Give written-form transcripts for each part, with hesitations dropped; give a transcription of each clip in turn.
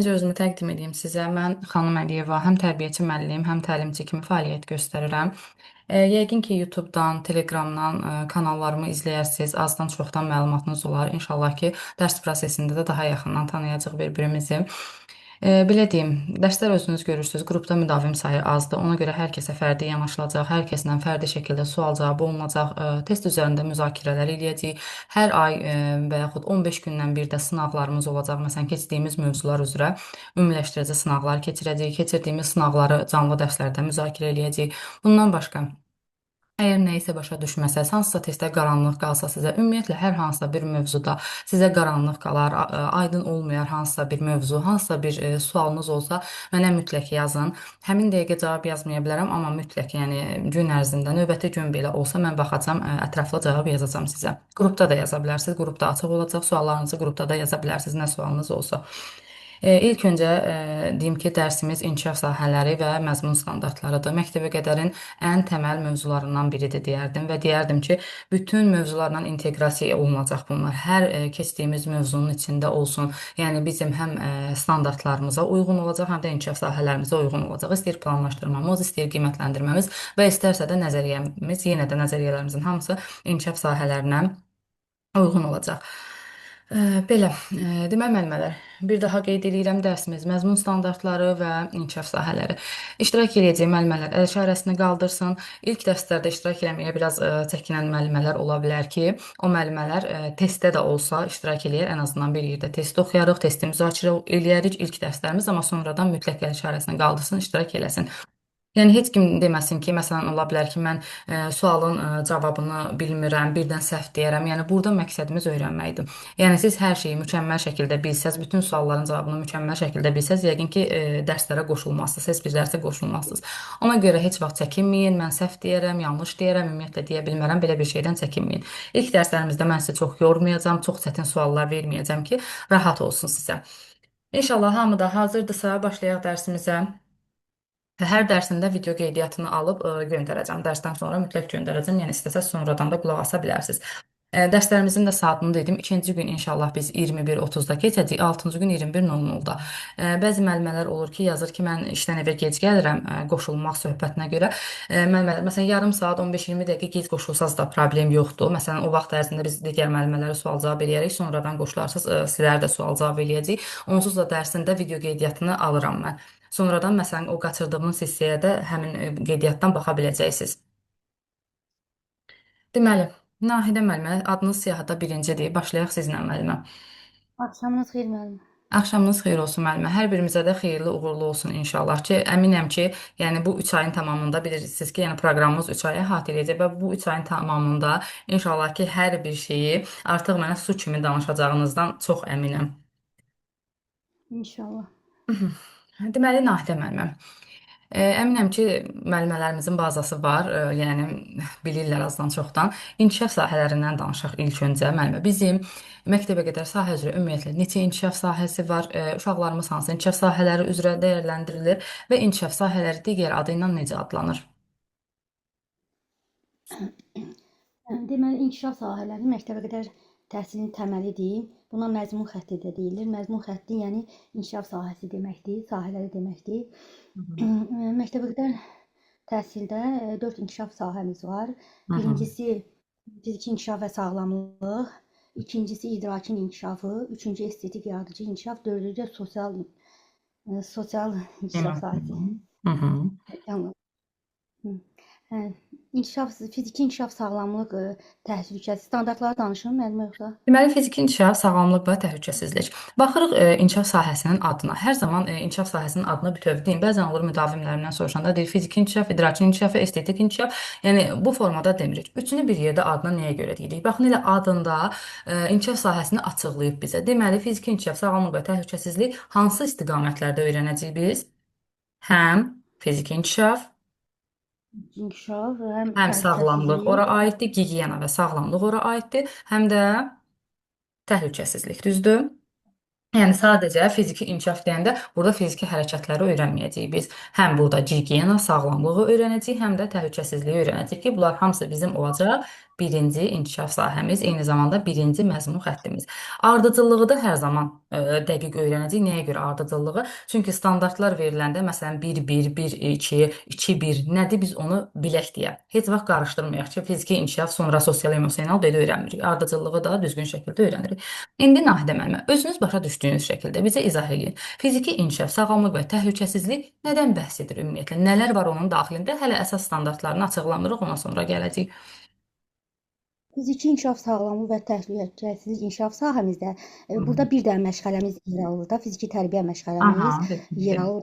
Öncə özümü təqdim edeyim sizə. Mən xanım Əliyeva, həm tərbiyəçi müəllim, həm təlimçi kimi fəaliyyət göstərirəm. Yəqin ki, YouTube-dan, Telegramdan kanallarımı izləyərsiniz. Azdan çoxdan məlumatınız olar. İnşallah ki, dərs prosesində də daha yaxından tanıyacaq bir-birimizi. Belə deyim, dərslər özünüz görürsünüz, qrupda müdavim sayı azdır. Ona görə hər kəsə fərdi yanaşılacaq, hər kəslə fərdi şəkildə sual cavabı olunacaq, test üzərində müzakirələr eləyəcəyik. Hər ay və yaxud 15 gündən bir də sınaqlarımız olacaq. Məsələn, keçdiyimiz mövzular üzrə ümumiləşdirici sınaqlar keçirəcəyik. Keçirdiyimiz sınaqları canlı dərslərdə müzakirə eləyəcəyik. Bundan başqa əgər nəyisə başa düşməsəz, hansısa testdə qaranlıq qalsa sizə, ümumiyyətlə hər hansısa bir mövzuda sizə qaranlıq qalar, aydın olmayar hansısa bir mövzu, hansısa bir sualınız olsa, mənə mütləq yazın. Həmin dəqiqə cavab yazmaya bilərəm, amma mütləq, yəni gün ərzində, növbəti gün belə olsa mən baxacam, ətraflı cavab yazacağam sizə. Qrupda da yaza bilərsiniz, qrupda açıq olacaq, suallarınızı qrupda da yaza bilərsiniz, nə sualınız olsa. İlk öncə deyim ki, dərsimiz inkişaf sahələri və məzmun standartlarıdır. Məktəbəqədərin ən təməl mövzularından biridir deyərdim və deyərdim ki, bütün mövzularla inteqrasiya olunacaq bunlar. Hər keçdiyimiz mövzunun içində olsun. Yəni bizim həm standartlarımıza uyğun olacaq, həm də inkişaf sahələrimizə uyğun olacaq. İstəyir planlaşdırmamız, istəyir qiymətləndirməmiz və istərsə də nəzəriyyəmiz, yenə də nəzəriyyələrimizin hamısı inkişaf sahələrinə uyğun olacaq. Belə, deməli müəllimələr, bir daha qeyd edirəm dərsimiz məzmun standartları və inkişaf sahələri. İştirak edəcək müəllimələr əl işarəsini qaldırsın. İlk dərslərdə iştirak eləməyə biraz çəkinən müəllimələr ola bilər ki, o müəllimələr testdə də olsa iştirak eləyər, ən azından bir yerdə test oxuyarıq, testi müzakirə eləyərik ilk dərslərimiz, amma sonradan mütləq əl işarəsini qaldırsın, iştirak eləsin. Yəni heç kim deməsin ki, məsələn ola bilər ki, mən sualın cavabını bilmirəm, birdən səhv deyərəm. Yəni burada məqsədimiz öyrənməkdir. Yəni siz hər şeyi mükəmməl şəkildə bilsəz, bütün sualların cavabını mükəmməl şəkildə bilsəz, yəqin ki, dərslərə qoşulmazsınız, heç bir dərsə qoşulmazsınız. Ona görə heç vaxt çəkinməyin, mən səhv deyərəm, yanlış deyərəm, ümumiyyətlə deyə bilmərəm, belə bir şeydən çəkinməyin. İlk dərslərimizdə mən sizə çox yormayacağam, çox çətin suallar verməyəcəm ki, rahat olsun sizə. İnşallah hamı da hazırdırsa, başlayaq dərsimizə. Hər dərsində video qeydiyyatını alıb göndərəcəm. Dərsdən sonra mütləq göndərəcəm. Yəni istəsəz sonradan da qulaq asa bilərsiniz. Dərslərimizin də saatını dedim. İkinci gün inşallah biz 21:30-da keçəcəyik. Altıncı gün 21:00-da. Bəzi müəllimələr olur ki, yazır ki, mən işdən evə gec gəlirəm qoşulmaq söhbətinə görə. Müəllimələr, məsələn, yarım saat, 15-20 dəqiqə gec qoşulsanız da problem yoxdur. Məsələn, o vaxt ərzində biz digər müəllimələrə sual cavab eləyərik. Sonradan qoşularsınız, sizlərə də sual cavab eləyəcəyik. Onsuz da dərsində video qeydiyyatını alıram mən. Sonradan məsələn o qaçırdığınız hissəyə də həmin qeydiyyatdan baxa biləcəksiniz. Deməli, Nahidə müəllimə, adınız siyahıda birincidir. Başlayaq sizlə müəllimə. Axşamınız xeyir müəllim. Axşamınız xeyir olsun müəllimə. Hər birimizə də xeyirli uğurlu olsun inşallah ki, əminəm ki, yəni bu 3 ayın tamamında bilirsiniz ki, yəni proqramımız 3 aya əhatə edəcək və bu 3 ayın tamamında inşallah ki, hər bir şeyi artıq mənə su kimi danışacağınızdan çox əminəm. İnşallah. Deməli, Nahidə müəllimə. Əminəm ki, müəllimələrimizin bazası var, yəni bilirlər azdan çoxdan. İnkişaf sahələrindən danışaq ilk öncə müəllimə. Bizim məktəbəqədər sahə üzrə ümumiyyətlə neçə inkişaf sahəsi var? Uşaqlarımız hansı inkişaf sahələri üzrə dəyərləndirilir və inkişaf sahələri digər adı ilə necə adlanır? Deməli, inkişaf sahələri məktəbəqədər təhsilin təməlidir. Buna məzmun xətti də deyilir. Məzmun xətti, yəni inkişaf sahəsi deməkdir, sahələri deməkdir. Məktəbəqədər təhsildə 4 inkişaf sahəmiz var. Birincisi fiziki inkişaf və sağlamlıq, ikincisi idrakin inkişafı, üçüncü estetik yaradıcı inkişaf, dördüncü də sosial inkişaf sahəsi. Yəni, fiziki inkişaf, sağlamlıq, təhlükəsizlik standartları danışım müəllimə yoxsa? Deməli, fiziki inkişaf, sağlamlıq və təhlükəsizlik. Baxırıq inkişaf sahəsinin adına. Hər zaman inkişaf sahəsinin adını bütöv deyin. Bəzən olur müdavimlərindən soruşanda deyir fiziki inkişaf, idraki inkişaf, estetik inkişaf. Yəni bu formada demirik. Üçünü bir yerdə adına nəyə görə deyirik? Baxın elə adında inkişaf sahəsini açıqlayıb bizə. Deməli, fiziki inkişaf, sağlamlıq və təhlükəsizlik hansı istiqamətlərdə öyrənəcəyik biz? Həm fiziki inkişaf, İnkişaf, həm sağlamlıq ora təhlükəsizlik. aiddir, gigiyena və sağlamlıq ora aiddir, həm də təhlükəsizlik, düzdür? Yəni sadəcə fiziki inkişaf deyəndə burada fiziki hərəkətləri öyrənməyəcəyik biz. Həm burada gigiyena, sağlamlığı öyrənəcəyik, həm də təhlükəsizliyi öyrənəcəyik ki, bunlar hamısı bizim olacaq birinci inkişaf sahəmiz, eyni zamanda birinci məzmun xəttimiz. Ardıcıllığı da hər zaman dəqiq öyrənəcəyik. Nəyə görə ardıcıllığı? Çünki standartlar veriləndə, məsələn, 1-1, 1-2, 2-1 nədir, biz onu bilək deyə. Heç vaxt qarışdırmayaq ki, fiziki inkişaf, sonra sosial emosional belə öyrənmirik. Ardıcıllığı da düzgün şəkildə öyrənirik. İndi Nahidə müəllimə, özünüz başa düşdüyünüz şəkildə bizə izah edin. Fiziki inkişaf, sağlamlıq və təhlükəsizlik nədən bəhs edir ümumiyyətlə? Nələr var onun daxilində? Hələ əsas standartlarını açıqlamırıq, ondan sonra gələcəyik. Fiziki inkişaf, sağlamlıq və təhlükəsizlik inkişaf sahəmizdə Hı hı. burada bir dənə məşğələmiz yer alır da, fiziki tərbiyə məşğələmiz Aha, yer düzdür. alır.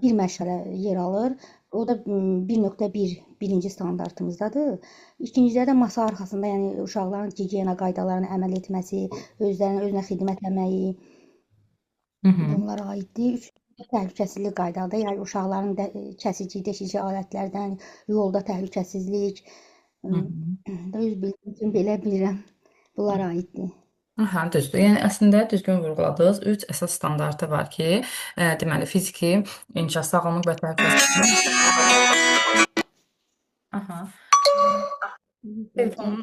Bir məşğələ yer alır. O da 1.1 birinci standartımızdadır. İkincidə də masa arxasında, yəni uşaqların gigiyena qaydalarına əməl etməsi, özünə xidmət etməyi Hı hı. bunlara aiddir. Üçüncü təhlükəsizlik qaydaları, yəni uşaqların kəsici, deşici alətlərdən, yolda təhlükəsizlik, Hı ım, hı. da öz bildiyim üçün belə bilirəm. Bunlara aiddir. Aha, düzdür. Yəni əslində düzgün vurğuladınız. Üç əsas standartı var ki, deməli fiziki inkişaf, sağlamlıq və təhlükəsizlik. Aha. Telefonun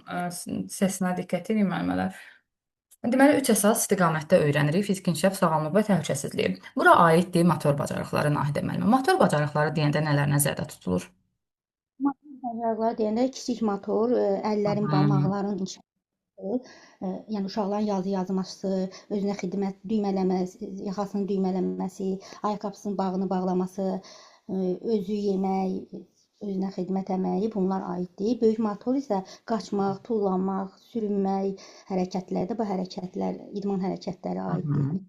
səsinə diqqət edin müəllimələr. Deməli, üç əsas istiqamətdə öyrənirik fiziki inkişaf, sağlamlıq və təhlükəsizliyi. Bura aiddir motor bacarıqları Nahidə müəllimə. Motor bacarıqları deyəndə nələr nəzərdə tutulur? Motor bacarıqları deyəndə kiçik motor, əllərin, Aha. barmaqların inkişafı, yəni uşaqların yazı yazması, özünə xidmət, düymələməsi, yaxasını düymələməsi, ayaqqabısının bağını bağlaması, özü yemək, özünə xidmət etməyi bunlar aiddir. Böyük motor isə qaçmaq, tullanmaq, sürünmək hərəkətləri də bu hərəkətlər, idman hərəkətləri aiddir. Aha.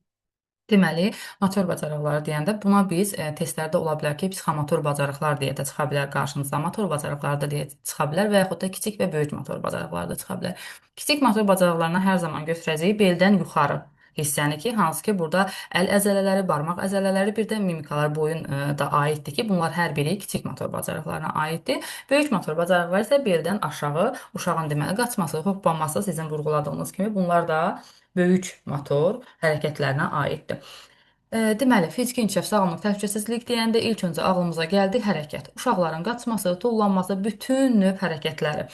Deməli, motor bacarıqları deyəndə buna biz testlərdə ola bilər ki, psixomotor bacarıqlar deyə də çıxa bilər qarşımıza, motor bacarıqları da deyə çıxa bilər və yaxud da kiçik və böyük motor bacarıqları da çıxa bilər. Kiçik motor bacarıqlarına hər zaman götürəcəyi beldən yuxarı hissəni ki, hansı ki, burada əl əzələləri, barmaq əzələləri, bir də mimikalar, boyun da aiddir ki, bunlar hər biri kiçik motor bacarıqlarına aiddir. Böyük motor bacarıqlar isə beldən aşağı uşağın deməli qaçması, hoppanması, sizin vurğuladığınız kimi bunlar da böyük motor hərəkətlərinə aiddir. Deməli, fiziki inkişaf, sağlamlıq, təhlükəsizlik deyəndə ilk öncə ağlımıza gəldi hərəkət. Uşaqların qaçması, tullanması, bütün növ hərəkətləri,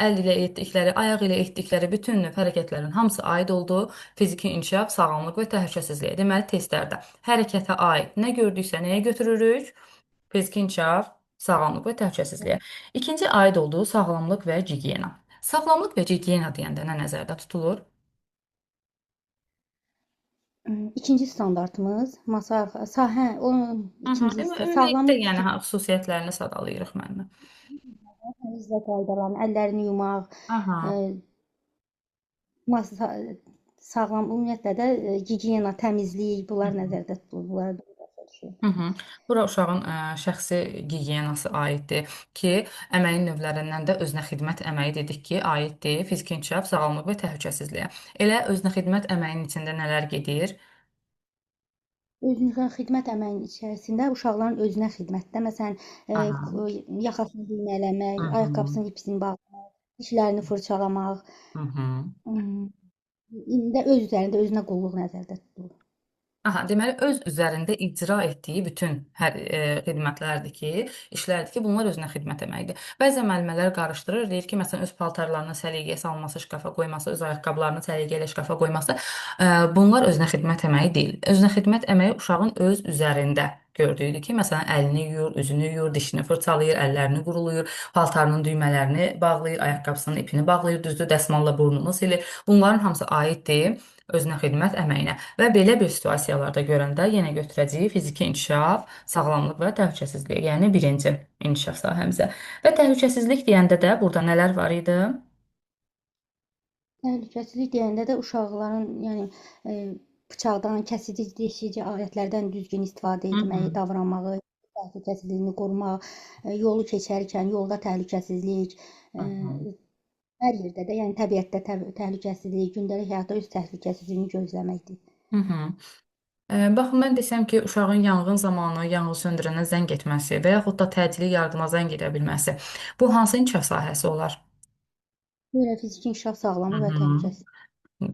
əl ilə etdikləri, ayaq ilə etdikləri bütün növ hərəkətlərin hamısı aid olduğu fiziki inkişaf, sağlamlıq və təhlükəsizliyə. Deməli, testlərdə hərəkətə aid nə gördüksə nəyə götürürük? Fiziki inkişaf, sağlamlıq və təhlükəsizliyə. İkinci aid olduğu sağlamlıq və gigiyena. Sağlamlıq və gigiyena deyəndə nə nəzərdə tutulur? İkinci standartımız masa sahə, onun Hı hı. ikinci hissə Ümumilikdə sağlamlıq yəni xüsusiyyətlərini sadalayırıq müəllimə. təmizlə qaydalarını, əllərini yumaq, Aha. masa sağlam ümumiyyətlə də gigiyena, təmizlik Hı bunlar hı. nəzərdə tutulur. Bunlara da başa düşürəm. Hı hı. Bura uşağın şəxsi gigiyenası aiddir ki, əməyin növlərindən də özünə xidmət əməyi dedik ki, aiddir fiziki inkişaf, sağlamlıq və təhlükəsizliyə. Elə özünə xidmət əməyinin içində nələr gedir? Özünə xidmət əməyinin içərisində uşaqların özünə xidmətdə, məsələn, Aha. yaxasını Hı düymələmək, hı. ayaqqabısının ipsini bağlamaq, dişlərini fırçalamaq, Hı hı. indi öz üzərində özünə qulluq nəzərdə tutulur. Aha, deməli öz üzərində icra etdiyi bütün hər xidmətlərdir ki, işlərdir ki, bunlar özünə xidmət etməkdir. Bəzən müəllimələr qarışdırır, deyir ki, məsələn öz paltarlarını səliqəyə salması, şkafa qoyması, öz ayaqqabılarını səliqəyə şkafa qoyması, bunlar özünə xidmət etməyi deyil. Özünə xidmət etməyi uşağın öz üzərində gördüyüdür ki, məsələn əlini yuyur, üzünü yuyur, dişini fırçalayır, əllərini quruluyur, paltarının düymələrini bağlayır, ayaqqabısının ipini bağlayır, düzdür, dəsmalla burnunu silir. Bunların hamısı aiddir özünə xidmət əməyinə. Və belə bir situasiyalarda görəndə yenə götürəcəyik fiziki inkişaf, sağlamlıq və təhlükəsizlik, yəni birinci inkişaf sahəmizə. Və təhlükəsizlik deyəndə də burada nələr var idi? Təhlükəsizlik deyəndə də uşaqların, yəni bıçaqdan, kəsici, deşici alətlərdən düzgün istifadə Hı hı. etməyi, davranmağı, təhlükəsizliyini qorumaq, yolu keçərkən yolda təhlükəsizlik, Hı hı. hər yerdə də, yəni təbiətdə təhlükəsizlik, gündəlik həyatda öz təhlükəsizliyini gözləməkdir. Hı hı. Baxın, mən desəm ki, uşağın yanğın zamanı yanğın söndürənə zəng etməsi və yaxud da təcili yardıma zəng edə bilməsi, bu hansı inkişaf sahəsi olar? Belə fiziki inkişaf, Hı sağlamlıq və hı. təhlükəsizlik.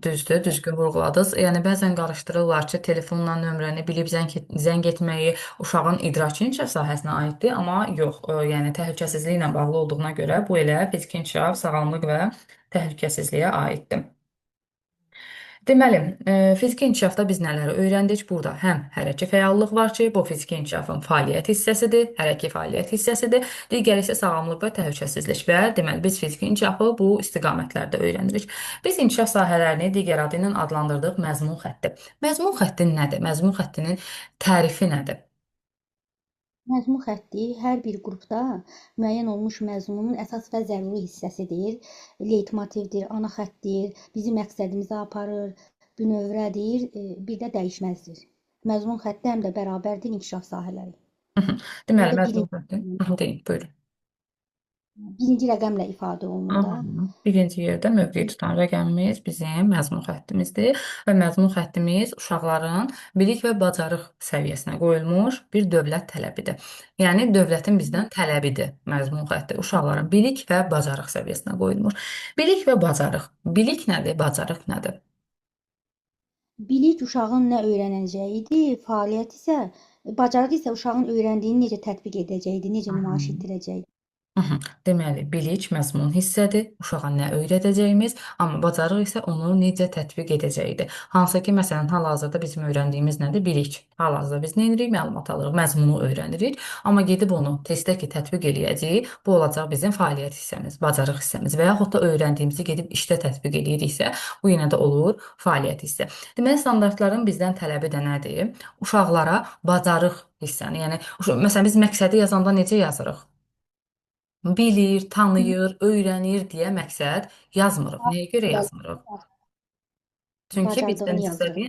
Düzdür, düzgün vurğuladınız. Yəni bəzən qarışdırırlar ki, telefonla nömrəni bilib zəng etməyi uşağın idraki inkişaf sahəsinə aiddir, amma yox, yəni təhlükəsizliklə bağlı olduğuna görə bu elə fiziki inkişaf, sağlamlıq və təhlükəsizliyə aiddir. Deməli, fiziki inkişafda biz nələri öyrəndik? Burada həm hərəki fəallıq var ki, bu fiziki inkişafın fəaliyyət hissəsidir, hərəki fəaliyyət hissəsidir. Digəri isə sağlamlıq və təhlükəsizlik və deməli biz fiziki inkişafı bu istiqamətlərdə öyrənirik. Biz inkişaf sahələrini digər adı ilə adlandırdıq məzmun xətti. Məzmun xətti nədir? Məzmun xəttinin tərifi nədir? Məzmun xətti hər bir qrupda müəyyən olmuş məzmunun əsas və zəruri hissəsidir. Leytmotivdir, ana xəttdir, bizi məqsədimizə aparır, bünövrədir, bir də dəyişməzdir. Məzmun xətti həm də bərabərdir inkişaf sahələri. Deməli, Orada məzmun xətti. Deyin, buyurun. birinci rəqəmlə ifadə olunur da. Aha. Birinci yerdə mövqe tutan rəqəmimiz bizim məzmun xəttimizdir və məzmun xəttimiz uşaqların bilik və bacarıq səviyyəsinə qoyulmuş bir dövlət tələbidir. Yəni dövlətin bizdən tələbidir məzmun xətti uşaqların bilik və bacarıq səviyyəsinə qoyulmuş. Bilik və bacarıq. Bilik nədir, bacarıq nədir? Bilik uşağın nə öyrənəcəyidir, fəaliyyət isə, bacarıq isə uşağın öyrəndiyini necə tətbiq edəcəyidir, necə nümayiş etdirəcəyidir. Mhm. Deməli, bilik məzmun hissədir, uşağa nə öyrədəcəyimiz, amma bacarıq isə onu necə tətbiq edəcəyidir. Hansı ki, məsələn, hal-hazırda bizim öyrəndiyimiz nədir? Bilik. Hal-hazırda biz nə edirik? Məlumat alırıq, məzmunu öyrənirik, amma gedib onu testdə ki, tətbiq eləyəcəyik, bu olacaq bizim fəaliyyət hissəmiz, bacarıq hissəmiz və yaxud da öyrəndiyimizi gedib işdə tətbiq eləyiriksə, bu yenə də olur fəaliyyət hissə. Deməli, standartların bizdən tələbi də nədir? Uşaqlara bacarıq hissəni, yəni məsələn biz məqsədi yazanda necə yazırıq? Bilir, tanıyır, öyrənir deyə məqsəd yazmırıq. Nəyə görə yazmırıq? Çünki bizdən Bacardığını yazırıq. istədiyi,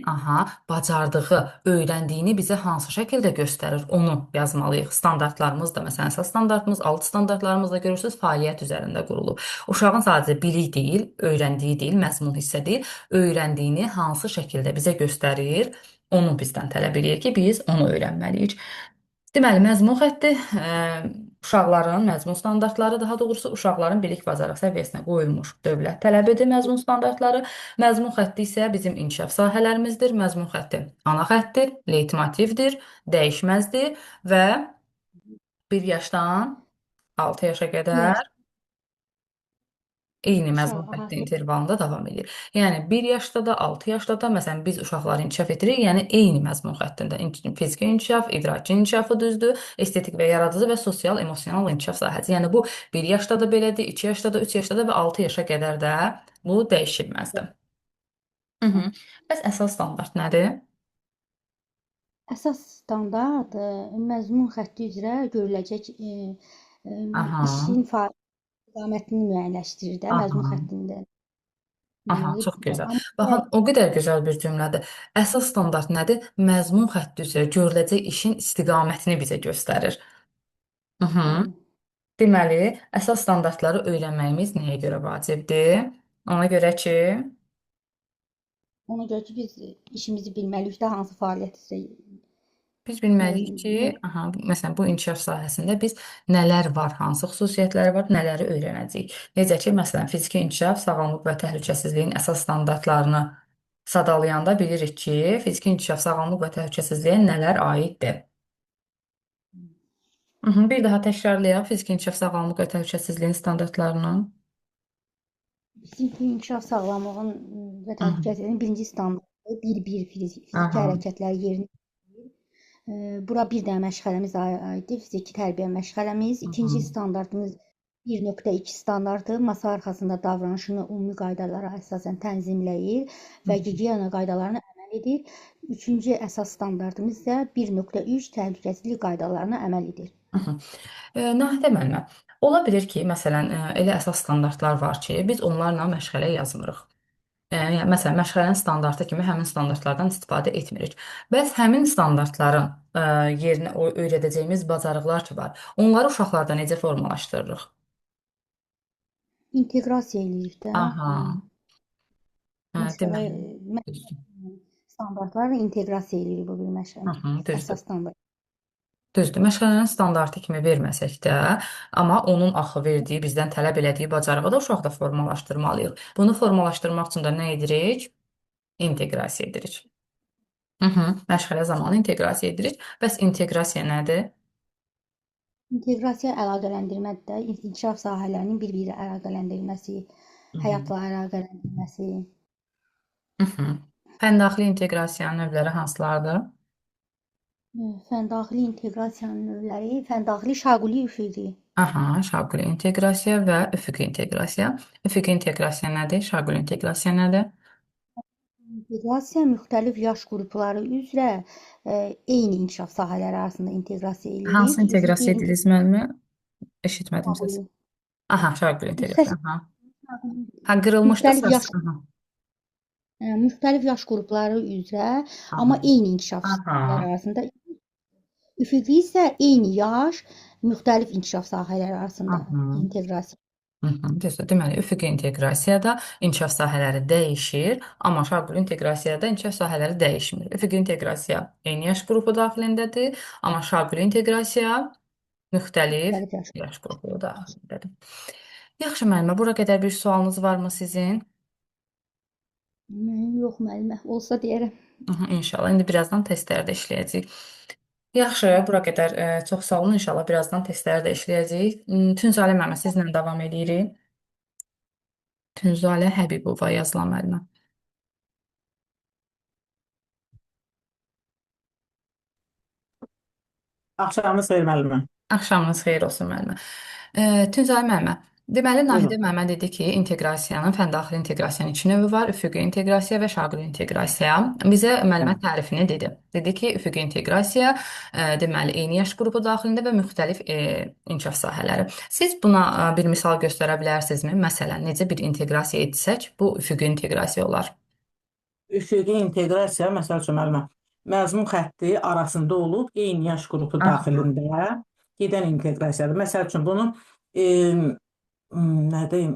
bacardığı, öyrəndiyini bizə hansı şəkildə göstərir, onu yazmalıyıq. Standartlarımız da, məsələn, əsas standartımız, alt standartlarımız da görürsüz, fəaliyyət üzərində qurulub. Uşağın sadəcə bilik deyil, öyrəndiyi deyil, məzmun hissə deyil, öyrəndiyini hansı şəkildə bizə göstərir, onu bizdən tələb eləyir ki, biz onu öyrənməliyik. Deməli, məzmun xətti uşaqların məzmun standartları, daha doğrusu uşaqların bilik bacarıq səviyyəsinə qoyulmuş dövlət tələbidir məzmun standartları. Məzmun xətti isə bizim inkişaf sahələrimizdir. Məzmun xətti ana xəttdir, leytmotivdir, dəyişməzdir və 1 yaşdan 6 yaşa Bir yaş qədər eyni məzmun uşaq, xətti intervalında davam edir. Yəni 1 yaşda da, 6 yaşda da məsələn biz uşaqları inkişaf etdiririk, yəni eyni məzmun xəttində fiziki inkişaf, idraki inkişafı düzdür, estetik və yaradıcı və sosial emosional inkişaf sahəsi. Yəni bu 1 yaşda da belədir, 2 yaşda da, 3 yaşda da və 6 yaşa qədər də bu dəyişilməzdir. Mhm. Bəs əsas standart nədir? əsas standart məzmun xətti üzrə görüləcək Aha, işin istiqamətini müəyyənləşdirir də məzmun aha. xəttində. Aha, Deməli çox budur. gözəl. Amma Baxın, o qədər gözəl bir cümlədir. Əsas standart nədir? Məzmun xətti üzrə görüləcək işin istiqamətini bizə göstərir. Mhm. bəli, Deməli, əsas standartları öyrənməyimiz nəyə görə vacibdir? Ona görə ki, ona görə ki biz işimizi bilməliyik də hansı fəaliyyət isə biz bilməliyik ki, nə məsələn, bu inkişaf sahəsində biz nələr var, hansı xüsusiyyətlər var, nələri öyrənəcəyik. Necə ki, məsələn, fiziki inkişaf, sağlamlıq və təhlükəsizliyin əsas standartlarını sadalayanda bilirik ki, fiziki inkişaf, sağlamlıq və təhlükəsizliyə nələr aiddir. Bir daha təkrarlayaq fiziki inkişaf, sağlamlıq və təhlükəsizliyin standartlarını. sinfi inkişaf sağlamlığın və Hı hı. təhlükəsizliyin birinci standartı bir fiziki Aha. hərəkətləri yerinə bura bir dənə məşğələmiz aiddir, fiziki tərbiyə məşğələmiz. Hı İkinci hı. standartımız 1.2 standartı masa arxasında davranışını ümumi qaydalara əsasən tənzimləyir Hı və hı. gigiyena qaydalarına əməl edir. Üçüncü əsas standartımız isə 1.3 təhlükəsizlik qaydalarına əməl edir. Hı hı. Nahidə müəllimə, ola bilər ki, məsələn, elə əsas standartlar var ki, biz onlarla məşğələ yazmırıq. Yəni, məsələn, məşğələnin standartı kimi həmin standartlardan istifadə etmirik. Bəs həmin standartların yerinə öyrədəcəyimiz bacarıqlar ki var, onları uşaqlarda necə formalaşdırırıq? İnteqrasiya eləyirik də. Aha, Məşğələ deməli. Düzdür. standartlarla inteqrasiya eləyirik bu bir Hı hı, düzdür. əsas standart. Düzdür. Məşğələnin standartı kimi verməsək də, amma onun axı verdiyi, bizdən tələb elədiyi bacarığı da uşaqda formalaşdırmalıyıq. Bunu formalaşdırmaq üçün də nə edirik? İnteqrasiya edirik. Məşğələ zamanı inteqrasiya edirik. Bəs inteqrasiya nədir? İnteqrasiya əlaqələndirmədir də, inkişaf sahələrinin bir-biri ilə əlaqələndirilməsi, Hı hı. həyatla əlaqələndirilməsi. Hı hı. Fəndaxili inteqrasiyanın növləri hansılardır? Fəndaxili inteqrasiyanın növləri, fəndaxili, şaquli, üfüqi. Aha, şaquli inteqrasiya və üfüqi inteqrasiya. Üfüqi inteqrasiya nədir? Şaquli inteqrasiya nədir? İnteqrasiya müxtəlif yaş qrupları üzrə eyni inkişaf sahələri arasında inteqrasiya Hansı eləyirik. Üfüqi inteqrasiya dediniz müəllimə? Eşitmədim səs. şaquli. Aha, şaquli Səs inteqrasiya. Aha. Ha, qırılmışda müxtəlif səs. yaş Aha. müxtəlif yaş qrupları üzrə, Aha. amma eyni inkişaf sahələri Aha. arasında. Üfüqi isə eyni yaş, müxtəlif inkişaf sahələri arasında Aha. inteqrasiya. Düzdür. Deməli, üfüqi inteqrasiyada inkişaf sahələri dəyişir, amma şaquli inteqrasiyada inkişaf sahələri dəyişmir. Üfüqi inteqrasiya eyni yaş qrupu daxilindədir, amma şaquli inteqrasiya müxtəlif Müxtəlif yaş. yaş qrupu daxilindədir. Yaxşı müəllimə, bura qədər bir sualınız varmı sizin? Mənim yox müəllimə, olsa deyərəm. İnşallah. İndi birazdan testlərdə işləyəcəyik. Yaxşı, bura qədər çox sağ olun. İnşallah birazdan testlərdə işləyəcəyik. Tünzalə müəllimə, sizlə davam edirik. Tünzalə Həbibova yazılan müəllimə. Axşamınız xeyir müəllimə. Axşamınız xeyir olsun müəllimə. Tünzay müəllimə, deməli Nahidə Buyurun. müəllimə dedi ki, inteqrasiyanın, fəndaxili inteqrasiyanın iki növü var, üfüqi inteqrasiya və şaquli inteqrasiya. Bizə müəllimə tərifini dedi. Dedi ki, üfüqi inteqrasiya deməli eyni yaş qrupu daxilində və müxtəlif inkişaf sahələri. Siz buna bir misal göstərə bilərsinizmi? Məsələn, necə bir inteqrasiya etsək, bu üfüqi inteqrasiya olar. Üfüqi inteqrasiya, məsəl üçün müəllimə, məzmun xətti arasında olub, eyni yaş qrupu Aha, daxilində gedən inteqrasiyadır. Məsəl üçün bunu e, nə deyim,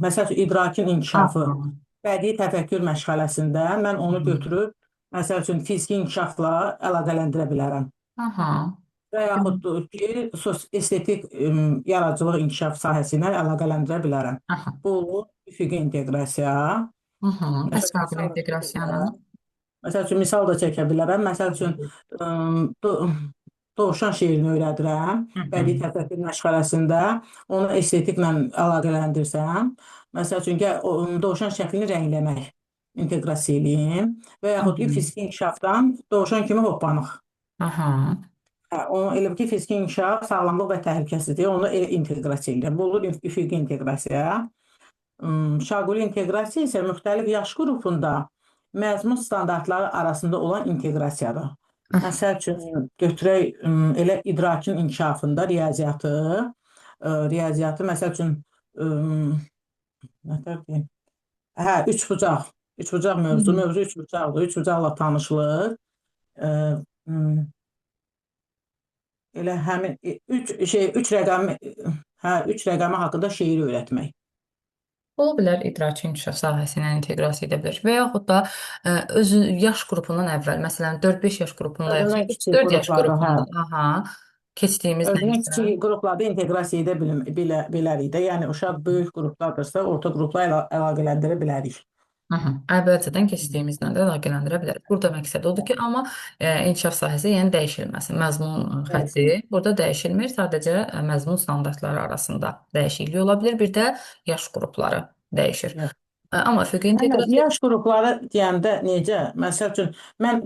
məsəl üçün idrakin inkişafı, aha, bədii təfəkkür məşğələsində mən onu götürüb, məsəl üçün fiziki inkişafla əlaqələndirə bilərəm. aha. Və yaxud da ki, estetik yaradıcılıq inkişaf sahəsi ilə əlaqələndirə bilərəm. Aha, Bu üfüqi inteqrasiya. aha. Bəs Məsəl şaquli misal da çəkə inteqrasiyanın? bilərəm. Məsəl üçün misal da çəkə bilərəm. Məsəl üçün Dovşan şeirini öyrədirəm. Hı hı. Bədii təfəkkür məşğələsində onu estetiklə əlaqələndirsəm, məsəl üçün dovşan şəklini rəngləmək inteqrasiya eləyim və Hı yaxud ki, hı. fiziki inkişafdan dovşan kimi hoppanıq. Aha. Onu elə ki, fiziki inkişaf, sağlamlıq və təhlükəsizlik onu elə inteqrasiya edirəm. Bu olur üfüqi inteqrasiya. Şaquli inteqrasiya isə müxtəlif yaş qrupunda məzmun standartları arasında olan inteqrasiyadır. Məsəl üçün, götürək elə idrakin inkişafında riyaziyyatı, məsəl üçün, nətər deyim, üçbucaq Hı hı. mövzu üçbucaqdır, üçbucaqla tanışlıq, elə həmin üç rəqəmi haqqında şeir öyrətmək. Ola bilər idraki inkişaf sahəsi ilə inteqrasiya edə bilər və yaxud da öz yaş qrupundan əvvəl, məsələn 4-5 yaş qrupunda Özündən yaxud kiçik 4 yaş qruplarda, qrupunda, aha, keçdiyimiz özünün nəysə. kiçik qruplarda inteqrasiya edə bilərik də. Yəni uşaq böyük qruplardırsa, orta qrupla əlaqələndirə bilərik. Aha, əvvəlcədən keçdiyimizlə də əlaqələndirə bilərik. Burada məqsəd odur ki, amma inkişaf sahəsi yəni dəyişilməsin. Məzmun xətti Dəyişmir. burada dəyişilmir, sadəcə məzmun standartları arasında dəyişiklik ola bilər, bir də yaş qrupları dəyişir. Yox. Amma üfüqi Hə, inteqrasiya. yaş qrupları deyəndə necə? Məsəl üçün, mən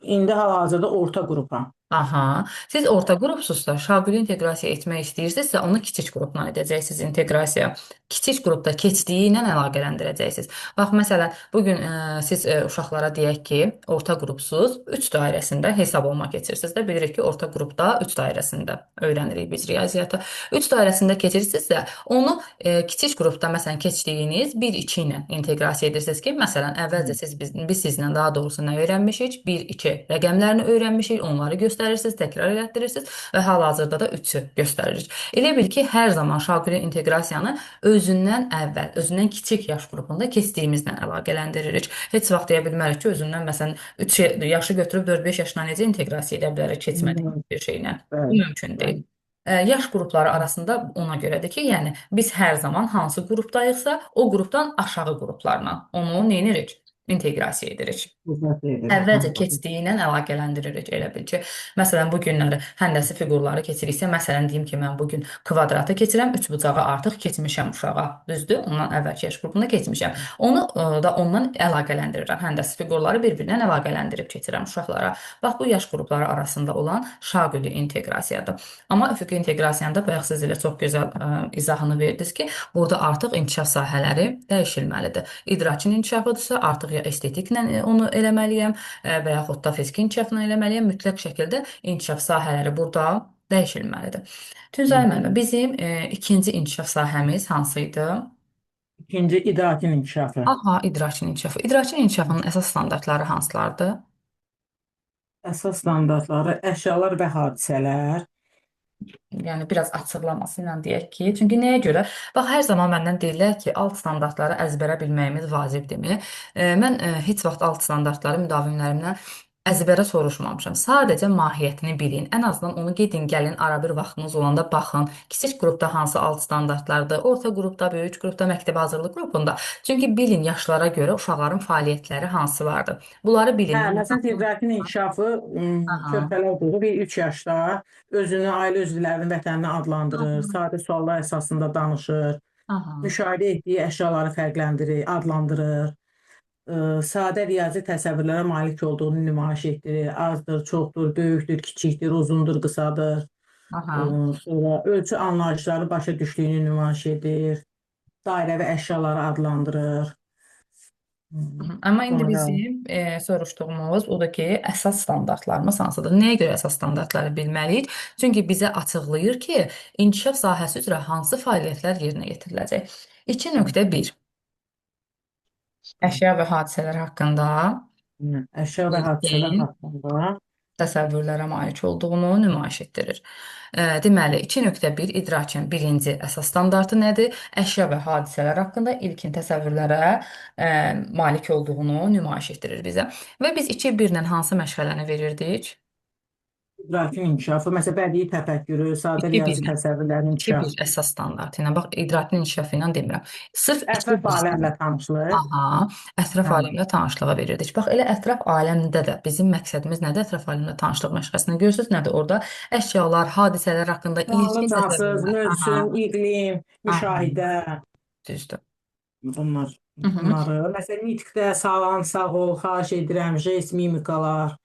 indi hal-hazırda orta qrupam. Aha. Siz orta qrupsuzsa, şaquli inteqrasiya etmək istəyirsinizsə, onu kiçik qrupla edəcəksiniz inteqrasiya. Kiçik qrupda keçdiyi ilə əlaqələndirəcəksiniz. Bax, məsələn, bu gün siz uşaqlara deyək ki, orta qrupsuz 3 dairəsində hesablama keçirsiniz də, bilirik ki, orta qrupda 3 dairəsində öyrənirik biz riyaziyyatı. 3 dairəsində keçirsinizsə, onu kiçik qrupda məsələn keçdiyiniz 1-2 ilə inteqrasiya edirsiniz ki, məsələn, əvvəlcə biz sizlə daha doğrusu nə öyrənmişik? 1-2 rəqəmlərini öyrənmişik, onları göstərmişik. göstərirsiniz, təkrar elətdirirsiniz və hal-hazırda da 3-ü göstəririk. Elə bil ki, hər zaman Şaquli inteqrasiyanı özündən əvvəl, özündən kiçik yaş qrupunda keçdiyimizlə əlaqələndiririk. Heç vaxt deyə bilmərik ki, özündən məsələn 3 yaşı götürüb 4-5 yaşına necə inteqrasiya edə bilərik keçmədiyimiz bir şeylə. Bu Bəli, mümkün deyil. bəli. Yaş qrupları arasında ona görədir ki, yəni biz hər zaman hansı qrupdayıqsa, o qrupdan aşağı qruplarla onu nə edirik? İnteqrasiya edirik. Xidmət edirik. Əvvəlcə keçdiyi ilə əlaqələndiririk elə bil ki, məsələn bu günləri həndəsi fiqurları keçiriksə, məsələn deyim ki, mən bu gün kvadratı keçirəm, üçbucağı artıq keçmişəm uşağa. Düzdür? Ondan əvvəlki yaş qrupunda keçmişəm. Onu da ondan əlaqələndirirəm. Həndəsi fiqurları bir-birinə əlaqələndirib keçirəm uşaqlara. Bax bu yaş qrupları arasında olan Şaquli inteqrasiyadır. Amma üfüqi inteqrasiyanda bayaq siz elə çox gözəl izahını verdiniz ki, burada artıq inkişaf sahələri dəyişilməlidir. İdrakin inkişafıdırsa, artıq ya estetiklə onu eləməliyəm və yaxud da fiziki inkişafla eləməliyəm. Mütləq şəkildə inkişaf sahələri burada dəyişilməlidir. Tünzay müəllimə, bizim ikinci inkişaf sahəmiz hansı idi? İkinci idrakin inkişafı. Aha, idrakin inkişafı. İdrakin inkişafının əsas standartları hansılardır? Əsas standartları əşyalar və hadisələr. Yəni biraz açıqlaması ilə deyək ki, çünki nəyə görə? Bax hər zaman məndən deyirlər ki, alt standartları əzbərə bilməyimiz vacibdirmi? Mən heç vaxt alt standartları müdavimlərimdən əzbərə soruşmamışam. Sadəcə mahiyyətini bilin. Ən azından onu gedin, gəlin, arabir vaxtınız olanda baxın. Kiçik qrupda hansı alt standartlardır, orta qrupda, böyük qrupda, məktəb hazırlıq qrupunda. Çünki bilin yaşlara görə uşaqların fəaliyyətləri hansılardır. Bunları bilin. Hə, məsələn, idrakin inkişafı Aha. körpələr doğur 1-3 yaşda özünü, ailə üzvlərinin vətənini adlandırır, Aha. sadə suallar əsasında danışır, Aha. müşahidə etdiyi əşyaları fərqləndirir, adlandırır, sadə riyazi təsəvvürlərə malik olduğunu nümayiş etdirir. Azdır, çoxdur, böyükdür, kiçikdir, uzundur, qısadır. Aha. Sonra ölçü anlayışları başa düşdüyünü nümayiş edir, dairəvi əşyaları adlandırır. Amma indi Sonra bizim soruşduğumuz odur ki, əsas standartlarımız hansıdır? Nəyə görə əsas standartları bilməliyik? Çünki bizə açıqlayır ki, inkişaf sahəsi üzrə hansı fəaliyyətlər yerinə yetiriləcək. 2.1 Əşya və hadisələr haqqında əşya və hadisələr ilkin haqqında təsəvvürlərə malik olduğunu nümayiş etdirir. Deməli, 2.1 idrakin birinci əsas standartı nədir? Əşya və hadisələr haqqında ilkin təsəvvürlərə malik olduğunu nümayiş etdirir bizə. Və biz 2.1 ilə hansı məşğələni verirdik? idrakin inkişafı, məsələn, bədii təfəkkürü, sadə 2.1 riyazi ilə. təsəvvürlərin 2.1 inkişafı, əsas standartı ilə. Bax, idrakin inkişafı ilə demirəm. Sırf ətraf 2.1 aləmlə tanışlıq. Aha, ətraf Hə. aləmlə tanışlığa verirdik. Bax, elə ətraf aləmdə də bizim məqsədimiz nədir? Ətraf aləmlə tanışlıq məşğələsində görürsünüz nədir? Orada əşyalar, hadisələr haqqında Canlı, ilkin cansız, təsəvvürlər. Aha, mövsüm, iqlim, aha, müşahidə, düzdür. Hı -hı. bunları. Məsələn, nitqdə sağ ol, xahiş edirəm, jest, mimikalar.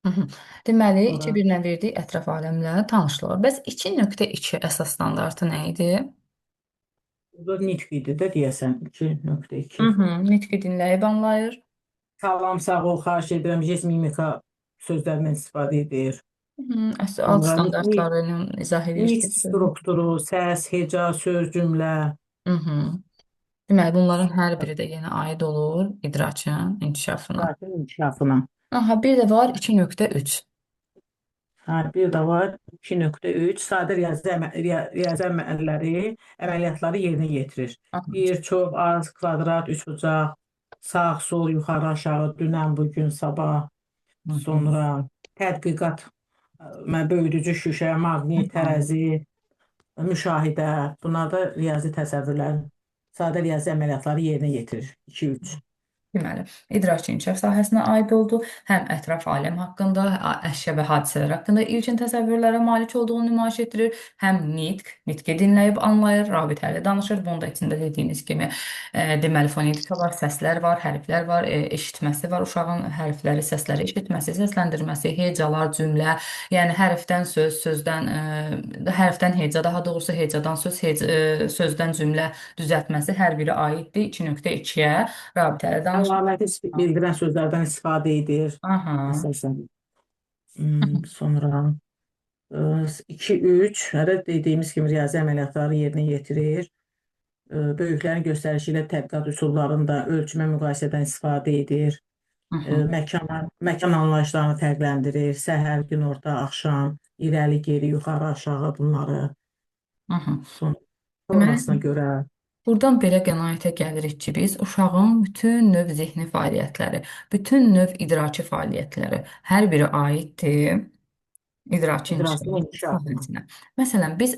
Hı -hı. Deməli, Sonra 2.1 ilə verdik ətraf aləmlə tanışlığa. Bəs 2.2 əsas standartı nə idi? burada nitq idi də deyəsən, 2.2. Nitqi dinləyib anlayır. Salam, sağ ol, xahiş edirəm, jest, mimika sözlərindən istifadə edir. Alt Sonra standartları ilə izah edir nitq ki. strukturu, səs, heca, söz, cümlə. Hı -hı. Deməli, bunların hər biri də yenə aid olur idrakin inkişafına. İdrakin inkişafına. Aha, bir də var 2.3. Hə, bir də var 2.3 sadə riyazi əməliyyatları yerinə yetirir. Aha. Bir, çox, az, kvadrat, üçbucaq, sağ, sol, yuxarı, aşağı, dünən, bugün, sabah, Hı -hı. sonra tədqiqat, böyüdücü şüşə, maqnit, tərəzi, müşahidə. Bunlar da riyazi təsəvvürlərin, sadə riyazi əməliyyatları yerinə yetirir. 2-3. Deməli, idrak inkişaf sahəsinə aid oldu. Həm ətraf aləm haqqında, əşya və hadisələr haqqında ilkin təsəvvürlərə malik olduğunu nümayiş etdirir. Həm nitqi dinləyib anlayır, rabitəli danışır. Bunun da içində dediyiniz kimi deməli fonetika var, səslər var, hərflər var, eşitməsi var. Uşağın hərfləri, səsləri eşitməsi, səsləndirməsi, hecalar, cümlə, yəni hərfdən söz, sözdən hərfdən heca, daha doğrusu hecadan söz, sözdən cümlə düzəltməsi hər biri aiddir 2.2-yə rabitəli danışır. Əlaməti bildirən sözlərdən istifadə edir. Aha. Əsasən. Sonra 2-3 dediyimiz kimi riyazi əməliyyatları yerinə yetirir. Böyüklərin göstərişi ilə tədqiqat üsullarında ölçmə müqayisədən istifadə edir. Hı hı. Məkan anlayışlarını fərqləndirir. Səhər, günorta, axşam, irəli, geri, yuxarı, aşağı bunları Hı hı. son formasına Deməli, görə buradan belə qənaətə gəlirik ki, biz uşağın bütün növ zehni fəaliyyətləri, bütün növ idraki fəaliyyətləri hər biri aiddir İdraki idrarın inkişaf inkişafına. sahəsinə. Məsələn, biz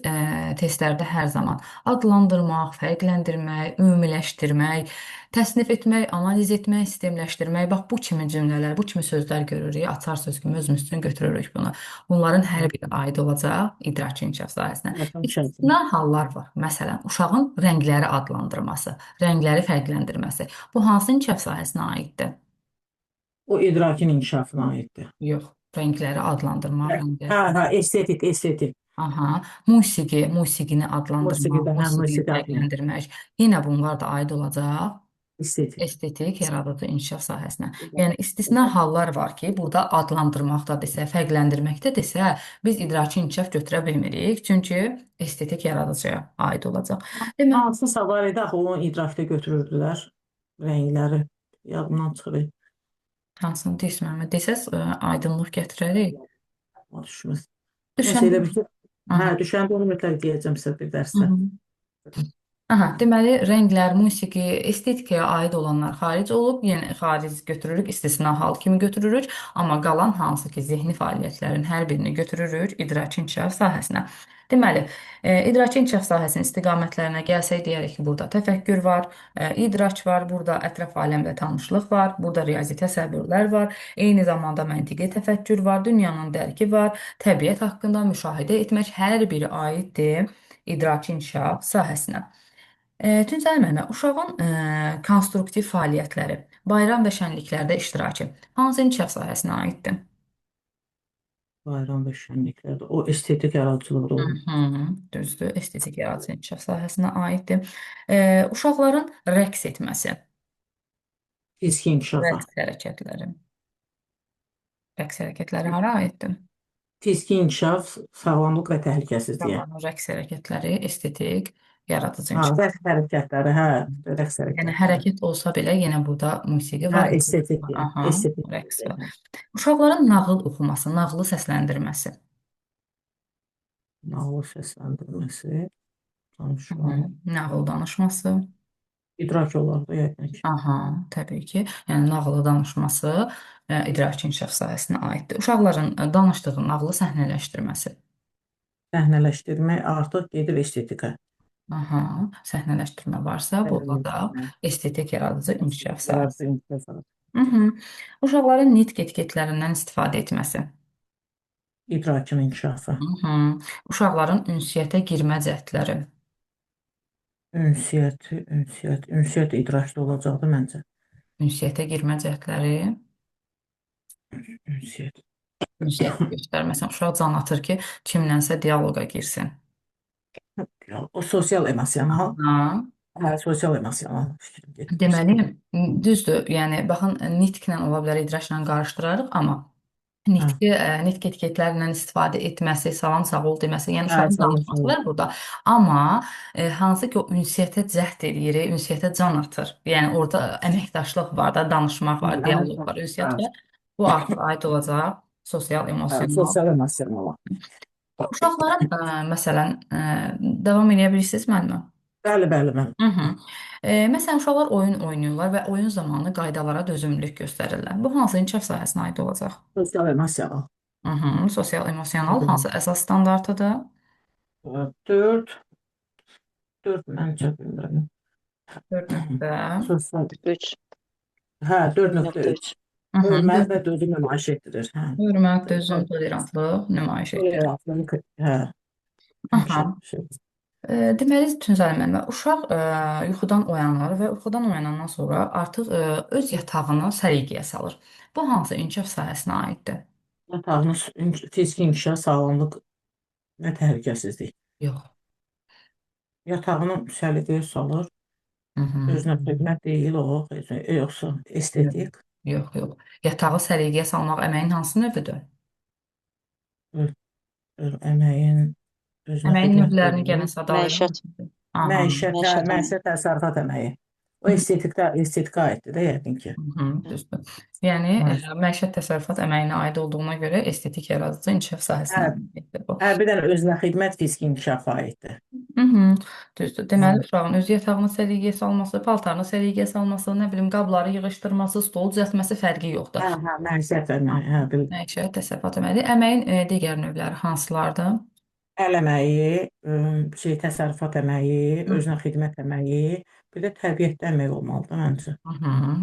testlərdə hər zaman adlandırmaq, fərqləndirmək, ümumiləşdirmək, təsnif etmək, analiz etmək, sistemləşdirmək, bax bu kimi cümlələr, bu kimi sözlər görürük, açar söz kimi özümüz üçün götürürük bunu. Bunların hər biri aid olacaq idraki inkişaf sahəsinə. Idrarın inkişafına. İstisna hallar var. Məsələn, uşağın rəngləri adlandırması, rəngləri fərqləndirməsi. Bu hansı inkişaf sahəsinə aiddir? O idrakin inkişafına aiddir. Yox, rəngləri adlandırmaq, Hə, rəngləri hə, estetik. Aha, musiqini adlandırmaq, Musiqidə, hə, musiqini musiqi adlı. fərqləndirmək. Yenə bunlar da aid olacaq Estetik. estetik, yaradıcı inkişaf sahəsinə. Yəni istisna hallar var ki, burada adlandırmaqda desə, fərqləndirməkdə desə, biz idraki inkişaf götürə bilmirik, çünki estetik yaradıcıya aid olacaq. Demək, Hansısa var idi, axı onu idrakda götürürdülər rəngləri. Yadımdan çıxır. hansını deyirsən, desəz aydınlıq gətirərik. Düşmür. Nəsə elə Düşən. bir ki, hə, Aha. düşəndə onu mütləq deyəcəm sizə bir Hı dərsdə. hı. Aha, deməli, rənglər, musiqi, estetikaya aid olanlar xaric olub, yəni xaric götürürük, istisna hal kimi götürürük, amma qalan hansı ki, zehni fəaliyyətlərin hər birini götürürük idraki inkişaf sahəsinə. Deməli, idraki inkişaf sahəsinin istiqamətlərinə gəlsək, deyərik ki, burada təfəkkür var, idrak var, burada ətraf aləmlə tanışlıq var, burada riyazi təsəvvürlər var, eyni zamanda məntiqi təfəkkür var, dünyanın dərki var, təbiət haqqında müşahidə etmək hər biri aiddir idraki inkişaf sahəsinə. Tuncel müəllimə, uşağın konstruktiv fəaliyyətləri, bayram və şənliklərdə iştirakı hansı inkişaf sahəsinə aiddir? Bayram və şənliklərdə. O estetik yaradıcılıqda olur. Mhm, düzdür, estetik yaradıcı inkişaf sahəsinə aiddir. Uşaqların rəqs etməsi, Fiziki inkişafa. rəqs hərəkətləri hara aiddir? Fiziki inkişaf, sağlamlıq və təhlükəsizliyə. Uşaqların rəqs hərəkətləri, estetik, yaradıcı Ha, inkişaf. rəqs hərəkətləri, hə, rəqs Yəni hərəkətləri. hərəkət olsa belə yenə burada musiqi Hə, var. estetikdir. Aha, rəqs var. Estetik. Uşaqların nağıl oxuması, nağılı səsləndirməsi. Nağıl səsləndirməsi, Hı hı. danışma. Nağıl danışması. İdrak olardı yəqin ki. Aha, təbii ki. Yəni nağılı danışması idraki inkişaf sahəsinə aiddir. Uşaqların danışdığı nağılı səhnələşdirməsi. Səhnələşdirmək artıq gedir estetika. Aha, səhnələşdirmə varsa, burada da Səhnələşdirmə. estetik yaradıcı inkişaf Yaradıcı sahəsi. inkişaf. Mhm. Uşaqların nitq etiketlərindən istifadə etməsi. İdrakin inkişafı. Mhm. Uşaqların ünsiyyətə girmə cəhdləri. Ünsiyyət idrakda olacaqdı məncə. Ünsiyyətə girmə cəhdləri. Ünsiyyət. Ünsiyyəti göstər. Məsələn, uşaq can atır ki, kimlənsə dialoqa girsin. O sosial emosional. Aha. Hə, sosial emosional fikrim getmişdi. Deməli, düzdür. Yəni baxın, nitqlə ola bilər, idraçla qarışdırarıq, amma Hə, nitq etiketlərindən istifadə etməsi, salam, sağ ol deməsi, yəni hə, uşağın sağ danışması var burada. Amma hansı ki o ünsiyyətə cəhd eləyir, ünsiyyətə can atır. Yəni orada əməkdaşlıq var da, danışmaq var, dialoq var, ünsiyyət hə, var. Bu artıq aid olacaq sosial hə, emosional. sosial emosional. Uşaqların məsələn davam edə bilirsiniz müəllimə? Bəli. Hı -hı. Məsələn, uşaqlar oyun oynayırlar və oyun zamanı qaydalara dözümlülük göstərirlər. Bu hansı inkişaf sahəsinə aid olacaq? Sosial emosional. Hı -hı. Sosial emosional hansı əsas standartıdır? 4, 4 məncə bilmirəm. 4.3. Sosial. 3. Hə, 4.3. 4.3. Hı -hı. Hörmət və dözüm nümayiş etdirir. Hə. Hörmət, dözüm, tolerantlıq nümayiş etdirir. Hə, Aha. şey. Deməli, Tünzəl müəllimə, uşaq yuxudan oyanır və yuxudan oyanandan sonra artıq öz yatağını səliqəyə salır. Bu hansı inkişaf sahəsinə aiddir? Yatağınız fiziki inkişaf, sağlamlıq və təhlükəsizlik. Yox. Yatağını səliqəyə salır. Hı -hı. Özünə xidmət deyil o, yoxsa estetik. Yox. Yatağı səliqəyə salmaq əməyin hansı növüdür? Əməyin özünə Əməyin xidmət növlərini deyil. gənə sadalayır Məişət. mısınız? Aha. Məişət, Məişət əməyi. təsərrüfat əməyi. O estetika aiddir də yəqin ki. Düzdür. Yəni Hə, məişət təsərrüfat əməyinə aid olduğuna görə estetik yaradıcı inkişaf hə, sahəsinə aiddir bu. hə, bir dənə özünə xidmət fiziki inkişafa aiddir. Mhm, düzdür. Deməli, Hə, uşağın öz yatağını səliqəyə salması, paltarını səliqəyə salması, nə bilim, qabları yığışdırması, stol düzəltməsi fərqi yoxdur. hə, məişət əməyi, hə, bildim. Məişət təsərrüfat əməyidir. Əməyin digər növləri hansılardır? Əl əməyi, təsərrüfat əməyi, Hı. özünə xidmət əməyi, bir də təbiətdə əmək olmalıdır məncə.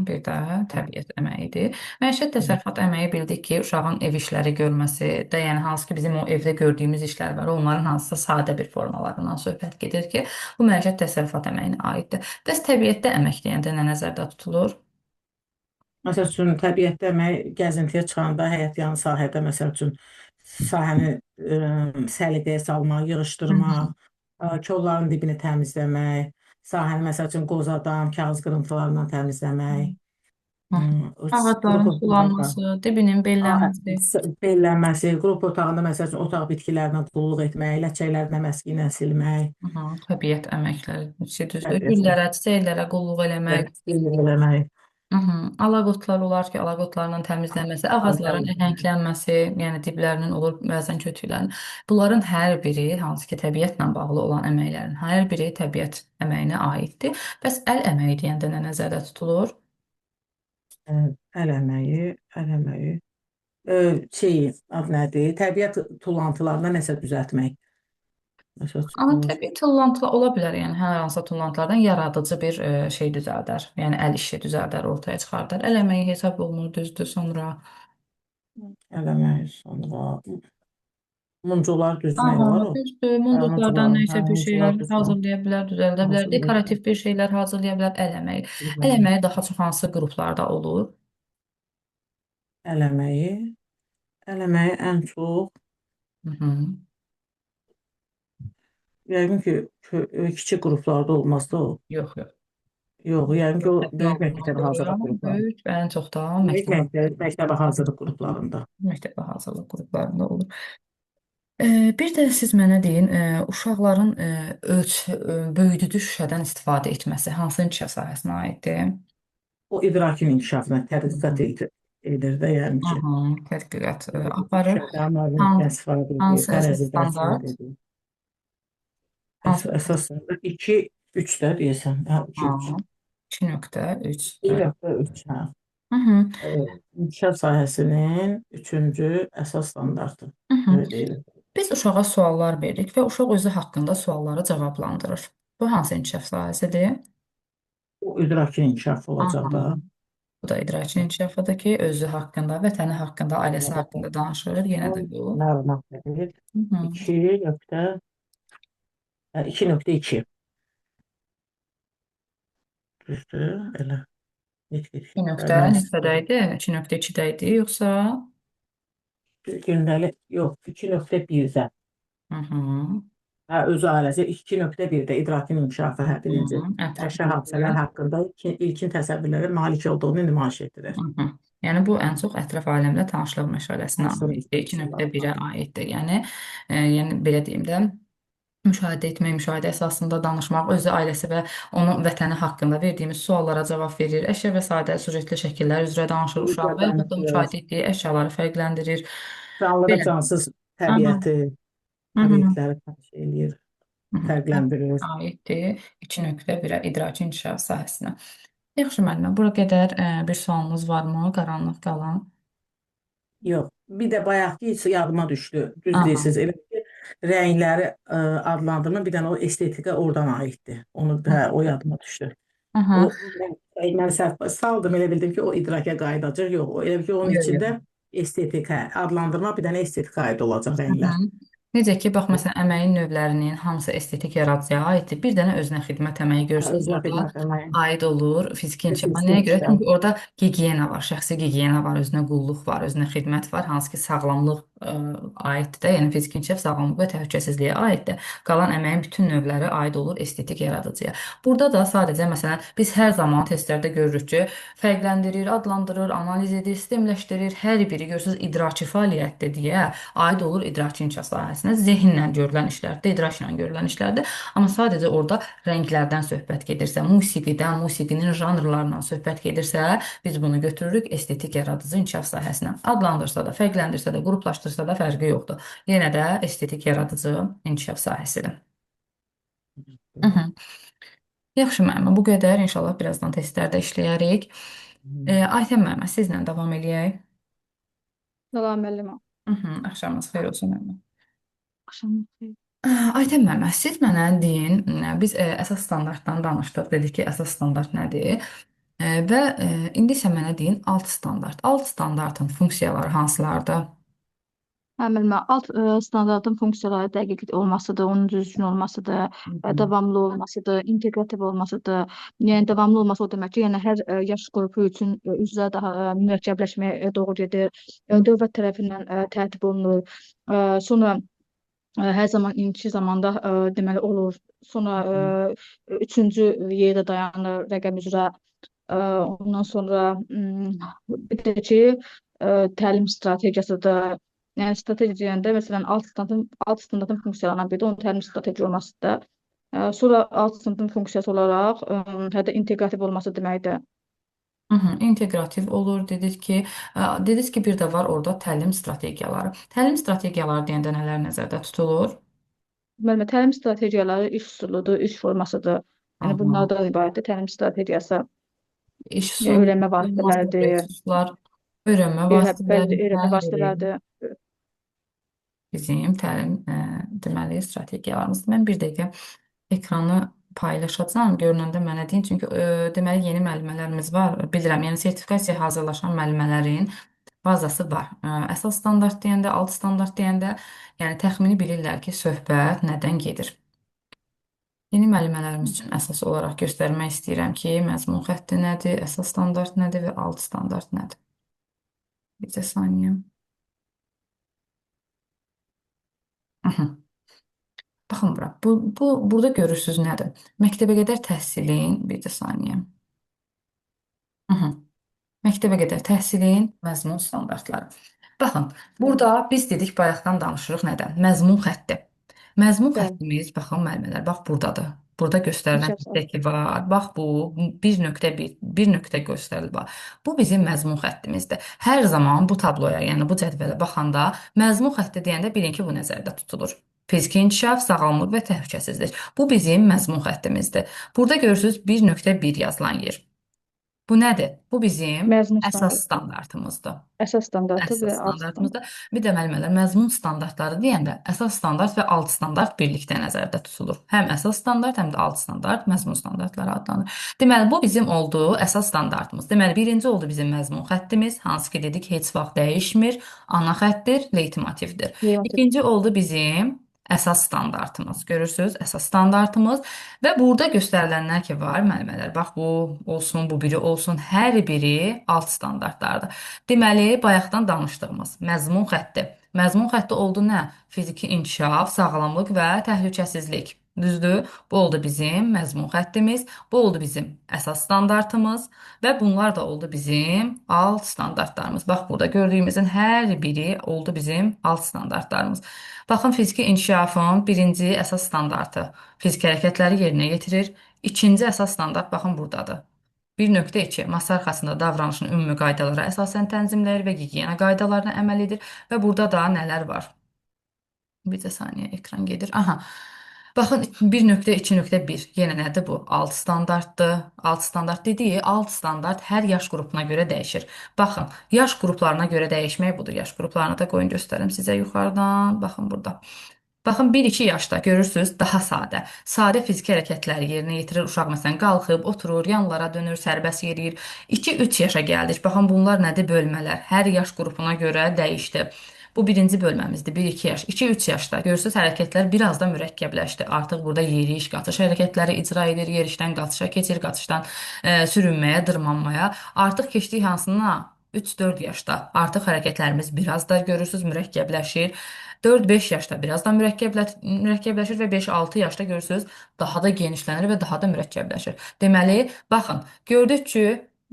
Bir də təbiət əməyidir. Məişət təsərrüfat əməyi bildik ki, uşağın ev işləri görməsi də, yəni hansı ki bizim o evdə gördüyümüz işlər var, onların hansısa sadə bir formalarından söhbət gedir ki, bu məişət təsərrüfat əməyinə aiddir. Bəs təbiətdə əmək deyəndə nə nəzərdə tutulur? Məsəl üçün, təbiətdə əmək gəzintiyə çıxanda həyətyanı sahədə, məsəl üçün, sahəni səliqəyə salmaq, Hı yığışdırmaq, hı. kolların dibini təmizləmək, sahəni, məsəl üçün, qozadan, kağız qırıntılarından təmizləmək, Hı. qrup Ağacların otaqda sulanması, dibinin bellənməsi. bellənməsi, qrup otağında, məsəl üçün, otaq bitkilərinə qulluq etmək, ləçəklərinə məski ilə silmək, Hı hı. Təbiət əməkləri, düzdür. təbiət Güllərə, çiçəklərə qulluq eləmək. eləmək. Hı hı. Alaqotlar olar ki, alaqotlarla təmizlənməsi, ağacların əhənglənməsi, yəni diblərinin olur bəzən kötüklərin. Bunların hər biri, hansı ki təbiətlə bağlı olan əməklərin hər biri təbiət əməyinə aiddir. Bəs əl əməyi deyəndə nə nəzərdə tutulur? Ə, əl əməyi. Adı nədir? Təbiət tullantılarında nəsə düzəltmək. Məsəl Amma üçün, təbii tullantılar ola bilər, yəni hər hansı tullantılardan yaradıcı bir şey düzəldər. Yəni əl işi düzəldər, ortaya çıxardar. Əl əməyi hesab olunur, düzdür. Sonra əl əməyi, sonra muncular düzmək aha, olar o. düzdür. Hə, Mundurlardan muncuların, hə, nəysə bir şeylər muncular düzmək. hazırlaya bilər, düzəldə bilər. Hazırlayırlar. Dekorativ bir şeylər hazırlaya bilər əl əməyi. Əl əməyi daha çox hansı qruplarda olur? Əl əməyi, əl əməyi ən çox, Hı hı. yəqin ki, kiçik qruplarda olmaz da o. Yox, yox. Yox, yəqin ki, o böyük Məktəbə məktəbə hazırlıq qrupları. böyük və ən çox da Böyük məktəbə hazırlıq qruplarında. məktəbə hazırlıq qruplarında olur. Bir də siz mənə deyin, uşaqların böyüdücü şüşədən istifadə etməsi hansı inkişaf sahəsinə aiddir? O idrakin inkişafına tədqiqat edir də, yəni ki. Aha, tədqiqat aparır. Şəhər müəllimlikdən Han- istifadə edir, Hansı əsas tərəzidən standart? istifadə edir. Hansı əsas? Əsasında 2-3 də deyəsən. Hə, 2-3. Ha, 2.3. 2.3, hə. Hı hı. İnkişaf sahəsinin üçüncü əsas standartı. Hı hı. Öyle deyilir. Biz uşağa suallar veririk və uşaq özü haqqında sualları cavablandırır. Bu hansı inkişaf sahəsidir? O idrakin inkişafı olacaq Aha. da. Bu da idraçın inkişafıdır ki, özü haqqında, vətəni haqqında, ailəsi haqqında danışır. Yenə də bu. Məlumat verir. Hı hı. 2.2. Düzdür, elə. Nitq 2 nöqtə neçədəydi? 2.2-də idi, yoxsa? Gündəlik, yox, 2.1-də. Hı hı. Hə, özü ailəsi 2.1-də idrakin inkişafı, hə, Hı birinci. hı. Ətraf Əşya hadisələr mühitdə. haqqında ilkin təsəvvürlərə malik olduğunu nümayiş etdirir. Hı hı. Yəni bu ən çox ətraf aləmlə tanışlıq məşğələsinə Tanışlıq aiddir. məşğələsinə 2.1-ə aid. aiddir. Yəni belə deyim də, müşahidə etmək, müşahidə əsasında danışmaq, özü ailəsi və onun vətəni haqqında verdiyimiz suallara cavab verir. Əşya və sadə süjetli şəkillər üzrə danışır uşaq və yaxud da Bilgiləndirilir. müşahidə etdiyi əşyaları fərqləndirir. Canlı və Belə. cansız Hı hı. təbiəti, Hı hı. obyektləri təşkil eləyir, Hı hı. fərqləndirir. Aiddir 2.1-ə idraki inkişaf sahəsinə. Yaxşı müəllimə, bura qədər bir sualınız varmı? Qaranlıq qalan. Yox, bir də bayaqki heç yadıma düşdü. Düz Aha. deyirsiniz. Elə ki, rəngləri adlandırma, bir dənə o estetika oradan aiddir. Onu hə, o yadıma düşdü. Aha. O mən səhv saldım, elə bildim ki, o idraka qayıdacaq. Yox, o elə ki, onun Yox, yox. içində estetika, adlandırma, bir dənə estetika aid olacaq Hı rənglər. hı. Necə ki, bax məsələn, əməyin növlərinin hamısı estetik yaradıcıya aiddir. Bir dənə özünə xidmət əməyi görsən, Özünə orada xidmət etmək. aid olur fiziki inkişafa. Fiziki Nəyə görə? inkişaf. Çünki orada gigiyena var, şəxsi gigiyena var, özünə qulluq var, özünə xidmət var, hansı ki, sağlamlıq aiddir də, yəni fiziki inkişaf sağlamlıq və təhlükəsizliyə aiddir. Qalan əməyin bütün növləri aid olur estetik yaradıcıya. Burada da sadəcə məsələn biz hər zaman testlərdə görürük ki, fərqləndirir, adlandırır, analiz edir, sistemləşdirir. Hər biri görürsüz idraki fəaliyyətdir deyə aid olur idraki inkişaf sahəsinə. Zehinlə görülən işlərdir, idrakla görülən işlərdir. Amma sadəcə orada rənglərdən söhbət gedirsə, musiqidən, musiqinin janrlarından söhbət gedirsə, biz bunu götürürük estetik yaradıcı inkişaf sahəsinə. Adlandırsa da, fərqləndirsə də, qruplaşdırsa da fərqi yoxdur. Yenə də estetik yaradıcı inkişaf sahəsidir. Hı -hı. Yaxşı müəllimə, bu qədər. İnşallah birazdan testlərdə işləyərik. Aytən müəllimə, sizlə davam eləyək. Salam müəllimə. Axşamınız xeyir olsun müəllimə. Axşamınız xeyir. Aytən müəllimə, siz mənə deyin, biz əsas standartdan danışdıq, dedik ki, əsas standart nədir? Və indi isə mənə deyin alt standart. Alt standartın funksiyaları hansılardır? Hə müəllimə, alt standartın funksiyaları dəqiq olmasıdır, onun düzgün olmasıdır, davamlı olmasıdır, inteqrativ olmasıdır. Yəni davamlı olması o demək ki, yəni hər yaş qrupu üçün üzrə daha mürəkkəbləşməyə doğru gedir. Dövlət tərəfindən tərtib olunur. Sonra hər zaman indiki zamanda deməli olur. Sonra üçüncü yerdə dayanır rəqəm üzrə. Ondan sonra bir də ki, təlim strategiyasıdır. Yəni strateji deyəndə məsələn alt standartın funksiyalarından biri də onun təlim strateji olmasıdır. Sonra alt standartın funksiyası olaraq hətta inteqrativ olması deməkdir. İnteqrativ olur, dediniz ki, bir də var orada təlim strategiyaları. Təlim strategiyaları deyəndə nələr nəzərdə tutulur? Müəllimə, təlim strategiyaları iş üsuludur, iş formasıdır. Yəni bunlardan ibarətdir təlim strategiyası. İş Öyrənmə vasitələridir. resurslar, öyrənmə Öyrənmə vasitələri, vasitələridir. bizim təlim deməli strategiyalarımızdır. Mən bir dəqiqə ekranı paylaşacağam. Görünəndə mənə deyin. Çünki deməli yeni müəllimələrimiz var. Bilirəm, yəni sertifikasiyaya hazırlaşan müəllimələrin bazası var. Əsas standart deyəndə, alt standart deyəndə, yəni təxmini bilirlər ki, söhbət nədən gedir. Yeni müəllimələrimiz üçün əsas olaraq göstərmək istəyirəm ki, məzmun xətti nədir, əsas standart nədir və alt standart nədir. Bir də saniyə. Baxın bura. Burada görürsüz nədir? Məktəbə qədər təhsilin, bir də saniyə. Məktəbə qədər təhsilin məzmun standartları. Baxın, burada biz dedik bayaqdan danışırıq nədən? Məzmun xətti. Məzmun xəttimiz, baxın müəllimələr, bax buradadır. Burada göstərilən ki var. Bax bu 1.1, 1 nöqtə göstərilir var. Bu bizim məzmun xəttimizdir. Hər zaman bu tabloya, yəni bu cədvələ baxanda məzmun xətti deyəndə bilin ki, bu nəzərdə tutulur. Fiziki inkişaf, sağlamlıq və təhlükəsizlik. Bu bizim məzmun xəttimizdir. Burada görürsünüz 1.1 yazılan yer. Bu nədir? Bu bizim əsas standartımızdır. Əsas standartı və alt standartımızda. Bir də müəllimələr, məzmun standartları deyəndə əsas standart və alt standart birlikdə nəzərdə tutulur. Həm əsas standart, həm də alt standart məzmun standartları adlanır. Deməli, bu bizim olduğu əsas standartımız. Deməli, birinci oldu bizim məzmun xəttimiz, hansı ki dedik heç vaxt dəyişmir, ana xəttdir, leytmotivdir. İkinci oldu bizim əsas standartımız. Görürsüz, əsas standartımız və burada göstərilənlər ki var, müəllimələr, bax bu olsun, bu biri olsun, hər biri alt standartlardır. Deməli, bayaqdan danışdığımız məzmun xətti. Məzmun xətti oldu nə? Fiziki inkişaf, sağlamlıq və təhlükəsizlik. Düzdür? Bu oldu bizim məzmun xəttimiz, bu oldu bizim əsas standartımız və bunlar da oldu bizim alt standartlarımız. Bax, burada gördüyümüzün hər biri oldu bizim alt standartlarımız. Baxın, fiziki inkişafın birinci əsas standartı fiziki hərəkətləri yerinə yetirir. İkinci əsas standart, baxın, buradadır. 1.2 masa arxasında davranışın ümumi qaydalara əsasən tənzimləyir və gigiyena qaydalarına əməl edir və burada da nələr var? Bir də saniyə, ekran gedir. Aha. Baxın, 1.2.1 yenə nədir bu? Alt standartdır. Alt standart dediyi, alt standart hər yaş qrupuna görə dəyişir. Baxın, yaş qruplarına görə dəyişmək budur. Yaş qruplarını da qoyun göstərim sizə yuxarıdan. Baxın burada. Baxın, 1-2 yaşda görürsünüz daha sadə. Sadə fiziki hərəkətləri yerinə yetirir. Uşaq məsələn qalxıb, oturur, yanlara dönür, sərbəst yeriyir. 2-3 yaşa gəldik. Baxın, bunlar nədir? Bölmələr. Hər yaş qrupuna görə dəyişdi. Bu birinci bölməmizdir. 1-2 yaş. 2-3 yaşda görürsünüz hərəkətlər biraz da mürəkkəbləşdi. Artıq burada yeriyiş, qaçış hərəkətləri icra edir. Yerişdən qaçışa keçir, qaçışdan sürünməyə, dırmanmaya. Artıq keçdik hansına? 3-4 yaşda artıq hərəkətlərimiz biraz da görürsüz mürəkkəbləşir. 4-5 yaşda biraz da mürəkkəbləşir və 5-6 yaşda görürsüz daha da genişlənir və daha da mürəkkəbləşir. Deməli, baxın, gördük ki,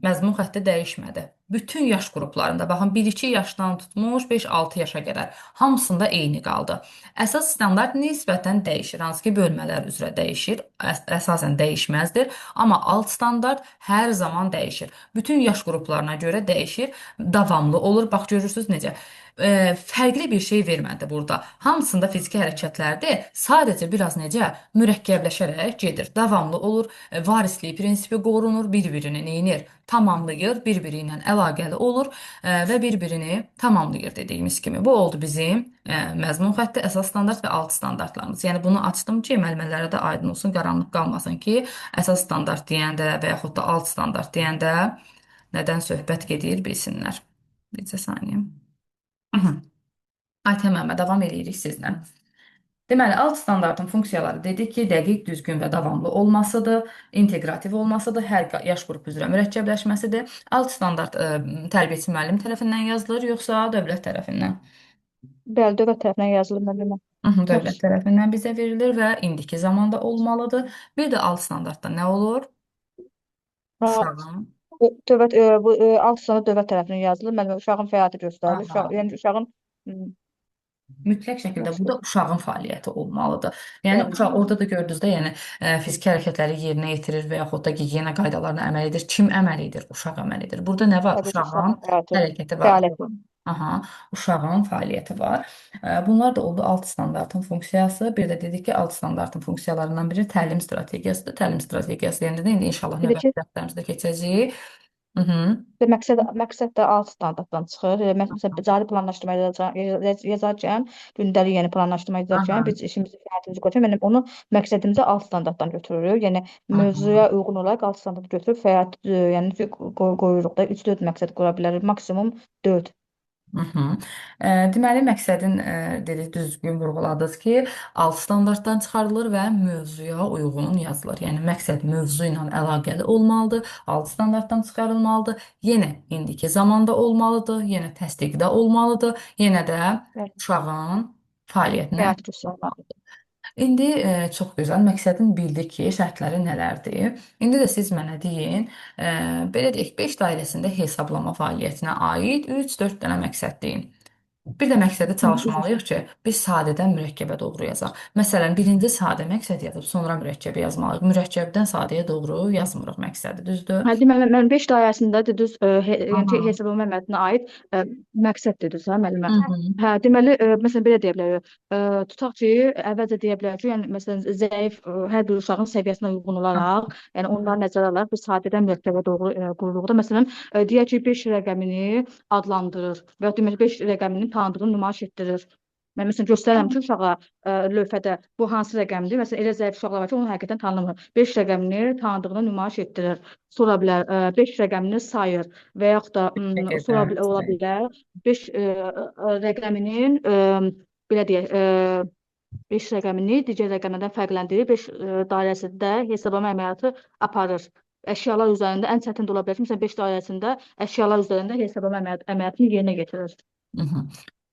məzmun xətti dəyişmədi. Bütün yaş qruplarında, baxın 1-2 yaşdan tutmuş 5-6 yaşa qədər hamısında eyni qaldı. Əsas standart nisbətən dəyişir, hansı ki bölmələr üzrə dəyişir, əsasən dəyişməzdir, amma alt standart hər zaman dəyişir. Bütün yaş qruplarına görə dəyişir, davamlı olur. Bax görürsüz necə? Fərqli bir şey vermədi burada. Hamısında fiziki hərəkətlərdir. Sadəcə biraz necə mürəkkəbləşərək gedir. Davamlı olur. Varislik prinsipi qorunur, bir-birini neynir? Tamamlayır, bir-biri ilə əlaqəli olur və bir-birini tamamlayır dediyimiz kimi. Bu oldu bizim məzmun xətti, əsas standart və alt standartlarımız. Yəni bunu açdım ki, müəllimələrə də aydın olsun, qaranlıq qalmasın ki, əsas standart deyəndə və yaxud da alt standart deyəndə nədən söhbət gedir bilsinlər. Bircə saniyə. Aytən müəllimə, davam edirik sizlə. Deməli, alt standartın funksiyaları dedik ki, dəqiq, düzgün və davamlı olmasıdır, inteqrativ olmasıdır, hər yaş qrupu üzrə mürəkkəbləşməsidir. Alt standart tərbiyəçi müəllim tərəfindən yazılır, yoxsa dövlət tərəfindən? Bəli, dövlət tərəfindən yazılır müəllimə. Dövlət tərəfindən bizə verilir və indiki zamanda olmalıdır. Bir də alt standartda nə olur? Uşağın. Dövlət bu alt standart dövlət tərəfindən yazılır. Müəllimə uşağın fəaliyyəti göstərilir. Yəni uşağın Mütləq şəkildə burada uşağın fəaliyyəti olmalıdır. Yəni uşaq orada da gördünüz də, yəni fiziki hərəkətləri yerinə yetirir və yaxud da gigiyena qaydalarına əməl edir. Kim əməl edir? Uşaq əməl edir. Burada nə var? Uşağın hərəkəti var. fəaliyyəti. Aha, uşağın fəaliyyəti var. Bunlar da oldu alt standartın funksiyası. Bir də dedik ki, alt standartın funksiyalarından biri təlim strategiyasıdır. Təlim strategiyası deyəndə də indi inşallah Bir də ki, növbəti dərslərimizdə keçəcəyik. məqsəd də alt standartdan çıxır. Məsələn, cari planlaşdırma yazarkən, gündəlik yeni planlaşdırma yazarkən biz işimizi fəaliyyətimizi götürürük. Yəni onu məqsədimizi alt standartdan götürürük. Yəni mövzuya uyğun olaraq alt standart götürüb fəaliyyət yəni qoyuruq da 3-4 məqsəd qoya bilərik. Maksimum 4. Deməli, məqsədin dedik, düzgün vurğuladınız ki, alt standartdan çıxarılır və mövzuya uyğun yazılır. Yəni, məqsəd mövzu ilə əlaqəli olmalıdır, alt standartdan çıxarılmalıdır, yenə indiki zamanda olmalıdır, yenə təsdiqdə olmalıdır, yenə də uşağın fəaliyyətinə Fəaliyyət göstərməlidir. İndi çox gözəl məqsədin bildik ki, şərtləri nələrdir. İndi də siz mənə deyin, belə deyək, 5 dairəsində hesablama fəaliyyətinə aid 3-4 dənə məqsəd deyin. Bir də məqsədi çalışmalıyıq ki, biz sadədən mürəkkəbə doğru yazaq. Məsələn, birinci sadə məqsəd yazıb, sonra mürəkkəbə yazmalıyıq. Mürəkkəbdən sadəyə doğru yazmırıq məqsədi, düzdür? Deməli, mən 5 dairəsində dediniz, yəni hesablama əməliyyatına aid məqsəd dediniz, hə müəllimə? Deməli, məsələn belə deyə bilərik. Tutaq ki, əvvəlcə deyə bilərik ki, yəni məsələn zəif hər bir uşağın səviyyəsinə uyğun olaraq, yəni onları nəzərə alaraq biz sadədən mürəkkəbə doğru qururuqda. Məsələn, deyək ki, 5 rəqəmini adlandırır və ya demək 5 rəqəminin tanıdığını nümayiş etdirir. Mən məsələn göstərirəm ki, uşağa lövhədə bu hansı rəqəmdir? Məsələn, elə zəif uşaqlar var ki, onu həqiqətən tanımır. 5 rəqəmini tanıdığını nümayiş etdirir. Sonra bilər 5 rəqəmini sayır və yaxud da sonra ola bilər 5 rəqəminin belə deyək 5 rəqəmini digər rəqəmlərdən fərqləndirir. 5 dairəsində hesablama əməliyyatı aparır. Əşyalar üzərində ən çətin də ola bilər ki, məsələn 5 dairəsində əşyalar üzərində hesablama əməliyyatını yerinə yetirir.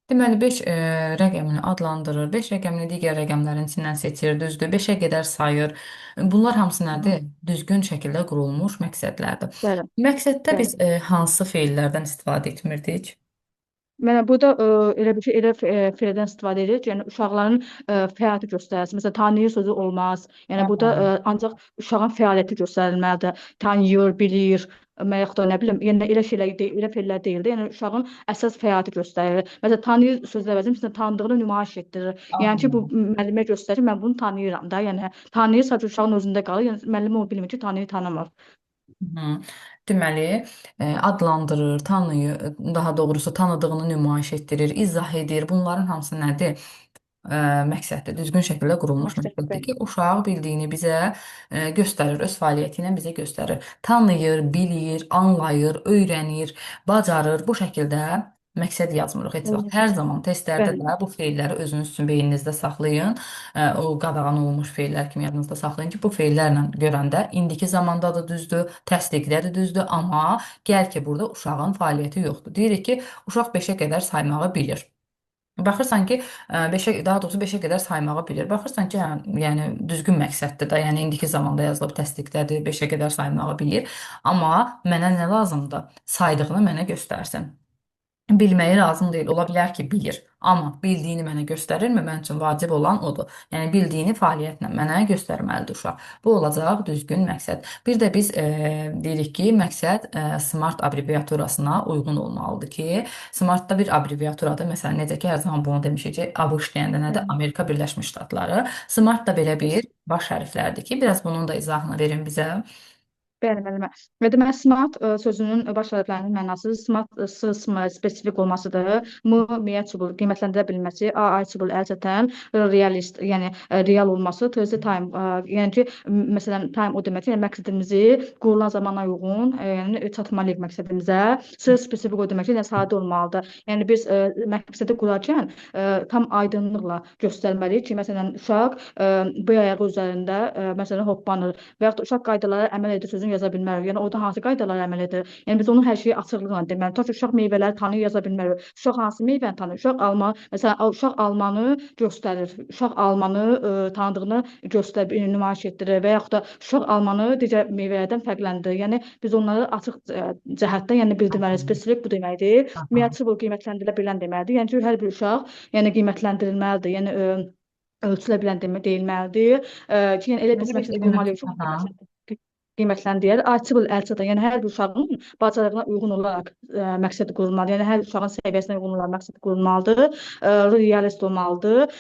Deməli, 5 rəqəmini adlandırır, 5 rəqəmini digər rəqəmlərin içindən seçir, düzdür, 5-ə qədər sayır. Bunlar hamısı nədir? Düzgün şəkildə qurulmuş məqsədlərdir. Məqsəddə biz hansı feillərdən istifadə etmirdik? Mənə burada elə bir ki, elə feildən istifadə edirik. Yəni uşaqların fəaliyyəti göstərilsin. Məsələn, tanıyır sözü olmaz. Yəni burada ancaq uşağın fəaliyyəti göstərilməlidir. Tanıyır, bilir, yaxud da nə bilim, yəni elə şeylər deyil, elə feillər deyildi. Yəni uşağın əsas fəaliyyəti göstərilir. Məsələn, tanıyır sözü əvəzində tanıdığını nümayiş etdirir. Yəni ki, bu müəllimə göstərir, mən bunu tanıyıram da. Yəni tanıyır sadəcə uşağın özündə qalır. Yəni müəllim o bilmir ki, tanıyır, tanımır. Deməli, adlandırır, tanıyır, daha doğrusu tanıdığını nümayiş etdirir, izah edir. Bunların hamısı nədir? Məqsəddir, düzgün şəkildə qurulmuş məqsəddir ki, uşaq bildiyini bizə göstərir, öz fəaliyyəti ilə bizə göstərir. Tanıyır, bilir, anlayır, öyrənir, bacarır. Bu şəkildə məqsəd yazmırıq heç vaxt. Evet. Hər zaman testlərdə Bəli. də bu feilləri özünüz üçün beyninizdə saxlayın. O qadağan olunmuş feillər kimi yadınızda saxlayın ki, bu feillərlə görəndə indiki zamanda da düzdür, təsdiqdə də düzdür, amma gəl ki, burada uşağın fəaliyyəti yoxdur. Deyirik ki, uşaq 5-ə qədər saymağı bilir. Baxırsan ki, 5-ə daha doğrusu 5-ə qədər saymağı bilir. Baxırsan ki, hə, yəni düzgün məqsəddir də, yəni indiki zamanda yazılıb təsdiqdədir, 5-ə qədər saymağı bilir. Amma mənə nə lazımdır? Saydığını mənə göstərsin. Bilməyi lazım deyil. Ola bilər ki, bilir. Amma bildiyini mənə göstərirmi? Mənim üçün vacib olan odur. Yəni bildiyini fəaliyyətlə mənə göstərməlidir uşaq. Bu olacaq düzgün məqsəd. Bir də biz deyirik ki, məqsəd SMART abreviaturasına uyğun olmalıdır ki, SMART da bir abreviaturadır. Məsələn, necə ki, hər zaman bunu demişik ki, ABŞ deyəndə nədir? Bəli. Amerika Birləşmiş Ştatları. SMART da belə bir baş hərflərdir ki, biraz bunun da izahını verin bizə. Bəli, bəli, bəli. Və deməli smart sözünün baş hərflərinin mənası smart spesifik olmasıdır. M çubuq qiymətləndirə bilməsi, A çubuq əlçatan, realist, yəni real olması, T time, yəni ki, məsələn time o deməkdir, yəni məqsədimizi qurulan zamana uyğun, yəni çatmalıyıq məqsədimizə. S spesifik o deməkdir, yəni sadə olmalıdır. Yəni biz məqsədi qurarkən tam aydınlıqla göstərməliyik ki, məsələn uşaq bu ayağı üzərində məsələn hoppanır və yaxud da uşaq qaydalara əməl edir sözünü yaza bilmərik. Yəni orada hansı qaydalara əməl edir? Yəni biz onun hər şeyi açıqlıqla deməli. Tutaq ki, uşaq meyvələri tanıyır, yaza bilmərik. Uşaq hansı meyvəni tanıyır? Uşaq alma, məsələn, uşaq almanı göstərir. Uşaq almanı tanıdığını göstərir, nümayiş etdirir və yaxud da uşaq almanı digər meyvələrdən fərqləndirir. Yəni biz onları açıq cəhətdən, yəni bildirməliyik. Spesifik bu deməkdir. Miyyətçi bu qiymətləndirilə bilən deməkdir. Yəni ki, hər bir uşaq yəni qiymətləndirilməlidir. Yəni ölçülə bilən deyilməlidir. Ki, yəni elə biz məqsəd qurmalıyıq ki, qiymətləndirək. Açıq əlçatan, yəni hər bir uşağın bacarığına uyğun olaraq məqsəd qurulmalıdır. Yəni hər uşağın səviyyəsinə uyğun olaraq məqsəd qurulmalıdır. Realist olmalıdır.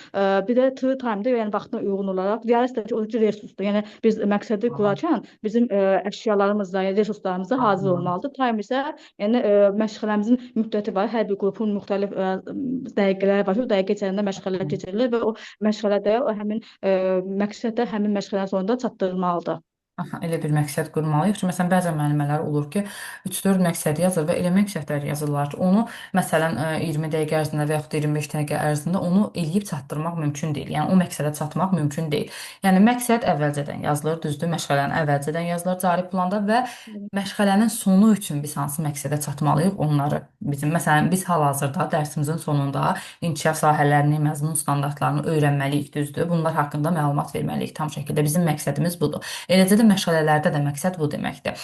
Bir də time-da, yəni vaxtına uyğun olaraq realist də ki, resursdur. Yəni biz məqsədi qurarkən bizim əşyalarımız da, yəni resurslarımız da hazır olmalıdır. Time isə yəni məşğələmizin müddəti var. Hər bir qrupun müxtəlif dəqiqələri var. O dəqiqə içərisində məşğələlər keçirilir və o məşğələdə həmin məqsədə həmin məşğələnin sonunda çatdırılmalıdır. Aha, elə bir məqsəd qurmalıyıq ki, məsələn, bəzən müəllimələr olur ki, 3-4 məqsəd yazır və elə məqsədlər yazırlar ki, onu məsələn 20 dəqiqə ərzində və yaxud da 25 dəqiqə ərzində onu eləyib çatdırmaq mümkün deyil. Yəni o məqsədə çatmaq mümkün deyil. Yəni məqsəd əvvəlcədən yazılır, düzdür? Məşğələnin əvvəlcədən yazılır cari planda və məşğələnin sonu üçün biz hansı məqsədə çatmalıyıq onları məsələn biz hal-hazırda dərsimizin sonunda inkişaf sahələrini, məzmun standartlarını öyrənməliyik, düzdür? Bunlar haqqında məlumat verməliyik tam şəkildə. Bizim məqsədimiz budur. Eləcə də məşğələlərdə də məqsəd bu deməkdir.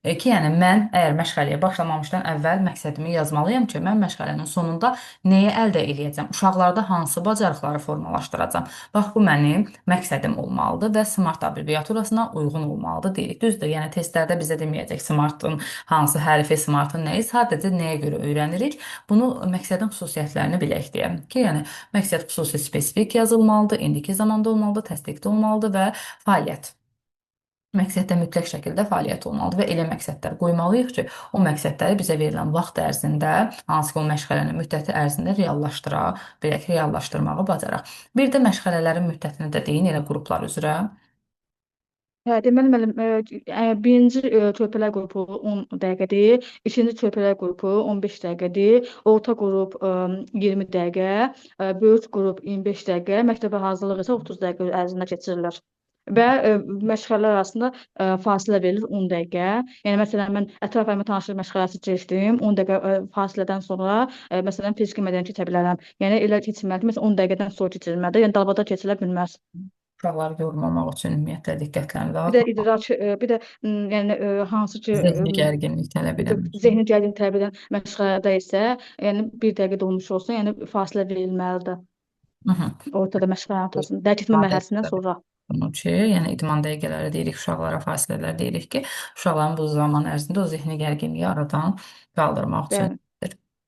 Ki, yəni mən əgər məşğələyə başlamamışdan əvvəl məqsədimi yazmalıyam ki, mən məşğələnin sonunda nəyi əldə edəcəm? Uşaqlarda hansı bacarıqları formalaşdıracam? Bax, bu mənim məqsədim olmalıdır və SMART abreviaturasına uyğun olmalıdır deyirik. Düzdür, yəni testlərdə bizə deməyəcək SMART-ın hansı hərfi, SMART-ın nəyi, sadəcə nəyə görə öyrənirik? Bunu məqsədin xüsusiyyətlərini bilək deyə ki, yəni məqsəd xüsusi spesifik yazılmalıdır, indiki zamanda olmalıdır, təsdiqdə olmalıdır və fəaliyyət. Məqsəddə mütləq şəkildə fəaliyyət olmalıdır və elə məqsədlər qoymalıyıq ki, o məqsədləri bizə verilən vaxt ərzində, hansı ki, o məşğələnin müddəti ərzində reallaşdıra bilək, reallaşdırmağı bacaraq. Bir də məşğələlərin müddətini də deyin elə qruplar üzrə. Hə, deməli müəllim, birinci körpələr qrupu 10 dəqiqədir, ikinci körpələr qrupu 15 dəqiqədir, orta qrup 20 dəqiqə, böyük qrup 25 dəqiqə, məktəbə hazırlıq isə 30 dəqiqə ərzində keçirilir. Və məşğələlər arasında fasilə verilir 10 dəqiqə. Yəni məsələn mən ətraf əmə tanışlıq məşğələsi keçdim, 10 dəqiqə fasilədən sonra məsələn fiziki mədəni keçə bilərəm. Yəni elə keçilməlidir. Məsələn 10 dəqiqədən sonra keçirilməlidir. Yəni dalbada keçilə bilməz. Uşaqları yormamaq üçün ümumiyyətlə diqqətlərini Bir də idrak, bir də yəni hansı ki zehni gərginlik tələb edən. Zehni gərginlik tələb edən məşğələdə isə yəni 1 dəqiqə dolmuş olsa, yəni fasilə verilməlidir. Ortada məşğələnin ortasında dərk etmə mərhələsindən sonra. Bunu ki, yəni idman dəqiqələri deyirik, uşaqlara fasilələr deyirik ki, uşaqların bu zaman ərzində o zehni gərginliyi aradan qaldırmaq üçün.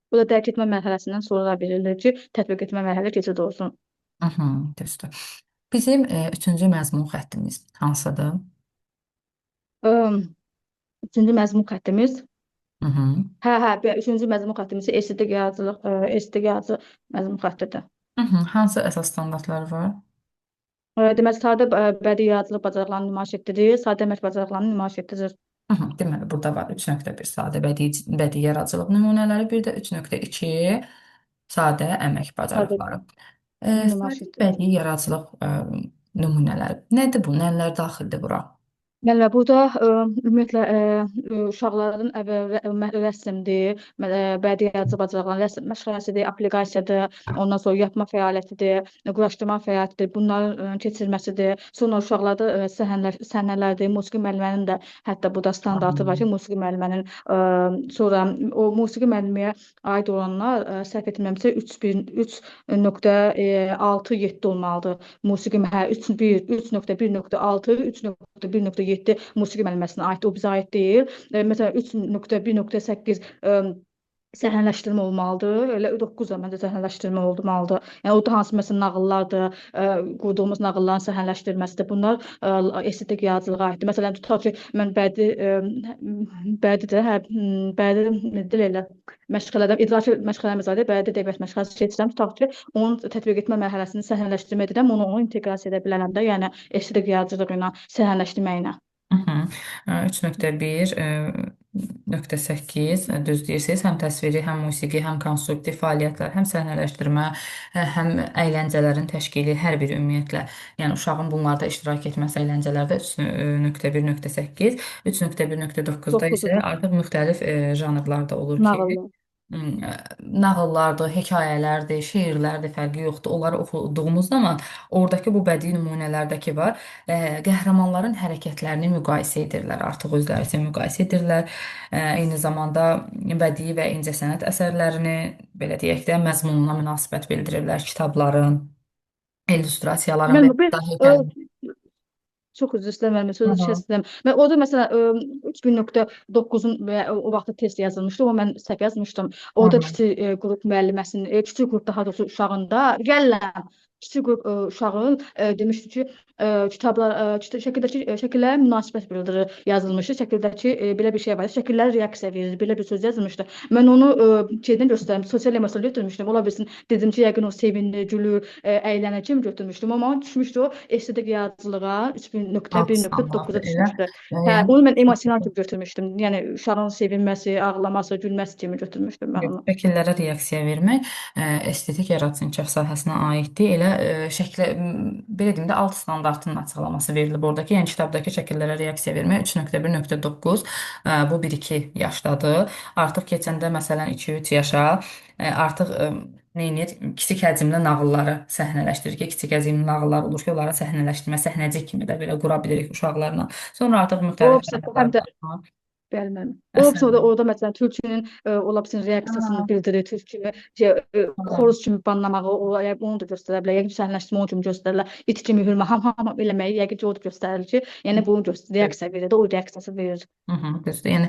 Bu da dərk etmə mərhələsindən sonra verilir ki, tətbiq etmə mərhələsi keçid olsun. Düzdür. Bizim üçüncü məzmun xəttimiz hansıdır? Üçüncü məzmun xəttimiz. Üçüncü məzmun xəttimiz estetik yaradıcı məzmun xəttidir. Hansı əsas standartlar var? Deməli, sadə bədii yaradıcılıq bacarıqlarını nümayiş etdirir, sadə əmək bacarıqlarını nümayiş etdirir. Deməli, burada var 3.1 sadə bədii yaradıcılıq nümunələri, bir də 3.2 sadə əmək Sadə bacarıqları. nümayiş Sadə etdirir. bədii yaradıcılıq nümunələri. Nədir bu? Nələr daxildir bura? Bəli, burada ümumiyyətlə uşaqların rəsmdir, bədii yaradıcı bacarıqların rəsm məşğələsidir, aplikasiyadır, ondan sonra yapma fəaliyyətidir, quraşdırma fəaliyyətidir, bunların keçirilməsidir. Sonra uşaqlarda səhnələrdir, musiqi müəllimlərinin də hətta burada standartı var ki, musiqi müəllimənin sonra o musiqi müəlliməyə aid olanlar səhv etmirəmsə 3.6-7 olmalıdır. Musiqi 3.1.6, 3.1.7 musiqi müəlliməsinə aiddir. O bizə aid deyil. Məsələn 3.1.8 səhnələşdirmə olmalıdır. Elə 9 da məncə səhnələşdirmə olmalıdır. Yəni o da hansı məsələn nağıllardır, qurduğumuz nağılların səhnələşdirməsidir. Bunlar estetik yaradıcılığa aiddir. Məsələn tutaq ki, mən bədii dil elə məşğələdən idraki məşğələmiz var, bədii ədəbiyyat məşğələsi keçirəm. Tutaq ki, onun tətbiq etmə mərhələsini səhnələşdirmə edirəm, onu inteqrasiya edə bilərəm də, yəni estetik yaradıcılıq ilə səhnələşdirməklə. 3.1.8 düz deyirsiniz. Həm təsviri, həm musiqi, həm konstruktiv fəaliyyətlər, həm səhnələşdirmə, həm əyləncələrin təşkili, hər biri ümumiyyətlə, yəni uşağın bunlarda iştirak etməsi əyləncələrdə 3.1.8, 3.1.9-da isə artıq müxtəlif janrlarda olur ki, Nağıllar. nağıllardır, hekayələrdir, şeirlərdir, fərqi yoxdur. Onları oxuduğumuz zaman oradakı bu bədii nümunələrdəki var, qəhrəmanların hərəkətlərini müqayisə edirlər, artıq özləri üçün müqayisə edirlər. Eyni zamanda bədii və incəsənət əsərlərini, belə deyək də, məzmununa münasibət bildirirlər, kitabların, illüstrasiyaların və Deməli, dahi çox üzr istəyirəm, sözü kəsdim. Mən orada məsələn 3000.9-un o vaxtda test yazılmışdı, amma mən səhv yazmışdım. Orada kiçik qrup müəlliməsinin, kiçik qrup daha doğrusu uşağında gəlirəm. Kiçik qrup uşağın demişdi ki, şəkillərə münasibət bildirir yazılmışdı. Şəkildəki belə bir şey var. Şəkillərə reaksiya verir. Belə bir söz yazılmışdı. Mən onu şeydən göstərdim, sosial mediada götürmüşdüm. Ola bilsin, dedim ki, yəqin o sevinir, gülür, əylənir kimi götürmüşdüm. Amma düşmüşdü o estetik yaradıcılığa 3000.1.9-a düşmüşdü. Onu mən emosional kimi götürmüşdüm. Yəni uşağın sevinməsi, ağlaması, gülməsi kimi götürmüşdüm mən onu. Şəkillərə reaksiya vermək estetik yaradıcı inkişaf sahəsinə aiddir. Elə şəklə, belə deyim də, alt standartının açıqlaması verilib oradakı. Yəni kitabdakı şəkillərə reaksiya vermək 3.1.9 bu 1-2 yaşdadır. Artıq keçəndə məsələn 2-3 yaşa artıq neynir? Kiçik həcmli nağılları səhnələşdirir ki, kiçik həcmli nağıllar olur ki, onlara səhnələşdirmə, səhnəcik kimi də belə qura bilirik uşaqlarla. Sonra artıq müxtəlif Bəli. Orada məsələn türkünün ola bilsin reaksiyasını bildirir, türkünü xoruz kimi banlamağı, onu da göstərə bilər. Yəqin səhnələşdirmə onu kimi göstərirlər. İt kimi hürmə, ham eləməyi yəqin ki, o da göstərir ki, yəni bunu reaksiya verir, o reaksiyası verir. Düzdür. Yəni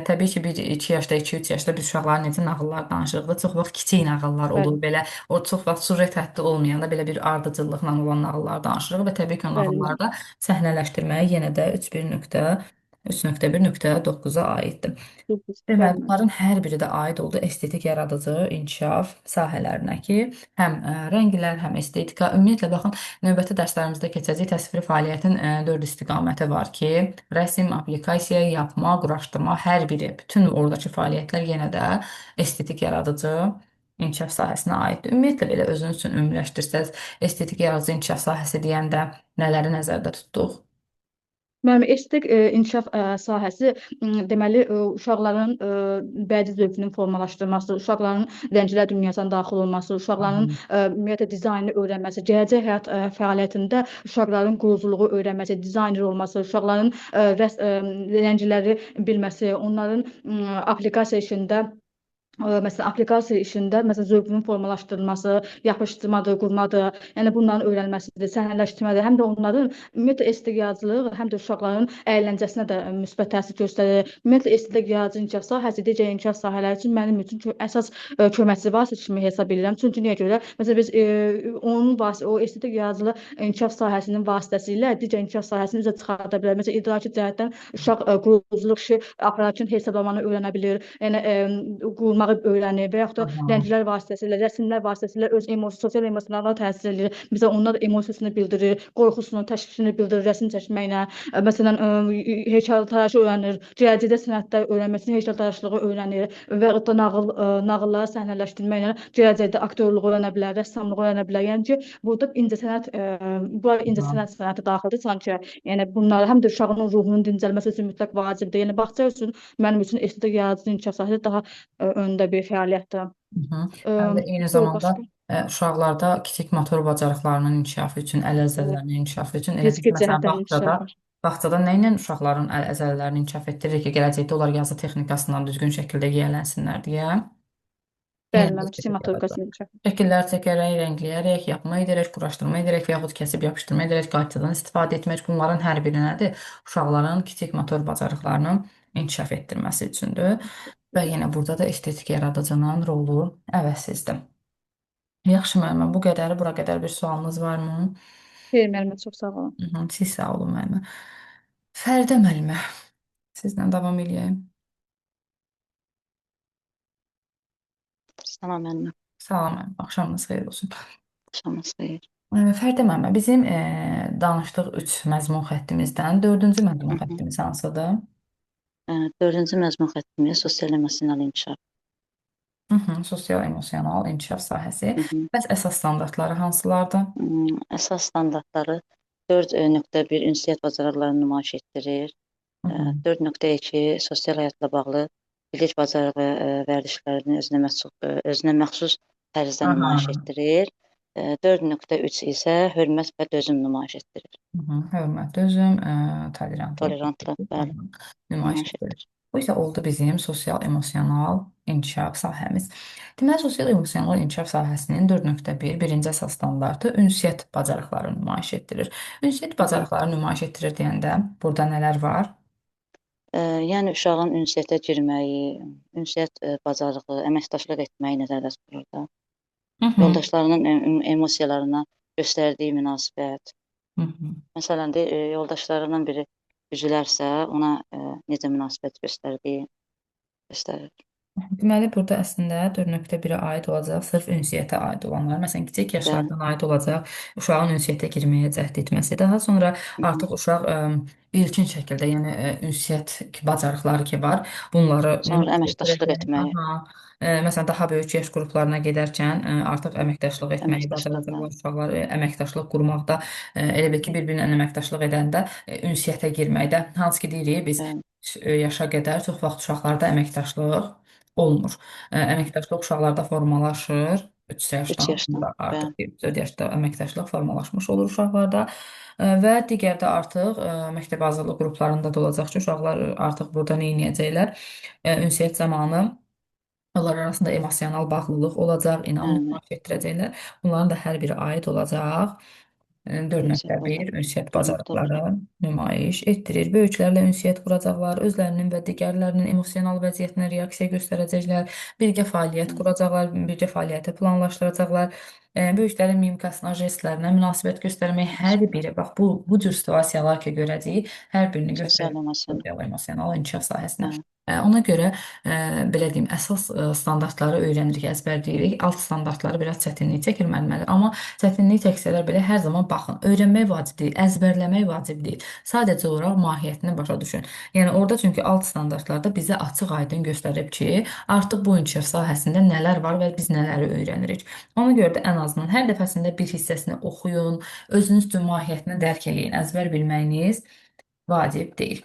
təbii ki, 1-2 yaşda, 2-3 yaşda biz uşaqların necə nağıllar danışırıq da çox vaxt kiçik nağıllar olur belə. O çox vaxt sujet həddi olmayanda belə bir ardıcıllıqla olan nağıllar danışırıq və təbii ki, o nağıllarda səhnələşdirməyi yenə də 3.1.9-a aiddir. Deməli, bunların hər biri də aid oldu estetik yaradıcı inkişaf sahələrinə ki, həm rənglər, həm estetika. Ümumiyyətlə, baxın, növbəti dərslərimizdə keçəcək təsviri fəaliyyətin 4 istiqaməti var ki, rəsm, aplikasiya, yapma, quraşdırma, hər biri, bütün oradakı fəaliyyətlər yenə də estetik yaradıcı inkişaf sahəsinə aiddir. Ümumiyyətlə, belə özünüz üçün ümumiləşdirsəz, estetik yaradıcı inkişaf sahəsi deyəndə nələri nəzərdə tutduq? Müəllim, estetik inkişaf sahəsi deməli uşaqların bədii zövqünün formalaşdırılması, uşaqların rənglər dünyasına daxil olması, uşaqların ümumiyyətlə dizaynı öyrənməsi, gələcək həyat fəaliyyətində uşaqların quruculuğu öyrənməsi, dizayner olması, uşaqların rəngləri bilməsi, onların aplikasiya işində məsələn, aplikasiya işində məsələn, zövqünün formalaşdırılması, yapışdırmadır, qurmadır, yəni bunların öyrənməsidir, səhnələşdirmədir. Həm də onların ümumiyyətlə estetik yaradıcılıq həm də uşaqların əyləncəsinə də müsbət təsir göstərir. Ümumiyyətlə estetik yaradıcı inkişaf sahəsi digər inkişaf sahələri üçün mənim üçün əsas köməkçi vasitə kimi hesab edirəm. Çünki niyə görə? Məsələn, biz o estetik yaradıcılıq inkişaf sahəsinin vasitəsilə digər inkişaf sahəsini üzə çıxarda bilər. Məsələn, idraki cəhətdən uşaq quruculuq işi apararkən hesablamanı öyrənə bilir. Yəni qurmaq oynağı öyrənir və yaxud da Aha. ləngilər vasitəsilə, rəsmlər vasitəsilə öz sosial emosionalına təsir edir. Bizə onlar da emosiyasını bildirir, qorxusunu, təşvişini bildirir rəsm çəkməklə. Məsələn, heykəltaraşı öyrənir, riyaziyyat sənətdə öyrənməsini heykəltaraşlığı öyrənir və ya da nağılları səhnələşdirməklə riyaziyyatda aktyorluğu öyrənə bilər, rəssamlığı öyrənə bilər. Yəni ki, burada incəsənət sənəti daxildir sanki. Yəni bunlar həm də uşağın ruhunun dincəlməsi üçün mütləq vacibdir. Yəni bağça üçün mənim üçün estetik yaradıcı inkişaf sahəsi daha öndə bir fəaliyyətdir. Hı. Həm də eyni zamanda Başqa uşaqlarda kiçik motor bacarıqlarının inkişafı üçün, əl əzələlərinin inkişafı üçün elə fiziki biz məsələn cəhətdən inkişaf var. bağçada nə ilə uşaqların əl əzələlərini inkişaf etdiririk ki, gələcəkdə onlar yazı texnikasından düzgün şəkildə yiyələnsinlər deyə. Bəli, Yəni mənim kiçik motorikasını inkişaf. şəkillər çəkərək, rəngləyərək, yapma edərək, quraşdırma edərək və yaxud kəsib yapışdırma edərək qayçıdan istifadə etmək bunların hər biri nədir? Uşaqların kiçik motor bacarıqlarının inkişaf etdirməsi üçündür. Və yenə burada da estetik yaradıcının rolu əvəzsizdir. Yaxşı müəllimə, bu qədəri, bura qədər bir sualınız varmı? Xeyr, müəllimə, çox sağ olun. Siz sağ olun müəllimə. Fəridə müəllimə, sizlə davam edəyim. Salam müəllimə. Salam müəllimə, axşamınız xeyir olsun. Axşamınız xeyir. Fəridə müəllimə, bizim danışdıq 3 məzmun xəttimizdən 4-cü məzmun xəttimiz hansıdır? 4-cü məzmun xəttimiz sosial emosional inkişaf. Sosial emosional inkişaf sahəsi. Hı -hı. Bəs əsas standartları hansılardır? Əsas standartları 4.1 ünsiyyət bacarıqlarını nümayiş etdirir. 4.2 sosial həyatla bağlı bilik bacarığı vərdişlərini özünə məxsus tərzdə nümayiş etdirir. 4.3 isə hörmət və dözüm nümayiş etdirir. Hörmət, dözüm, Tolerantlıq bəli, nümayiş etdirir. Bu isə oldu bizim sosial emosional inkişaf sahəmiz. Deməli, sosial emosional inkişaf sahəsinin 4.1 birinci əsas standartı ünsiyyət bacarıqları nümayiş etdirir. Ünsiyyət bacarıqları nümayiş etdirir deyəndə burada nələr var? Yəni uşağın ünsiyyətə girməyi, ünsiyyət bacarığı, əməkdaşlıq etməyi nəzərdə tutulur da. Yoldaşlarının emosiyalarına göstərdiyi münasibət. Məsələn, yoldaşlarından biri üzülərsə, ona necə münasibət göstərdiyi göstərir. Deməli, burada əslində 4.1-ə aid olacaq, sırf ünsiyyətə aid olanlar. Məsələn, kiçik yaşlardan aid olacaq uşağın ünsiyyətə girməyə cəhd etməsi. Daha sonra artıq uşaq ilkin şəkildə, yəni ünsiyyət bacarıqları ki var, bunları sonra əməkdaşlıq etməyi. Məsələn, daha böyük yaş qruplarına gedərkən artıq əməkdaşlıq etməyi bacaracaqlar uşaqlar, əməkdaşlıq qurmaqda, elə bil ki, bir-birinə əməkdaşlıq edəndə ünsiyyətə girməkdə, hansı ki deyirik biz yaşa qədər çox vaxt uşaqlarda əməkdaşlıq olmur. Əməkdaşlıq uşaqlarda formalaşır. 3 yaşdan sonra artıq 4 yaşda əməkdaşlıq formalaşmış olur uşaqlarda. Və digər də artıq məktəb hazırlıq qruplarında da olacaq ki, uşaqlar artıq burada nə edəcəklər? Ünsiyyət zamanı onlar arasında emosional bağlılıq olacaq, inam nümayiş etdirəcəklər. Bunların da hər biri aid olacaq 4.1 ünsiyyət bacarıqları nümayiş etdirir. Böyüklərlə ünsiyyət quracaqlar, özlərinin və digərlərinin emosional vəziyyətinə reaksiya göstərəcəklər, birgə fəaliyyət quracaqlar, birgə fəaliyyəti planlaşdıracaqlar. Böyüklərin mimikasına, jestlərinə münasibət göstərmək hər biri, bax bu cür situasiyalar ki görəcəyik, hər birini göstərir sosial emosional inkişaf sahəsinə. Ona görə belə deyim, əsas standartları öyrənirik, əzbərləyirik. Alt standartları biraz çətinlik çəkir müəllimələr, amma çətinlik çəksələr belə hər zaman baxın, öyrənmək vacib deyil, əzbərləmək vacib deyil. Sadəcə olaraq mahiyyətini başa düşün. Yəni orada çünki alt standartlarda bizə açıq-aydın göstərib ki, artıq bu inkişaf sahəsində nələr var və biz nələri öyrənirik. Ona görə də ən azından hər dəfəsində bir hissəsini oxuyun, özünüz üçün mahiyyətini dərk eləyin, əzbər bilməyiniz vacib deyil.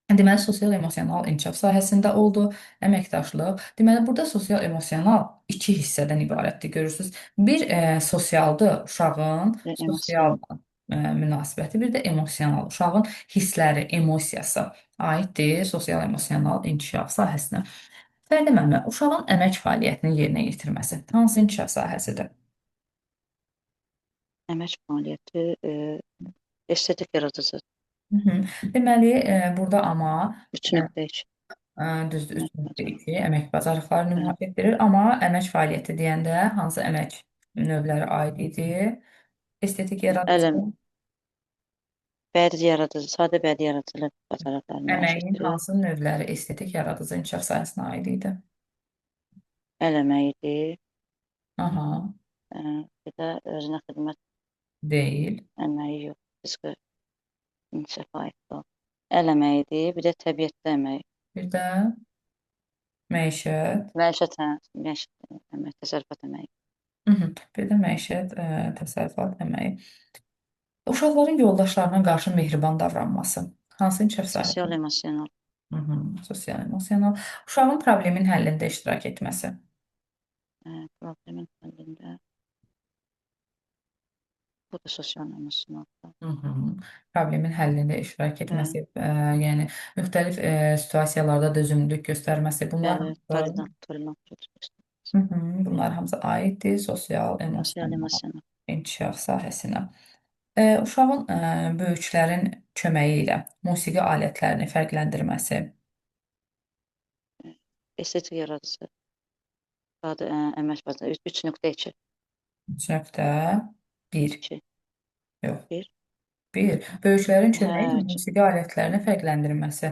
Deməli, sosial emosional inkişaf sahəsində oldu, əməkdaşlıq. Deməli, burada sosial emosional 2 hissədən ibarətdir, görürsünüz. Bir sosialdır, uşağın sosial münasibəti, bir də emosional, uşağın hissləri, emosiyası aiddir sosial emosional inkişaf sahəsinə. Fəridə müəllimə, uşağın əmək fəaliyyətini yerinə yetirməsi hansı inkişaf sahəsidir? Əmək fəaliyyəti estetik yaradıcı. Deməli, burada amma 3.2 düzdür, 3.2 əmək bacarıqları nümayiş etdirir, amma əmək fəaliyyəti deyəndə hansı əmək növləri aid idi? Estetik yaradıcı. Bədii yaradıcı, sadə bədii yaradıcılıq bacarıqları nümayiş etdirir. Əməyin hansı növləri estetik yaradıcı inkişaf sahəsinə aid idi? əl əməyidir. Aha, Bir də özünə xidmət deyil. əməyi yox, fiziki inkişafa aiddir o. Əl əməyidir, bir də təbiətdə əmək. Bir də məişət. Məişət əmək, təsərrüfat əməyi. Bir də məişət, təsərrüfat əməyi. Uşaqların yoldaşlarına qarşı mehriban davranması. Hansı inkişaf Sosial sahəsi? emosional. Sosial, emosional. Uşağın problemin həllində iştirak etməsi. Problemin həllində. Bu da sosial emosionaldır. Problemin həllində iştirak Bəli, etməsi, yəni müxtəlif situasiyalarda dözümlülük göstərməsi. Bunlar bəli, hamısı, tolerant bunlar hamısı aiddir sosial, sosial emosional emosional. inkişaf sahəsinə. Uşağın böyüklərin köməyi ilə musiqi alətlərini fərqləndirməsi. Estetik yaradıcı. Əmək bazası 3.2. 3.1. 2. Yox, 1. 1. Böyüklərin köməyi ilə Hə, musiqi alətlərini fərqləndirməsi.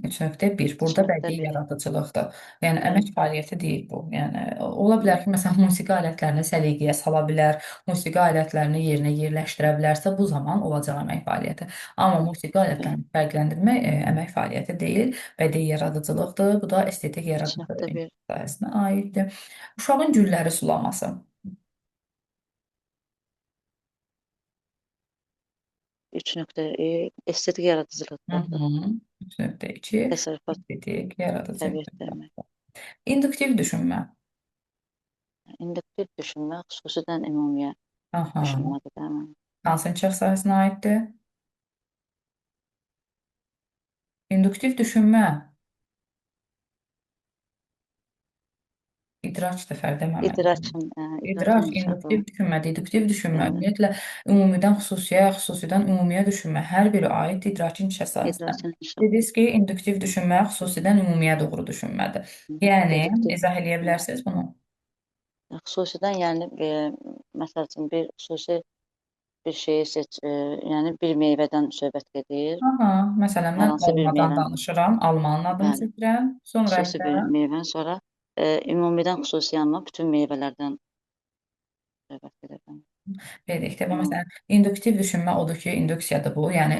3.1. Burada bədii 3.1. yaradıcılıqdır. Yəni Bəli, əmək fəaliyyəti deyil bu. Yəni ola bilər ki, məsələn, musiqi alətlərini səliqəyə sala bilər, musiqi alətlərini yerinə yerləşdirə bilərsə, bu zaman olacaq əmək fəaliyyəti. Amma musiqi bəli. alətlərini fərqləndirmək əmək fəaliyyəti deyil, bədii yaradıcılıqdır. Bu da estetik yaradıcı 3.1. sahəsinə aiddir. Uşağın gülləri sulaması. 3.2. Estetik yaradıcılıqdadır. 3.2. Təsərrüfat, Estetik yaradıcı. təbiətdə əmək. İnduktiv düşünmə. İnduktiv düşünmə xüsusidən ümumiyə Aha. düşünmədir. Hansı inkişaf sahəsinə aiddir? İnduktiv düşünmə. İdrac da deməməli. İdrac, İdraçın inkişafı. induktiv düşünmə, deduktiv düşünmə, Bəli, ümumiyyətlə ümumidən xüsusiyə, xüsusidən ümumiyə düşünmə, hər biri aiddir idrakin inkişaf sahəsinə. idraçın inkişafı. Dediniz ki, induktiv düşünmə xüsusidən ümumiyə doğru düşünmədir. Yəni, Deduktiv. izah eləyə bilərsiniz bunu? Xüsusidən, yəni məsəl üçün bir xüsusi bir şeyi seç, yəni bir meyvədən söhbət gedir. Aha, məsələn, mən Hər hansı bir almadan meyvə. danışıram, almanın adını Bəli, çəkirəm, sonra xüsusi bir isə meyvədən sonra ümumidən xüsusi amma bütün meyvələrdən söhbət gedir. Dedikdə, məsələn, induktiv düşünmə odur ki, induksiyadır bu, yəni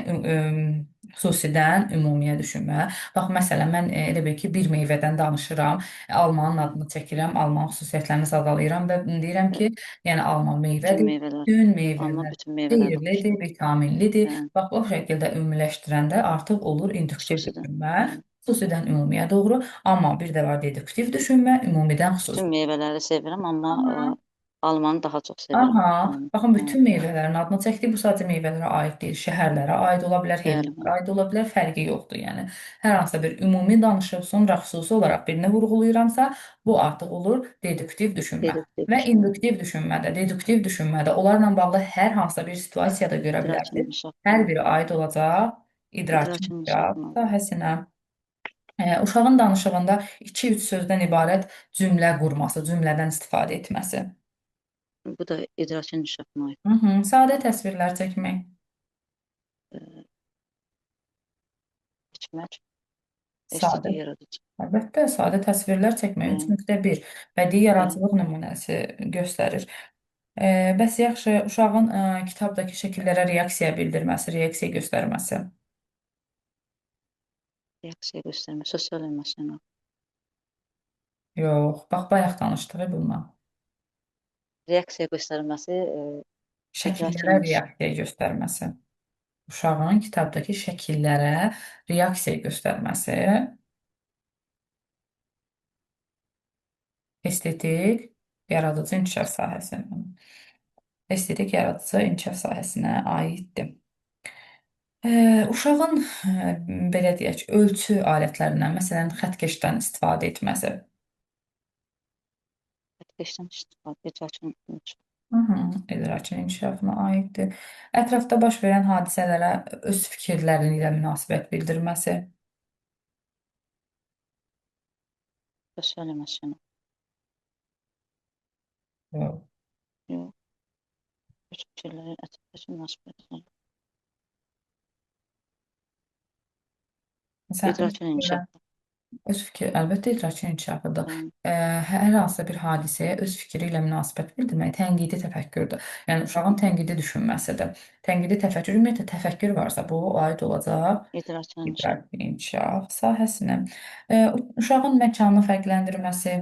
xüsusidən ümumiyə düşünmə. Bax, məsələn, mən elə bil ki, bir meyvədən danışıram, almanın adını çəkirəm, almanın xüsusiyyətlərini sadalayıram və deyirəm ki, yəni alma Bütün meyvədir, meyvələr, bütün alma meyvələr bütün meyvələrdən xeyirlidir, xoşdur. vitaminlidir. Bəli, Bax, o şəkildə ümumiləşdirəndə artıq olur induktiv xüsusidən. düşünmə, Bəli. xüsusidən ümumiyə doğru, amma bir də var deduktiv düşünmə, ümumidən Bütün xüsusi. meyvələri sevirəm, amma almanı daha çox sevirəm. Aha, Yəni, baxın bütün meyvələrin adını çəkdik. Bu sadəcə meyvələrə aid deyil, şəhərlərə aid ola bilər, bəli, heyvanlara aid ola bilər, fərqi yoxdur. Yəni hər hansısa bir ümumi danışıb sonra xüsusi olaraq birini vurğulayıramsa, bu artıq olur deduktiv düşünmə. deduktiv Və düşünmə. induktiv düşünmədə, deduktiv düşünmədə onlarla bağlı hər hansısa bir situasiyada görə İdraçın bilərsiniz. inkişafı. Hər biri aid olacaq idrakin İdraçın inkişaf inkişafına. sahəsinə. Uşağın danışığında 2-3 sözdən ibarət cümlə qurması, cümlədən istifadə etməsi. Bu da idraçın inkişafına aid. Sadə təsvirlər çəkmək. İçmək, Sadə. estetik yaradıcı. Əlbəttə, sadə təsvirlər çəkmək 3.1 bədii yaradıcılıq nümunəsi göstərir. Bəs yaxşı, uşağın kitabdakı şəkillərə reaksiya bildirməsi, reaksiya göstərməsi. Reaksiya göstərmə, sosial emosional. Yox, bax bayaq danışdıq bundan. Reaksiya göstərməsi Şəkillərə reaksiya göstərməsi. Uşağın kitabdakı şəkillərə reaksiya göstərməsi. Estetik yaradıcı inkişaf sahəsində. Estetik yaradıcı inkişaf sahəsinə aiddir. Uşağın belə deyək, ölçü alətlərindən, məsələn, xəttkeşdən istifadə etməsi. Xəttkeşdən istifadə, idraçın inkişafı. İdrakin inkişafına aiddir. Ətrafda baş verən hadisələrə öz fikirləri ilə münasibət bildirməsi. Sosial emosional. Yox. Yox. Öz fikirləri ətrafdakı münasibətlər. Sən İdraçın inkişafı. Öz fikri, əlbəttə idraki inkişafıdır. Bəli. Hər hansısa bir hadisəyə öz fikri ilə münasibət bildirmək tənqidi təfəkkürdür. Yəni uşağın tənqidi düşünməsidir. Tənqidi təfəkkür, ümumiyyətlə təfəkkür varsa bu aid olacaq İdrakin inkişaf. idraki inkişaf sahəsinə. Uşağın məkanını fərqləndirməsi,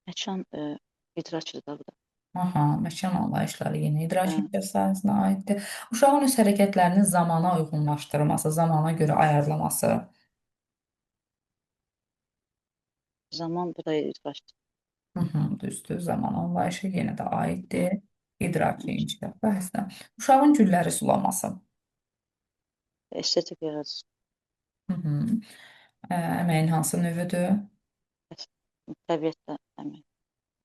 Məkan idrakçıdır da bu da. aha, məkan anlayışları yeni idraki Bəli. inkişaf sahəsinə aiddir. Uşağın öz hərəkətlərini zamana uyğunlaşdırması, zamana görə ayarlaması. Zaman bu da idrakçıdır. Düzdür. Zaman anlayışı yenə də aiddir. İdraki inkişaf bəhsinə. Uşağın gülləri sulaması. Estetik yaradıcı. Hı -hı. Əməyin hansı növüdür? Təbiətlə əmək.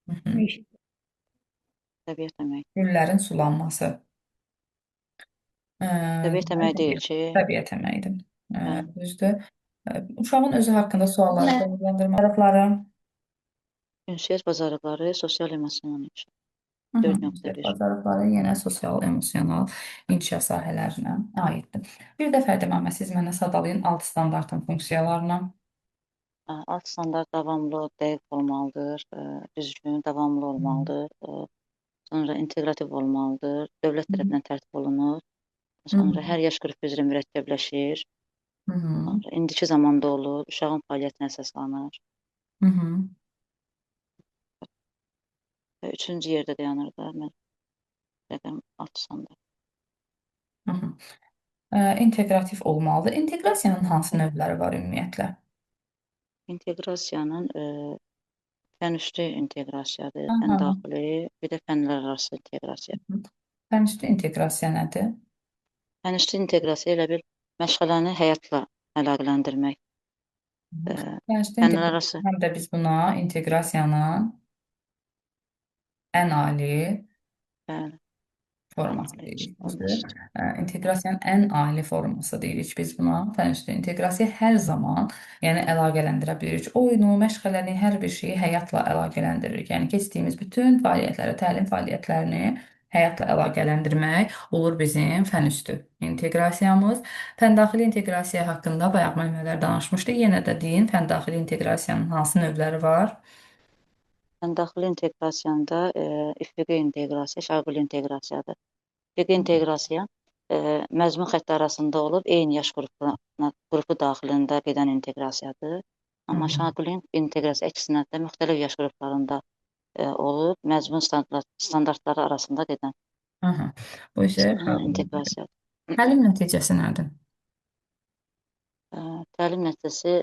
Hı -hı. Təbiət əmək. Güllərin sulanması. Təbiət əmək deyil ki, Təbiət əməyidir. bəli. Düzdür. Uşağın özü haqqında sualları Mən- cavablandırma tarafları. Ünsiyyət bacarıqları, sosial emosional inkişaf. Hı -hı. 4.1. Bacarıqları yenə sosial, emosional inkişaf sahələrinə aiddir. Bir dəfə demə, siz mənə sadalayın alt standartın funksiyalarını. Alt standart davamlı, dəqiq olmalıdır, düzgün, davamlı olmalıdır. Sonra inteqrativ olmalıdır, dövlət tərəfindən tərtib olunur. Sonra hər yaş qrupu üzrə mürəkkəbləşir. Hı -hı. Sonra indiki zamanda olur, uşağın fəaliyyətinə əsaslanır. Hı -hı. Və üçüncü yerdə dayanır da mən rəqəm alt standart. Hı -hı. İnteqrativ olmalıdır. İnteqrasiyanın hansı növləri var ümumiyyətlə? İnteqrasiyanın fənüstü inteqrasiyadır, Aha. fəndaxili, bir də fənlər arası inteqrasiya. Fənüstü inteqrasiya nədir? Fənüstü inteqrasiya elə bil məşğələni həyatla əlaqələndirmək. Fənüstü Fənlər inteqrasiya, arası, həm də biz buna inteqrasiyanın ən ali bəli, forması fənali deyirik. olması. Düzdür? İnteqrasiyanın ən ali forması deyirik biz buna. Fənüstü inteqrasiya hər zaman, yəni əlaqələndirə bilirik. Oyunu, məşğələni, hər bir şeyi həyatla əlaqələndiririk. Yəni keçdiyimiz bütün fəaliyyətləri, təlim fəaliyyətlərini həyatla əlaqələndirmək olur bizim fənüstü inteqrasiyamız. Fəndaxili inteqrasiya haqqında bayaq müəllimlər danışmışdı. Yenə də deyin, fəndaxili inteqrasiyanın hansı növləri var? Fəndaxili inteqrasiyanda üfüqi inteqrasiya, şaquli inteqrasiyadır. Üfüqi inteqrasiya məzmun xətti arasında olub, eyni yaş qrupu daxilində gedən inteqrasiyadır. Amma şaquli inteqrasiya əksinə də müxtəlif yaş qruplarında olub, məzmun standartları arasında gedən Aha. Bu isə inteqrasiyadır. təlim nəticəsi nədir? Təlim nəticəsi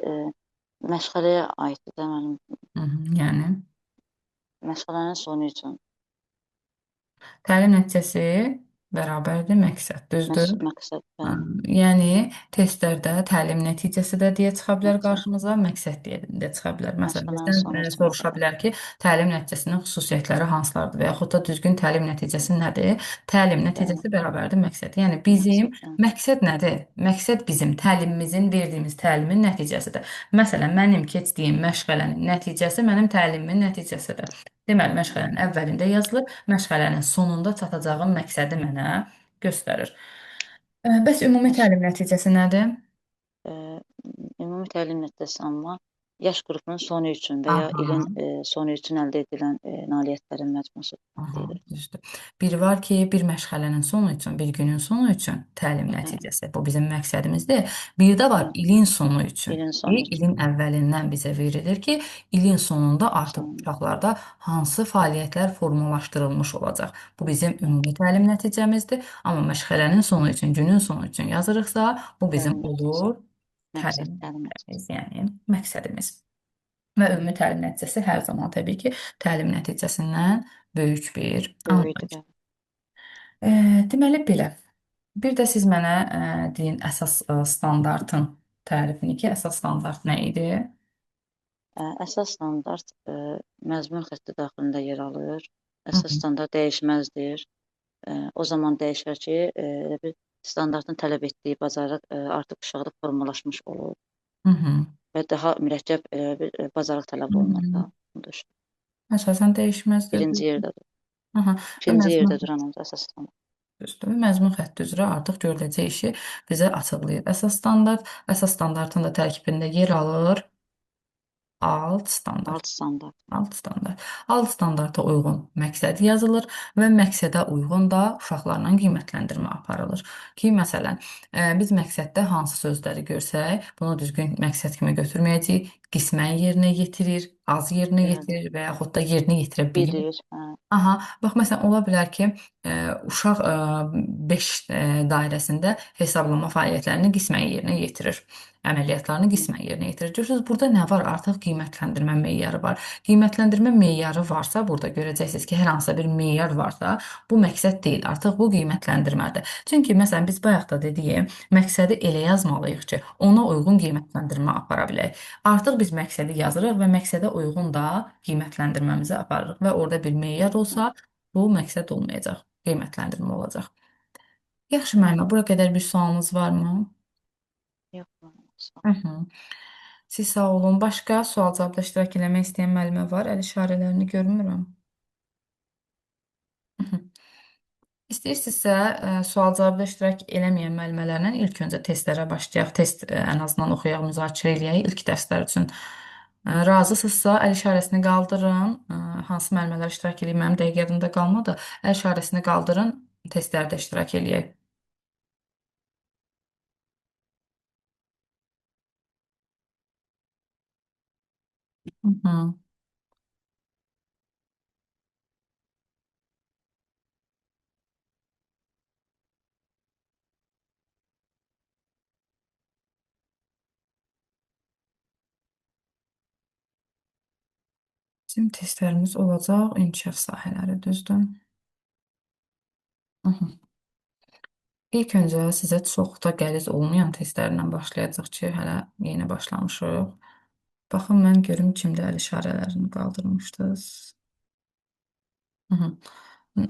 məşğələyə aiddir də mənim. Yəni Məşğələnin sonu üçün təlim nəticəsi bərabərdir məqsəd, düzdür? məqsəd, bəli. Yəni testlərdə təlim nəticəsi də deyə çıxa bilər Nəticə. qarşımıza, məqsəd deyə də çıxa bilər. Məsələn, Məşğələnin sonu bizdən üçün soruşa məsələn. bilər ki, təlim nəticəsinin xüsusiyyətləri hansılardır və yaxud da düzgün təlim nəticəsi nədir? Təlim nəticəsi bərabərdir məqsəd. Yəni bizim məqsəd nədir? Məqsəd bizim təlimimizin, verdiyimiz təlimin nəticəsidir. Məsələn, mənim keçdiyim məşğələnin nəticəsi mənim təlimimin nəticəsidir. Deməli, məşğələnin əvvəlində yazılır, məşğələnin sonunda çatacağım məqsədi mənə göstərir. Bəs ümumi təlim nəticəsi nədir? Ümumi təlim nəticəsi amma yaş qrupunun sonu üçün və ya Aha. ilin sonu üçün əldə edilən nailiyyətlərin məcmusu Aha, deyilir. düzdür. Biri var ki, bir məşğələnin sonu üçün, bir günün sonu üçün təlim nəticəsi. Bu bizim məqsədimizdir. Bir də var ilin sonu üçün. İlin sonu üçün. İlin əvvəlindən bizə verilir ki, ilin sonunda artıq uşaqlarda hansı fəaliyyətlər formalaşdırılmış olacaq. Bu bizim ümumi təlim nəticəmizdir. Amma məşğələnin sonu üçün, günün sonu üçün yazırıqsa, bu bizim Təlim olur Məqsəd, təlim təlim nəticəsi. nəticəmiz, yəni məqsədimiz. Və ümumi təlim nəticəsi hər zaman təbii ki, təlim nəticəsindən böyük bir anlayış. Böyükdür. Deməli belə. Bir də siz mənə deyin əsas standartın tərifini ki, əsas standart nə idi? Əsas standart məzmun xətti daxilində yer alır. Əsas standart dəyişməzdir. O zaman dəyişər ki, bir standartın tələb etdiyi bacarıq artıq uşaqda formalaşmış olur Hı -hı. və daha mürəkkəb bir bacarıq tələb olunur da. Əsasən dəyişməzdir. Birinci yerdə durur. Aha. İkinci yerdə duran olacaq əsas standart. Düzdür. Məzmun xətti üzrə artıq görüləcək işi bizə açıqlayır. Əsas standartın da tərkibində yer alır alt standart. Alt standart. Alt standart. Alt standarta uyğun məqsəd yazılır və məqsədə uyğun da uşaqlarla qiymətləndirmə aparılır. Ki, məsələn, biz məqsəddə hansı sözləri görsək, bunu düzgün məqsəd kimi götürməyəcəyik, qismən yerinə yetirir, az yerinə Bəli. yetirir və yaxud da yerinə yetirə bilir. Bilir. Hə. Aha, bax məsələn ola bilər ki, uşaq 5 dairəsində hesablama fəaliyyətlərini qismən yerinə yetirir. Əməliyyatlarını qismən yerinə yetirir. Görürsüz, burada nə var? Artıq qiymətləndirmə meyarı var. Qiymətləndirmə meyarı varsa, burada görəcəksiniz ki, hər hansısa bir meyar varsa, bu məqsəd deyil, artıq bu qiymətləndirmədir. Çünki məsələn biz bayaq da dedik, məqsədi elə yazmalıyıq ki, ona uyğun qiymətləndirmə apara bilək. Artıq biz məqsədi yazırıq və məqsədə uyğun da qiymətləndirməmizi aparırıq və orada bir meyar olsa, bu məqsəd olmayacaq, qiymətləndirmə olacaq. Yaxşı müəllimə, bura qədər bir sualınız varmı? Yox. Hı hı. Siz sağ olun. Başqa sual-cavabda iştirak eləmək istəyən müəllimə var? Əl işarələrini görmürəm. Hı hı. İstəyirsinizsə, sual-cavabda iştirak eləməyən müəllimələrlə ilk öncə testlərə başlayaq. Test ən azından oxuyaq, müzakirə eləyək ilk dərslər üçün. Razısınızsa əl işarəsini qaldırın. Hansı müəllimələr iştirak eləyir, mənim dəqiq yadımda qalmadı. Əl işarəsini qaldırın, testlərdə iştirak eləyək. Hı hı. Bizim testlərimiz olacaq inkişaf sahələri, düzdür? Hı hı. İlk öncə sizə çox da qəliz olmayan testlərlə başlayacaq ki, hələ yeni başlamışıq. Baxın, mən görüm kimdə əl işarələrini qaldırmışdınız. Hı hı.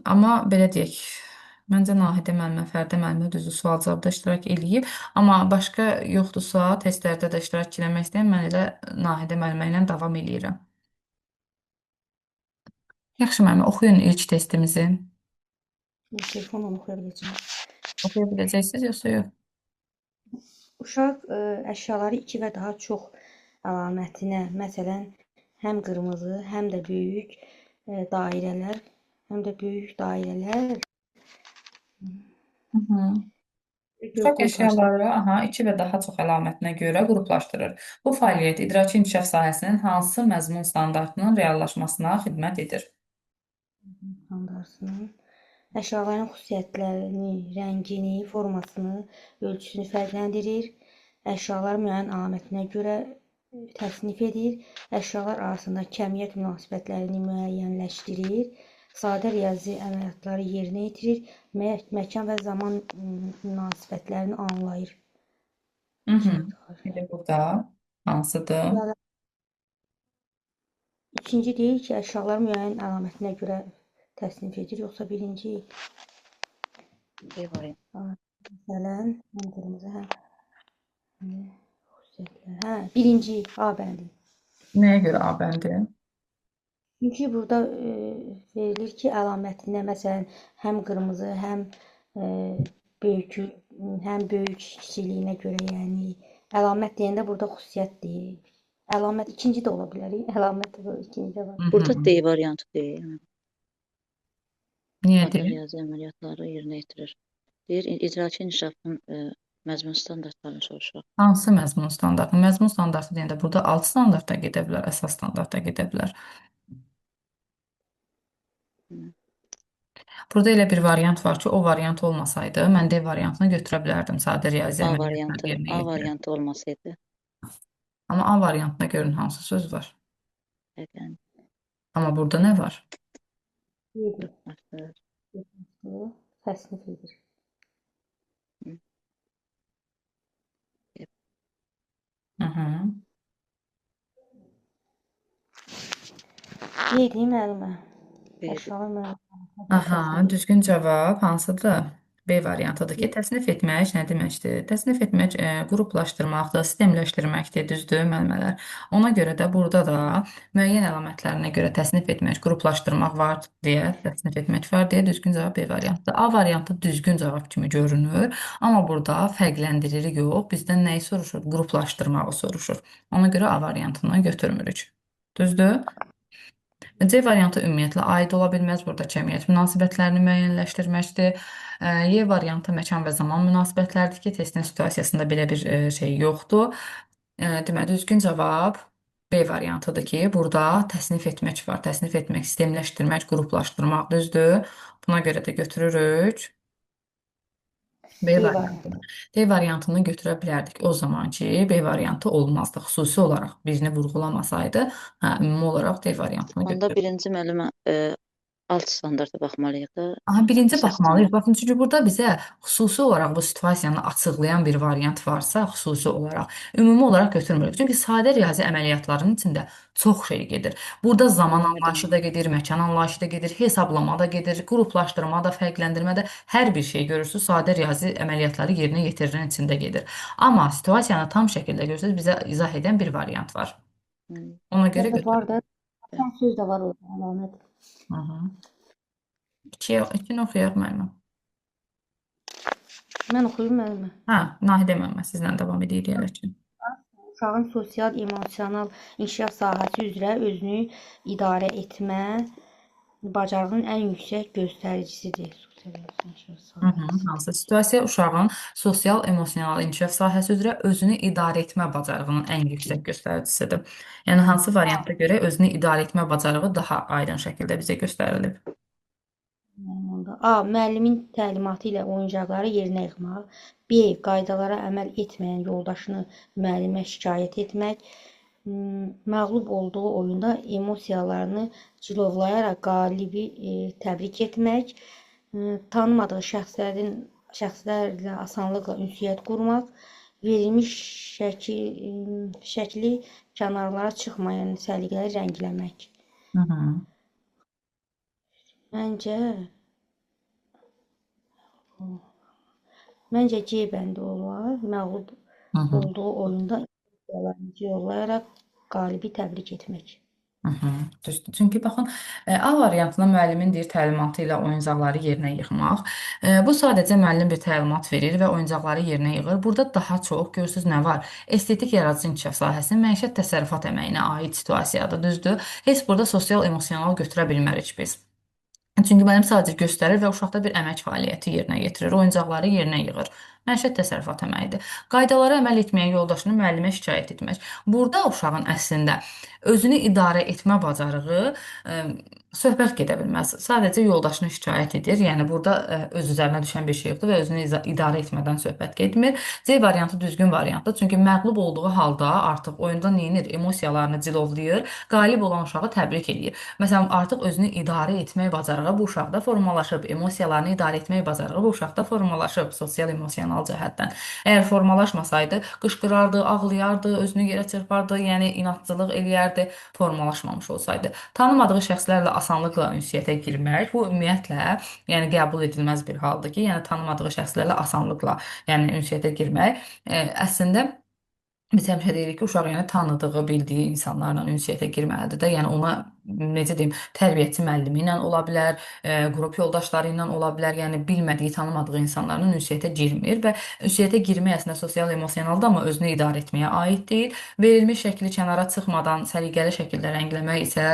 Amma belə deyək, məncə Nahidə müəllimə, Fərdə müəllimə düzdür sual-cavabda iştirak eləyib. Amma başqa yoxdursa, testlərdə də iştirak eləmək istəyən, mən elə Nahidə müəllimə ilə davam eləyirəm. Yaxşı müəllimə, oxuyun ilk testimizi. Telefonla oxuya biləcəm. Oxuya biləcəksiniz, yoxsa yox? Uşaq əşyaları 2 və daha çox əlamətinə, məsələn, həm qırmızı, həm də böyük dairələr, Hı hı. Uşaq əşyaları, iki və daha çox əlamətinə görə qruplaşdırır. Bu fəaliyyət idraki inkişaf sahəsinin hansı məzmun standartının reallaşmasına xidmət edir? standartının əşyaların xüsusiyyətlərini, rəngini, formasını, ölçüsünü fərqləndirir. Əşyalar müəyyən əlamətinə görə təsnif edir. Əşyalar arasında kəmiyyət münasibətlərini müəyyənləşdirir. Sadə riyazi əməliyyatları yerinə yetirir. Məkan və zaman münasibətlərini anlayır. Hı hı. Bir burada hansıdır? İkinci deyir ki, əşyalar müəyyən əlamətinə görə təsnif edir, yoxsa birinci? Məsələn, həm qırmızı, həm xüsusiyyətlər. Hə, birinci A bəndi. Nəyə görə A bəndi? Çünki burada verilir ki, əlamətinə məsələn həm qırmızı, həm böyük kiçikliyinə görə, yəni əlamət deyəndə burada xüsusiyyət deyil. Əlamət ikinci də ola bilər. Əlamət də ikinci də var. Burada D variantı deyil. Niyə Sadə deyil? riyazi əməliyyatları yerinə yetirir. Deyir, idraki inkişafın məzmun standartlarını soruşaq. Hansı məzmun standartı? Məzmun standartı deyəndə burada alt standartda gedə bilər, əsas standartda gedə bilər. Burada elə bir variant var ki, o variant olmasaydı, mən D variantını götürə bilərdim sadə riyazi A əməliyyatları yerinə variantı, A yetirərək. variantı olmasaydı. Amma A variantına görün hansı söz var. Yəni, Amma burada nə var? Təsnif edir. Hı hı. Qeyd müəllimə. B. Əşyalar müəyyən. Aha, düzgün cavab hansıdır? B variantıdır ki, təsnif etmək nə deməkdir? Təsnif etmək qruplaşdırmaqdır, sistemləşdirməkdir, düzdür, müəllimələr. Ona görə də burada da müəyyən əlamətlərinə görə təsnif etmək, qruplaşdırmaq var deyə, təsnif etmək var deyə düzgün cavab B variantıdır. A variantı düzgün cavab kimi görünür, amma burada fərqləndiririk yox, bizdən nəyi soruşur? Qruplaşdırmağı soruşur. Ona görə A variantından götürmürük. Düzdür? C variantı ümumiyyətlə aid ola bilməz. Burada cəmiyyət münasibətlərini müəyyənləşdirməkdir. Y variantı məkan və zaman münasibətləridir ki, testin situasiyasında belə bir şey yoxdur. Deməli, düzgün cavab B variantıdır ki, burada təsnif etmək var. Təsnif etmək, sistemləşdirmək, qruplaşdırmaq, düzdür. Buna görə də götürürük. B B variantı. variantı. D variantını götürə bilərdik o zaman ki, B variantı olmazdı. Xüsusi olaraq birini vurğulamasaydı, ümumi olaraq D variantını Onda götürürük. birinci müəllimə alt standarta baxmalıyıq da. Aha, birinci Səhv baxmalıyıq. Baxın, çünki burada bizə xüsusi olaraq bu situasiyanı açıqlayan bir variant varsa, xüsusi olaraq, ümumi olaraq götürmürük. Çünki sadə riyazi əməliyyatların içində çox şey gedir. Burada zaman anlayışı da gedir, məkan anlayışı da gedir, hesablama da gedir, qruplaşdırma da, fərqləndirmə də, hər bir şey görürsünüz, sadə riyazi əməliyyatları yerinə yetirirən içində gedir. Amma situasiyanı tam şəkildə görürsünüz, bizə izah edən bir variant var. Ona görə Burada var götürürük. da, sən söz də var orada, əlamət. İkini oxuyaq müəllimə. Mən oxuyum müəllimə. Hə, Nahidə müəllimə, sizlə davam edirik elə ki. Uşağın sosial, emosional inkişaf sahəsi üzrə özünü idarə etmə bacarığının ən yüksək göstəricisidir. Sosial inkişaf sahəsi. Hansı situasiya uşağın sosial, emosional inkişaf sahəsi üzrə özünü idarə etmə bacarığının ən yüksək göstəricisidir. Yəni hansı variantda görə özünü idarə etmə bacarığı daha aydın şəkildə bizə göstərilib? A. Müəllimin təlimatı ilə oyuncaqları yerinə yıxmaq. B. Qaydalara əməl etməyən yoldaşını müəllimə şikayət etmək. Məğlub olduğu oyunda emosiyalarını cilovlayaraq qalibi təbrik etmək. Tanımadığı şəxslərlə asanlıqla ünsiyyət qurmaq. Verilmiş şəkli kənarlara çıxmayan səliqəli rəngləmək. Məncə C bəndi olar. Məğlub olduğu oyunda emosiyalarını cilovlayaraq qalibi təbrik etmək. Düzdür. Çünki baxın, A variantında müəllimin deyir təlimatı ilə oyuncaqları yerinə yığmaq. Bu sadəcə müəllim bir təlimat verir və oyuncaqları yerinə yığır. Burada daha çox görürsüz nə var? Estetik yaradıcı inkişaf sahəsi məişət təsərrüfat əməyinə aid situasiyadır, düzdür? Heç burada sosial, emosional götürə bilmərik biz. Çünki müəllim sadəcə göstərir və uşaqda bir əmək fəaliyyəti yerinə yetirir, oyuncaqları yerinə yığır. Məişət təsərrüfat əməyidir. Qaydalara əməl etməyən yoldaşını müəllimə şikayət etmək. Burada uşağın əslində özünü idarə etmə bacarığı söhbət gedə bilməz. Sadəcə yoldaşını şikayət edir. Yəni burada öz üzərinə düşən bir şey yoxdur və özünü idarə etmədən söhbət getmir. C variantı düzgün variantdır. Çünki məğlub olduğu halda artıq oyunda neyinir? Emosiyalarını cilovlayır, qalib olan uşağı təbrik edir. Məsələn, artıq özünü idarə etmək bacarığı bu uşaqda formalaşıb, emosiyalarını idarə etmək bacarığı bu uşaqda formalaşıb sosial emosional cəhətdən. Əgər formalaşmasaydı, qışqırardı, ağlayardı, özünü yerə çırpardı, yəni inadçılıq eləyərdi, formalaşmamış olsaydı. Tanımadığı şəxslərlə asanlıqla ünsiyyətə girmək, bu ümumiyyətlə, yəni qəbul edilməz bir haldır ki, yəni tanımadığı şəxslərlə asanlıqla, yəni ünsiyyətə girmək əslində biz həmişə deyirik ki, uşaq yəni tanıdığı, bildiyi insanlarla ünsiyyətə girməlidir də. Yəni ona necə deyim, tərbiyəçi müəllimi ilə ola bilər, qrup yoldaşları ilə ola bilər. Yəni bilmədiyi, tanımadığı insanlarla ünsiyyətə girmir və ünsiyyətə girmək əslində sosial emosionaldır, amma özünü idarə etməyə aid deyil. Verilmiş şəkli kənara çıxmadan səliqəli şəkildə rəngləmək isə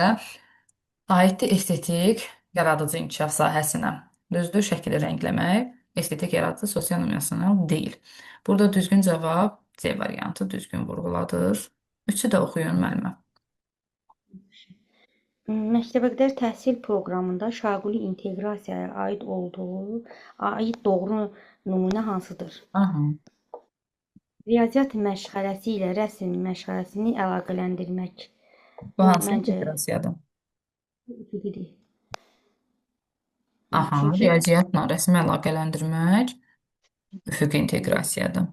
aiddir estetik yaradıcı inkişaf sahəsinə. Düzdür, şəkili rəngləmək estetik yaradıcı sosial emosional deyil. Burada düzgün cavab C variantı düzgün vurğuladır. Üçü də oxuyun müəllimə. Məktəbəqədər təhsil proqramında şaquli inteqrasiyaya aid doğru nümunə hansıdır? Riyaziyyat məşğələsi ilə rəsm məşğələsini əlaqələndirmək. Bu hansı inteqrasiyadır? Üfüqidir. Riyaziyyatla rəsmi əlaqələndirmək üfüqi inteqrasiyadır.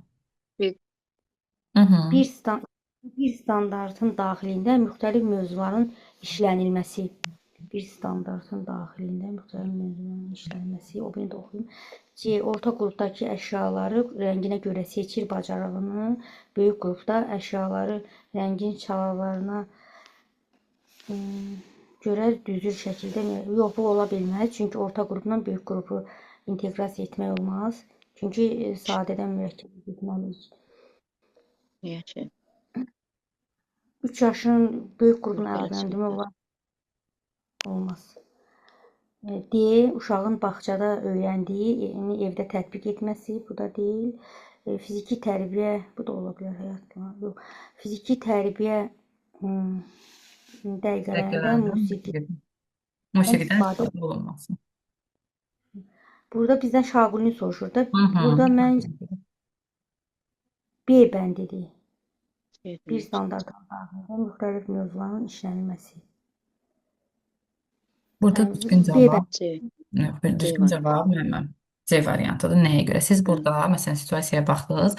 Bir standartın daxilində müxtəlif mövzuların işlənilməsi. Bir standartın daxilində müxtəlif mövzuların işlənməsi, o birini də oxuyum. C. Orta qrupdakı əşyaları rənginə görə seçir bacarığını, böyük qrupda əşyaları rəngin çalarlarına görə düzür şəkildə yox, bu ola bilməz. Çünki orta qrupla böyük qrupu inteqrasiya etmək olmaz. Çünki sadədən mürəkkəbə getməliyik. Niyə ki? 3 yaşın böyük qrupun Biraz əlaqələndimi söhbət. olar? Olmaz. D. Uşağın bağçada öyrəndiyi, yəni evdə tətbiq etməsi, bu da deyil. Fiziki tərbiyə, bu da ola bilər həyatda. Yox. Fiziki tərbiyə dəqiqələrində Musiqidən istifadə. istifadə olunması. Burada bizdən şaqulini soruşur da. Hı hı. Burada mən B bəndidir. Bir Sevdim. standart daxilində müxtəlif mövzuların işlənilməsi. Burada Yəni, düzgün B cavab, C. düzgün cavab müəyyən C variantıdır. Nəyə görə? Siz burada, məsələn, situasiyaya baxdınız.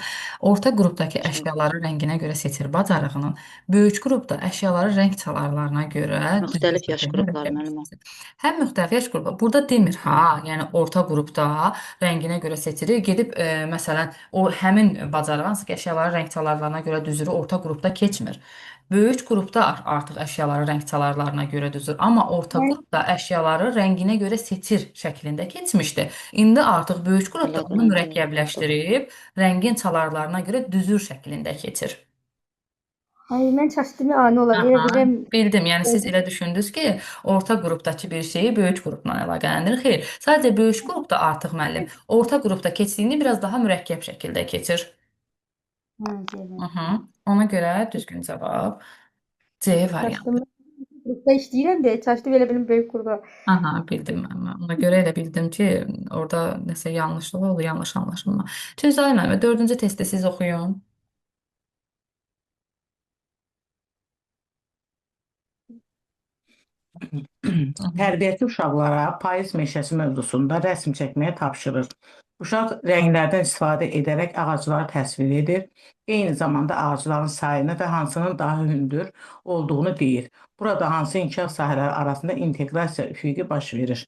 Orta qrupdakı əşyaları rənginə görə seçir bacarığının, böyük qrupda əşyaları rəng çalarlarına görə düzgün Müxtəlif yaş şəkildə qrupları mürəkkəb müəllimə. etməsidir. Həm müxtəlif yaş qrupu. Burada demir ha, yəni orta qrupda rənginə görə seçirik. Gedib məsələn o həmin bacarıq hansı ki əşyaları rəng çalarlarına görə düzürü orta qrupda keçmir. Böyük qrupda artıq əşyaları rəng çalarlarına görə düzür, amma orta qrupda əşyaları rənginə görə seçir şəklində keçmişdi. İndi artıq böyük qrupda Elə onu də mürəkkəbləşdirib, rəngin çalarlarına görə düzür şəklində keçir. Ay, mən çaşdım ani olar. Elə Aha, bilirəm. bildim. Yəni siz elə düşündünüz ki, orta qrupdakı bir şeyi böyük qrupla əlaqələndirir. Xeyr, sadəcə böyük qrupda artıq müəllim orta qrupda keçdiyini biraz daha mürəkkəb şəkildə keçir. Aha, ona görə düzgün cavab C variantı. Çaşdım. Qrupda işləyirəm deyə çaşdım, elə bilim böyük qrupa. Aha, bildim mən. Ona görə elə bildim ki, orada nəsə yanlışlıq oldu, yanlış anlaşılma. Tüzay müəllimə, 4-cü testi siz oxuyun. Tərbiyəçi uşaqlara payız meşəsi mövzusunda rəsm çəkməyə tapşırır. Uşaq rənglərdən istifadə edərək ağacları təsvir edir. Eyni zamanda ağacların sayını və hansının daha hündür olduğunu deyir. Burada hansı inkişaf sahələri arasında inteqrasiya üfüqi baş verir?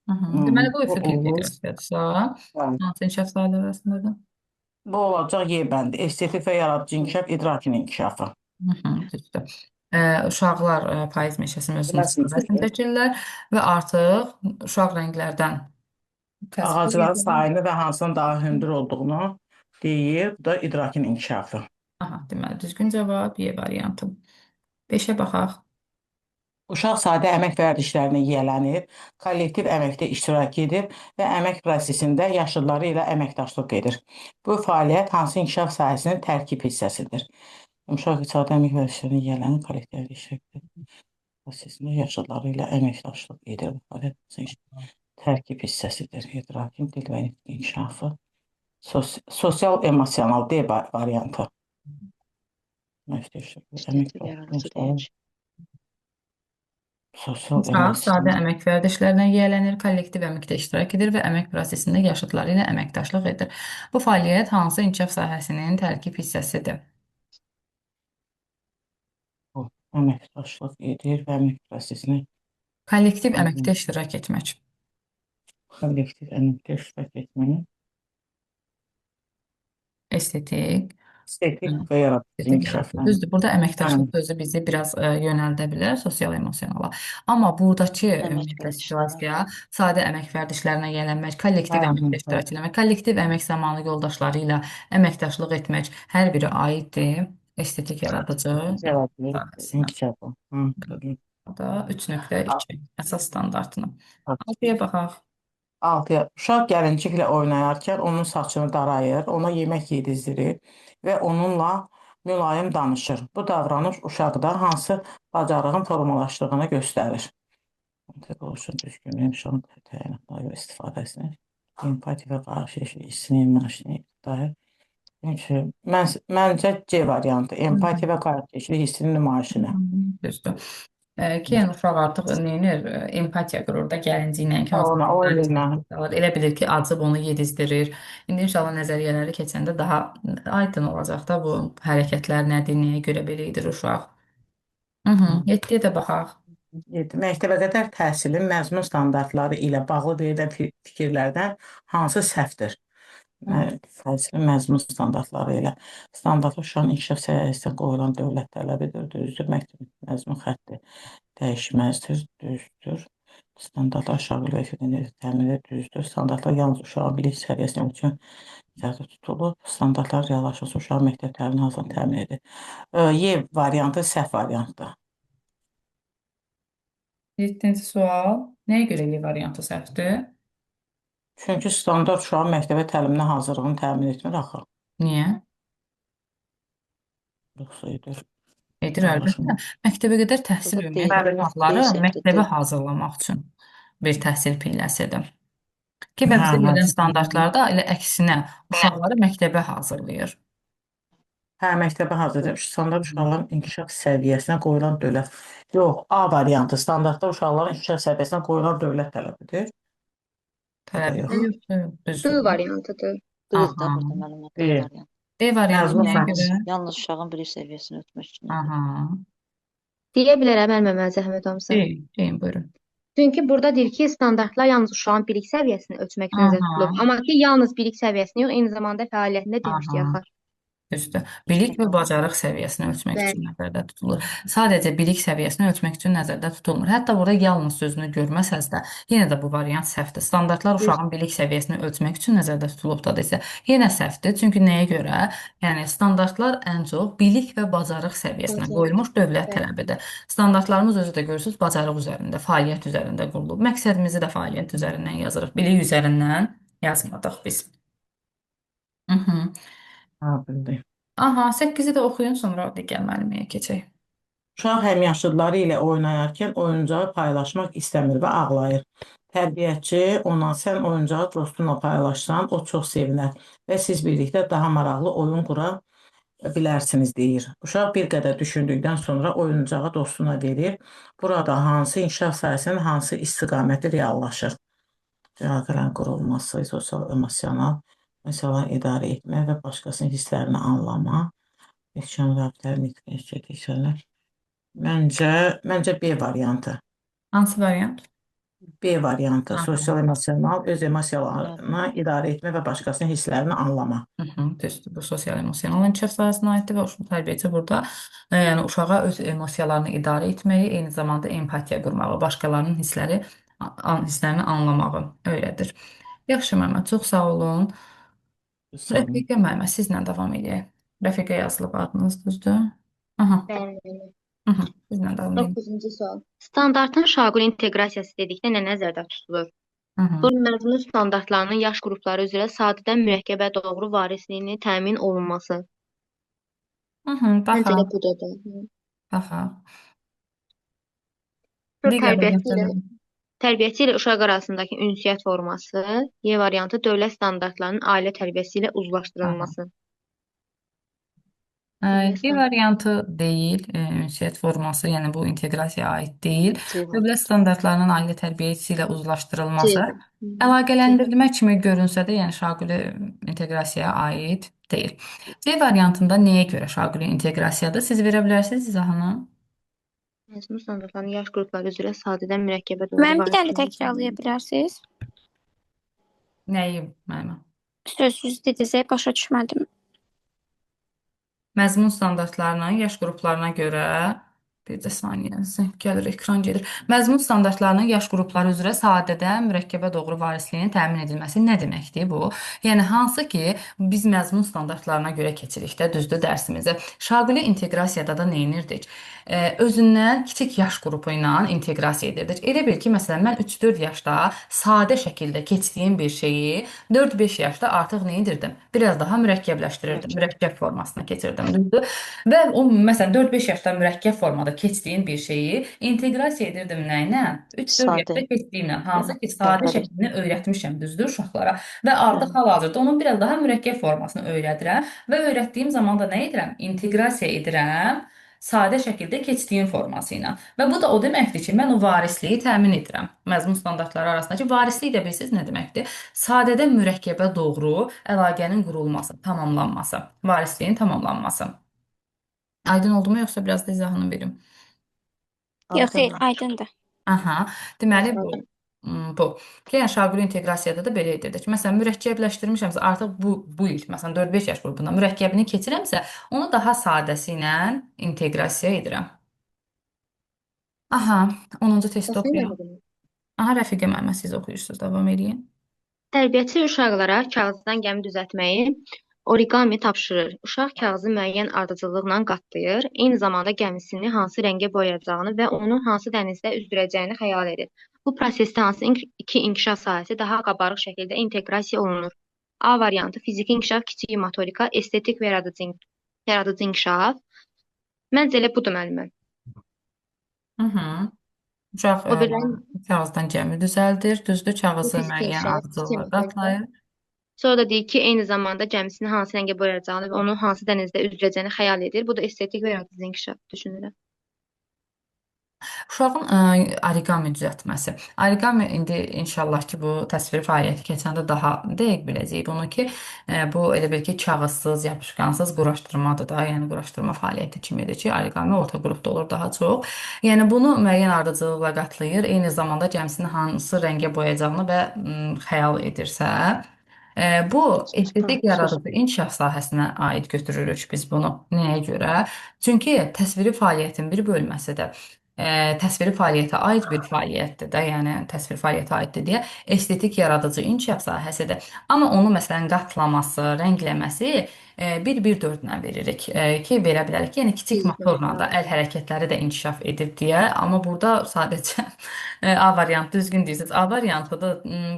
Deməli, bu Bu üfüq olur. inteqrasiyadırsa, hansı inkişaf sahələri arasındadır? Bu olacaq Y bəndi. Estetik və yaradıcı inkişaf, idrakin inkişafı. Düzdür. Uşaqlar payız meşəsi mövzusunda Rəsm rəsm çəkirlər və artıq uşaq rənglərdən təsvir Ağacların edir. sayını və hansının daha hündür olduğunu deyir. Bu da idrakin inkişafı. Aha, deməli, düzgün cavab Y variantı. 5-ə baxaq. Uşaq sadə əmək vərdişlərinə yiyələnir, kollektiv əməkdə iştirak edir və əmək prosesində yaşıdları ilə əməkdaşlıq edir. Bu fəaliyyət hansı inkişaf sahəsinin tərkib hissəsidir? Uşaq sadə əmək vərdişlərinə yiyələnir, kollektiv əməkdə iştirak edir, prosesində yaşıdları ilə əməkdaşlıq edir. Bu fəaliyyət hansı inkişaf tərkib hissəsidir? İdrakin, dil və inkişafı. Sosial-emosional D variantı. Estetik yaradıcı deyək. Uşaq sadə əmək vərdişlərinə yiyələnir, kollektiv əməkdə iştirak edir və əmək prosesində yaşıdları ilə əməkdaşlıq edir. Bu fəaliyyət hansı inkişaf sahəsinin tərkib hissəsidir? Əməkdaşlıq edir və əmək prosesini Kollektiv əməkdə iştirak etmək. kollektiv əməkdə iştirak etməyi, Estetik estetik və yaradıcı inkişaf. Düzdür, burada əməkdaşlıq sözü bizi biraz yönəldə bilər sosial-emosionala. Amma buradakı ümumiyyətlə situasiya sadə əmək vərdişlərinə yiyələnmək, kollektiv əməkdə iştirak etmək, kollektiv əmək zamanı yoldaşları ilə əməkdaşlıq etmək hər biri aiddir estetik yaradıcı İnkişafı. da 3.2 əsas standartına. 6-ya baxaq. 6. Uşaq gəlinciklə oynayarkən onun saçını darayır, ona yemək yedizdirir və onunla mülayim danışır. Bu davranış uşaqda hansı bacarığın formalaşdığını göstərir? Olsun düzgünlüyün uşağın təyinatına görə istifadəsini, empati və qarşı hissini imaşini dair. Məncə C variantı, empati və qarşı hissinin nümayişini. Düzdür. Keyin uşaq artıq neyinir? Empatiya qurur da gəlinciklə elə bilir ki, acıb onu yedizdirir. İndi inşallah nəzəriyyələri keçəndə daha aydın olacaq da bu hərəkətlər nədir, nəyə görə belə edir uşaq. 7-yə də baxaq. Məktəbəqədər təhsilin məzmun standartları ilə bağlı verilən fikirlərdən hansı səhvdir? Təhsilin məzmun standartları ilə standartlı uşağın inkişaf səviyyəsinə qoyulan dövlət tələbidir, düzdür. Məktəb məzmun xətti dəyişməzdir, düzdür. Standartlar aşağı və üfüqəni təmin edir, düzdür. Standartlar yalnız uşağın bilik səviyyəsinə üçün nəzərdə tutulur. Standartlar reallaşırsa uşağın məktəb təlimini hazırlayan təmin edir. Y variantı səhv variantdır. 7-ci sual. Nəyə görə Y variantı səhvdir? Çünki standart uşağın məktəbə təliminə hazırlığını təmin etmir axı. Niyə? Yoxsa edir. Edir əlbəttə. Məktəbə qədər təhsil Bu ümumiyyətlə deyil, uşaqları deyil, məktəbə deyil. hazırlamaq üçün bir təhsil pilləsidir. Ki və Hə, bizə hə. verilən standartlarda elə əksinə uşaqları məktəbə hazırlayır. Hə, məktəbə hazırlayır. Standart uşaqların inkişaf səviyyəsinə qoyulan dövlət. Yox, A variantı standartda uşaqların inkişaf səviyyəsinə qoyulan dövlət tələbidir. Tələbdir yoxsa yox? B Düzdür. variantıdır. Deyil də Aha. burada məlumat Deyil. variant. D variantı Məzmun nəyə səhv. görə? Yalnız uşağın bilik səviyyəsini ötmək üçün. Aha. Deyə bilərəm Əlmə Zəhmət olmasa. Deyin, buyurun. Çünki burada deyir ki, standartlar yalnız uşağın bilik səviyyəsini ölçmək üçün nəzərdə Aha. tutulub. Amma ki, yalnız bilik səviyyəsini yox, eyni zamanda fəaliyyətində demişdik Aha. axı. Düzdür. Bilik və bacarıq səviyyəsini ölçmək Bəli. üçün nəzərdə tutulur. Sadəcə bilik səviyyəsini ölçmək üçün nəzərdə tutulmur. Hətta burada yalnız sözünü görməsəz də, yenə də bu variant səhvdir. Standartlar uşağın bilik səviyyəsini ölçmək üçün nəzərdə tutulub da desə, yenə səhvdir. Çünki nəyə görə? Yəni standartlar ən çox bilik və bacarıq səviyyəsinə Bacarıq. qoyulmuş dövlət Bəli. tələbidir. Standartlarımız özü də görürsüz, bacarıq üzərində, fəaliyyət üzərində qurulub. Məqsədimizi də fəaliyyət üzərindən yazırıq. Bilik üzərindən yazmadıq biz. Mhm. Ha, bildim. Aha, 8-i də oxuyun, sonra digər müəlliməyə keçək. Uşaq həmyaşıdları ilə oynayarkən oyuncağı paylaşmaq istəmir və ağlayır. Tərbiyəçi ona sən oyuncağı dostunla paylaşsan, o çox sevinər və siz birlikdə daha maraqlı oyun qura bilərsiniz deyir. Uşaq bir qədər düşündükdən sonra oyuncağı dostuna verir. Burada hansı inkişaf sahəsinin hansı istiqaməti reallaşır? Cəhətlərin qurulması, sosial emosional məsələləri idarə etmə və başqasının hisslərini anlama, efşan rəbtlərin etkiləşəcək. Məncə B variantı. Hansı variant? B variantı. Aha. Sosial emosional öz emosiyalarını idarə etmə və başqasının hisslərini anlama. Düzdür. Bu sosial emosional inkişaf sahəsinə aiddir və tərbiyəçi burada yəni uşağa öz emosiyalarını idarə etməyi, eyni zamanda empatiya qurmağı, başqalarının hisslərini anlamağı öyrədir. Yaxşı Məmməd, çox sağ olun. Sağ olun. Rəfiqə Məmməd, sizlə davam edək. Rəfiqə yazılıb adınız, düzdür? Aha. Bəli. Sizlə davam edək. 9-cu sual. Standartın şaquli inteqrasiyası dedikdə nə nəzərdə tutulur? Aha. Bu məzmun standartlarının yaş qrupları üzrə sadədən mürəkkəbə doğru varisliyinin təmin olunması. Məncə də Baxaq. budur. Baxaq. Digər Digər tərbiyəçi ilə uşaq arasındakı ünsiyyət forması, Y variantı dövlət standartlarının ailə tərbiyəsi ilə uzlaşdırılması. D variantı deyil, ünsiyyət forması, yəni bu inteqrasiyaya aid deyil. Dövlət standartlarının ailə tərbiyəsi ilə uzlaşdırılması əlaqələndirilmə kimi görünsə də, yəni şaquli inteqrasiyaya aid deyil. C variantında nəyə görə şaquli inteqrasiyadır? Siz verə bilərsiniz izahını? Məzmun standartlarının yaş qrupları üzrə sadədən mürəkkəbə doğru Mən bir dənə varisliyinin təkrarlaya bilərsiniz? Nəyi müəllimə? Sözsüz dedinizə başa düşmədim. Məzmun standartlarının yaş qruplarına görə bir də saniyə zəng gəlir, ekran gedir. Məzmun standartlarının yaş qrupları üzrə sadədən mürəkkəbə doğru varisliyin təmin edilməsi nə deməkdir bu? Yəni hansı ki biz məzmun standartlarına görə keçirik də düzdür dərsimizi. Şaquli inteqrasiyada da nə edirdik? Özündən kiçik yaş qrupu ilə inteqrasiya edirdik. Elə bil ki, məsələn, mən 3-4 yaşda sadə şəkildə keçdiyim bir şeyi 4-5 yaşda artıq nə edirdim? Biraz daha mürəkkəbləşdirirdim, mürəkkəb formasına keçirdim, düzdür? Və o, məsələn, 4-5 yaşda mürəkkəb formada keçdiyim bir şeyi inteqrasiya edirdim nə ilə? 3-4 yaşda keçdiyimlə, hansı ki, sadə şəklini öyrətmişəm, düzdür, uşaqlara. Və artıq hal-hazırda onun biraz daha mürəkkəb formasını öyrədirəm və öyrətdiyim zaman da nə edirəm? İnteqrasiya edirəm sadə şəkildə keçdiyim forması ilə. Və bu da o deməkdir ki, mən o varisliyi təmin edirəm. Məzmun standartları arasındakı varislik də bilirsiniz nə deməkdir? Sadədən mürəkkəbə doğru əlaqənin qurulması, tamamlanması, varisliyin tamamlanması. Aydın oldu mu, yoxsa biraz da izahını verim? Yox, xeyr, Aydındır. aydındır. Aha, deməli bu Aydın. bu. Ki yəni şaquli inteqrasiyada da belə edirdik. Məsələn, mürəkkəbləşdirmişəmsə, artıq bu il, məsələn 4-5 yaş qrupunda mürəkkəbini keçirəmsə, onu daha sadəsi ilə inteqrasiya edirəm. Aha, 10-cu testi Oxuyun oxuyaq. bunu. Aha, Rəfiqə müəllimə siz oxuyursunuz, davam edin. Tərbiyəçi uşaqlara kağızdan gəmi düzəltməyi oriqami tapşırır. Uşaq kağızı müəyyən ardıcıllıqla qatlayır, eyni zamanda gəmisini hansı rəngə boyayacağını və onu hansı dənizdə üzdürəcəyini xəyal edir. Bu prosesdə hansı iki inkişaf sahəsi daha qabarıq şəkildə inteqrasiya olunur? A variantı fiziki inkişaf, kiçik motorika, estetik və yaradıcı inkişaf. Məncə elə budur müəllimə. Uşaq O birdən kağızdan gəmi düzəldir, düzdür, bu kağızı fiziki müəyyən inkişaf, kiçik ardıcıllığa motorika. qatlayır. Sonra da deyir ki, eyni zamanda gəmisini hansı rəngə boyayacağını və onu hansı dənizdə üzdürəcəyini xəyal edir. Bu da estetik və yaradıcı inkişaf düşünürəm. Uşağın oriqami düzəltməsi. Oriqami indi inşallah ki, bu təsviri fəaliyyəti keçəndə daha dəqiq biləcəyik bunu ki, bu elə bil ki, kağızsız, yapışqansız quraşdırmadır da, yəni quraşdırma fəaliyyəti kimidir ki, oriqami orta qrupda olur daha çox. Yəni bunu müəyyən ardıcıllıqla qatlayır, eyni zamanda gəmisini hansı rəngə boyayacağını və xəyal edirsə, bu estetik yaradıcı inkişaf sahəsinə aid götürürük biz bunu. Nəyə görə? Çünki təsviri fəaliyyətin bir bölməsidir. Təsviri fəaliyyətə aid bir fəaliyyətdir də, yəni təsvir fəaliyyətə aiddir deyə estetik yaradıcı inkişaf sahəsidir. Amma onu məsələn qatlaması, rəngləməsi 1-1-4-lə veririk ki, verə bilərik. Yəni kiçik motorla da əl hərəkətləri də inkişaf edir deyə, amma burada sadəcə A variantı düzgün deyirsiniz. A variantı da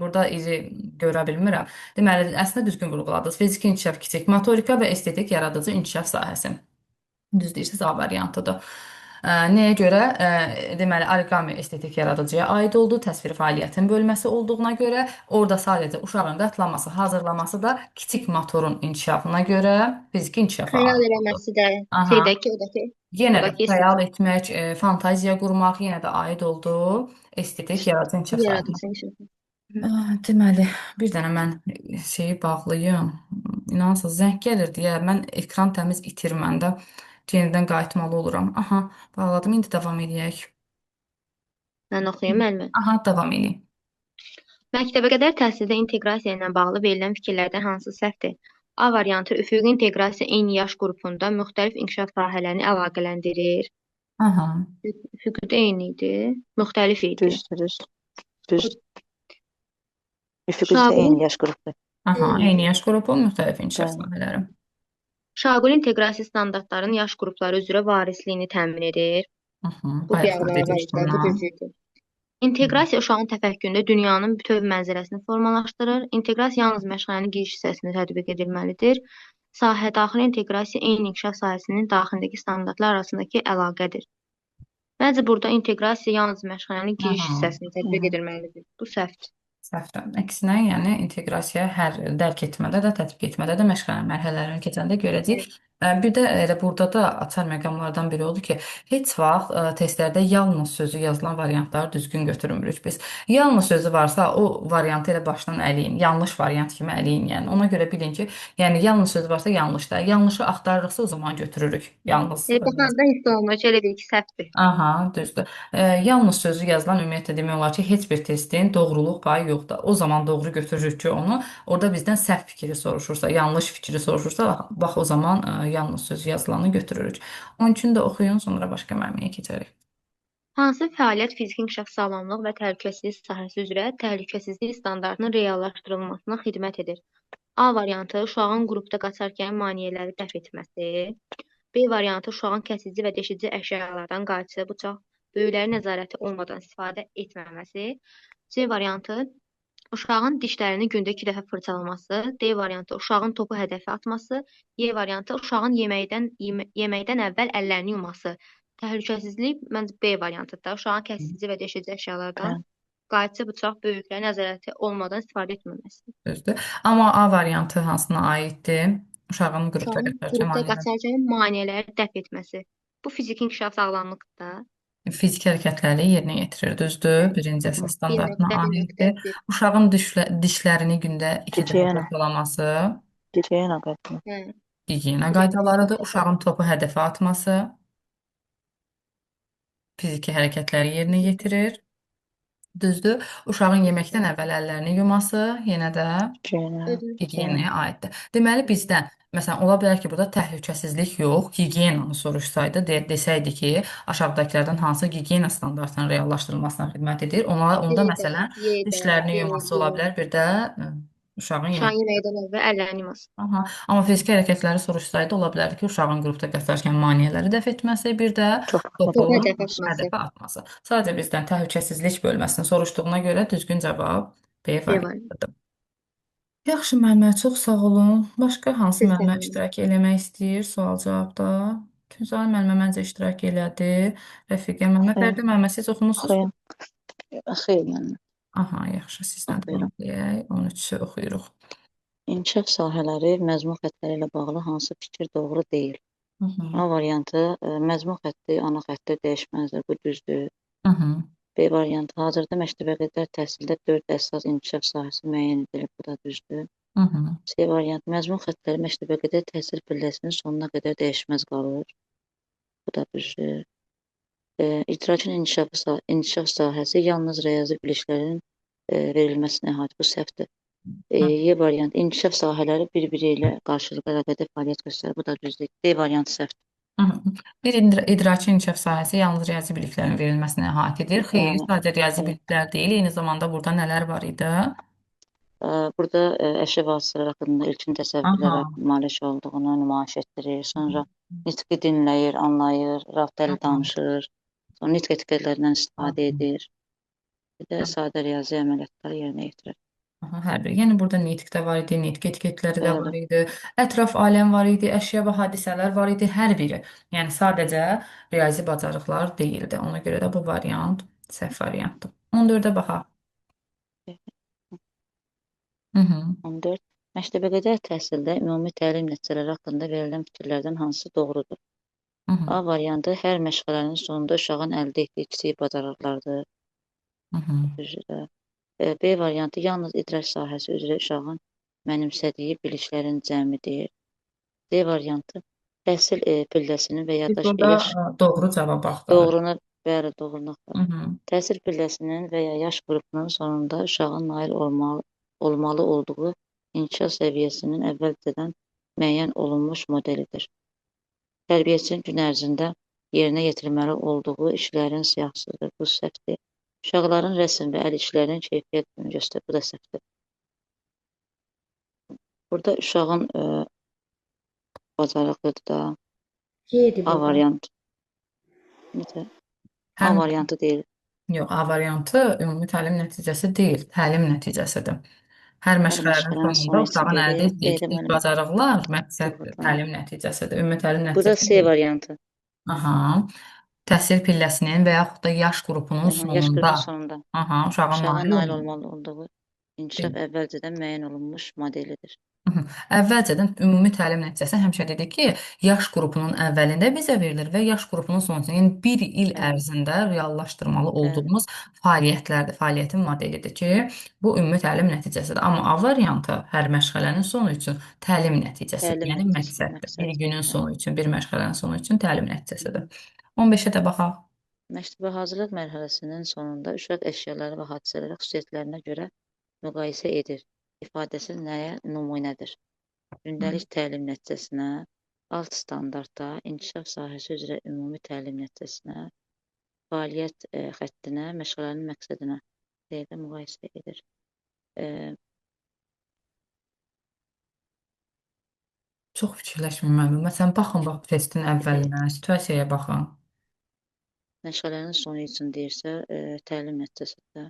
burada iri görə bilmirəm. Deməli, əslində düzgün vurğuladınız. Fiziki inkişaf, kiçik motorika və estetik yaradıcı inkişaf sahəsi. Düz deyirsiniz, A variantıdır. Nəyə görə? Deməli, oriqami estetik yaradıcıya aid oldu, təsvir fəaliyyətin bölməsi olduğuna görə, orada sadəcə uşağın qatlaması, hazırlaması da kiçik motorun inkişafına görə fiziki inkişafa Xəyal aid oldu. eləməsi də Aha. şeydəki, odakı Yenə də estetik xəyal etmək, fantaziya qurmaq yenə də aid oldu estetik yaradıcı inkişaf sahəsinə. yaradıcı inkişaf. Deməli, bir dənə mən şeyi bağlayım. İnanırsınız, zəng gəlir deyə mən ekran təmiz itirməndə yenidən qayıtmalı oluram. Aha, bağladım. İndi davam edək. Mən oxuyum müəllimə. Aha, davam edin. Məktəbəqədər təhsildə inteqrasiya ilə bağlı verilən fikirlərdən hansı səhvdir? A variantı üfüqi inteqrasiya eyni yaş qrupunda müxtəlif inkişaf sahələrini əlaqələndirir. Aha. Üfüqdə eyni idi, müxtəlif idi. Düz. Üfüqdə eyni yaş qrupu. Aha, eyni yaş qrupu, müxtəlif inkişaf sahələri. Şaquli inteqrasiya standartlarının yaş qrupları üzrə varisliyini təmin edir. Bu Bayaq diaqramda dedik var, bu bundan. düzdür. İnteqrasiya uşağın təfəkküründə dünyanın bütöv mənzərəsini formalaşdırır. İnteqrasiya yalnız məşğələnin giriş hissəsində tətbiq edilməlidir. Sahə daxili inteqrasiya eyni inkişaf sahəsinin daxilindəki standartlar arasındakı əlaqədir. Məncə burada inteqrasiya yalnız məşğələnin giriş hissəsində tətbiq edilməlidir. Bu səhvdir. Səhvdir. Əksinə, yəni inteqrasiya hər dərk etmədə də, tətbiq etmədə də məşğələ mərhələlərini keçəndə görəcəyik. Bir də elə burada da açar məqamlardan biri odur ki, heç vaxt testlərdə yalnız sözü yazılan variantları düzgün götürmürük biz. Yalnız sözü varsa o variantı elə başdan əliyin, yanlış variant kimi əliyin. Yəni ona görə bilin ki, yəni yalnız sözü varsa yanlışdır. Yanlışı axtarırıqsa o zaman götürürük. Yalnız. Baxanda hiss olunur ki, elə bil ki, səhvdir. Aha, düzdür. Yalnız sözü yazılan ümumiyyətlə demək olar ki, heç bir testin doğruluq payı yoxdur. O zaman doğru götürürük ki, onu orada bizdən səhv fikri soruşursa, yanlış fikri soruşursa, bax o zaman yalnız sözü yazılanı götürürük. Onun üçün də oxuyun, sonra başqa mənbəyə keçərik. Hansı fəaliyyət fiziki inkişaf sağlamlıq və təhlükəsizlik sahəsi üzrə təhlükəsizlik standartının reallaşdırılmasına xidmət edir? A variantı uşağın qrupda qaçarkən maneələri dəf etməsi. B variantı uşağın kəsici və deşici əşyalardan qayçı, bıçaq, böyüklərin nəzarəti olmadan istifadə etməməsi. C variantı uşağın dişlərini gündə 2 dəfə fırçalaması. D variantı uşağın topu hədəfə atması. Y variantı uşağın yeməkdən əvvəl əllərini yuması. Təhlükəsizlik məncə B variantıdır. Uşağın kəsici və deşici əşyalardan qayçı, bıçaq, böyüklərin nəzarəti olmadan istifadə etməməsi. Düzdür. Amma A variantı hansına aiddir? Uşağın qrupda Qrupda qaçarkən maneələri dəf etməsi. Bu fiziki inkişaf sağlamlıqdır. Fiziki hərəkətləri yerinə yetirir, düzdür? Birinci əsas standartına aiddir. Uşağın dişlərini gündə 2 dəfə fırçalaması. Gigiyena qaydalarıdır. Uşağın topu hədəfə atması. fiziki hərəkətləri yerinə yetirir. Düzdür? Uşağın yeməkdən əvvəl əllərini yuması yenə də Geyinə, gigiyenaya aiddir. Deməli bizdən məsələn ola bilər ki, burada təhlükəsizlik yox, gigiyenanı soruşsaydı, desəydi ki, aşağıdakılardan hansı gigiyena standartının reallaşdırılmasına xidmət edir? Onda C-də, məsələn Y-də, dişlərini B, yuması C. ola bilər, bir də uşağın Uşağın yemək. yeməkdən əvvəl əllərini yuması. Aha. Amma fiziki hərəkətləri soruşsaydı ola bilərdi ki, uşağın qrupda qaçarkən maneələri dəf etməsi, bir də çox topu Topa dəf etməsi. hədəfə atması. Sadəcə bizdən təhlükəsizlik bölməsini soruşduğuna görə düzgün cavab B B variantı. variantıdır. Yaxşı müəllimə, çox sağ olun. Başqa hansı Siz müəllimə təqdim edin. iştirak eləmək istəyir sual-cavabda? Künzali müəllimə məncə iştirak elədi. Rəfiqə müəllimə, xeyir, Fərdə müəllimə siz oxumusunuz? xeyir mənim. Aha, yaxşı, sizdən Oxuyuram. devam edək. 13-ü oxuyuruq. İnkişaf sahələri məzmun xəttləri ilə bağlı hansı fikir doğru deyil? Hı hı. A variantı məzmun xətti ana xəttə dəyişməzdir, bu düzdür. Hı hı. B variantı hazırda məktəbəqədər təhsildə 4 əsas inkişaf sahəsi müəyyən edilir, bu da düzdür. Hı hı. C variantı məzmun xəttləri məktəbəqədər təhsil pilləsinin sonuna qədər dəyişməz qalır, bu da düzdür. İdrakin inkişaf sahəsi yalnız riyazi biliklərin verilməsinə aid, bu səhvdir. Y variantı inkişaf sahələri bir-biri ilə qarşılıqlı əlaqədə fəaliyyət göstərir, bu da düzdür. D variantı səhvdir. Hı hı. Bir idraki inkişaf sahəsi yalnız riyazi biliklərin verilməsinə əhatə edir. Xeyr, Yəni, sadəcə riyazi evet. biliklər deyil, eyni zamanda burada nələr var idi? Burada əşya vasitələr haqqında ilkin təsəvvürlərə Aha. malik olduğunu nümayiş etdirir. Sonra nitqi dinləyir, anlayır, raftəli Aha. danışır. Sonra nitq etiketlərindən istifadə Aha. edir. Bir də sadə riyazi əməliyyatları yerinə yetirir. Aha, hər biri. Yəni burada nitq də var idi, nitq etiketləri də var Bəli. idi, ətraf aləm var idi, əşya və hadisələr var idi, hər biri. Yəni sadəcə riyazi bacarıqlar deyildi. Ona görə də bu variant səhv variantdır. 14-ə baxaq. Hı hı. 14. Məktəbəqədər təhsildə ümumi təlim nəticələri haqqında verilən fikirlərdən hansı doğrudur? Hı hı. A variantı hər məşğələnin sonunda uşağın əldə etdiyi kiçik bacarıqlardır. Hı hı. Düzdür. B variantı yalnız idrak sahəsi üzrə uşağın mənimsədiyi biliklərin cəmidir. D variantı təhsil pilləsinin və ya Biz burada doğru cavab axtarırıq. doğrunu, bəli, doğrunu Hı hı. təhsil pilləsinin və ya yaş qrupunun sonunda uşağın nail olmalı olduğu inkişaf səviyyəsinin əvvəlcədən müəyyən olunmuş modelidir. Tərbiyəçinin gün ərzində yerinə yetirməli olduğu işlərin siyahısıdır. Bu səhvdir. Uşaqların rəsm və əl işlərinin keyfiyyətini göstərir. Bu da səhvdir. Burada uşağın bacarıqlıdır da. C-dir A burada. variantı. Necə? A Həm variantı deyil. yox, A variantı ümumi təlim nəticəsi deyil, təlim nəticəsidir. Hər məşğələnin məşğələnin sonunda sonu uşağın əldə deyil. etdiyi Deyil, kiçik müəllim. bacarıqlar məqsəd Doğru, tamam. təlim nəticəsidir. Ümumi təlim Bu da nəticəsi C deyil. variantı. Aha. Təhsil pilləsinin və yaxud da yaş qrupunun Yaş sonunda, qrupunun sonunda aha, uşağın uşağın nail nail olmalı. olmalı olduğu inkişaf əvvəlcədən müəyyən olunmuş modelidir. Əvvəlcədən ümumi təlim nəticəsi həmişə dedik ki, yaş qrupunun əvvəlində bizə verilir və yaş qrupunun sonunda, yəni bir il Bəli. ərzində reallaşdırmalı Bəli. olduğumuz fəaliyyətlərdir, fəaliyyətin modelidir ki, bu ümumi təlim nəticəsidir. Amma A variantı hər məşğələnin sonu üçün təlim nəticəsidir, Təlim yəni nəticəsi, məqsəddir. Bir məqsəd. günün sonu üçün, bir məşğələnin sonu üçün təlim nəticəsidir. 15-ə də baxaq. Məktəbə hazırlıq mərhələsinin sonunda uşaq əşyaları və hadisələri xüsusiyyətlərinə görə müqayisə edir. İfadəsi nəyə nümunədir? Gündəlik təlim nəticəsinə, alt standartda, inkişaf sahəsi üzrə ümumi təlim nəticəsinə, fəaliyyət xəttinə, məşğələnin məqsədinə deyə müqayisə edir. Çox fikirləşmirəm. Məsələn, baxın bax testin əvvəlinə, situasiyaya baxın. Məşğələnin sonu üçün deyirsə, təlim nəticəsində.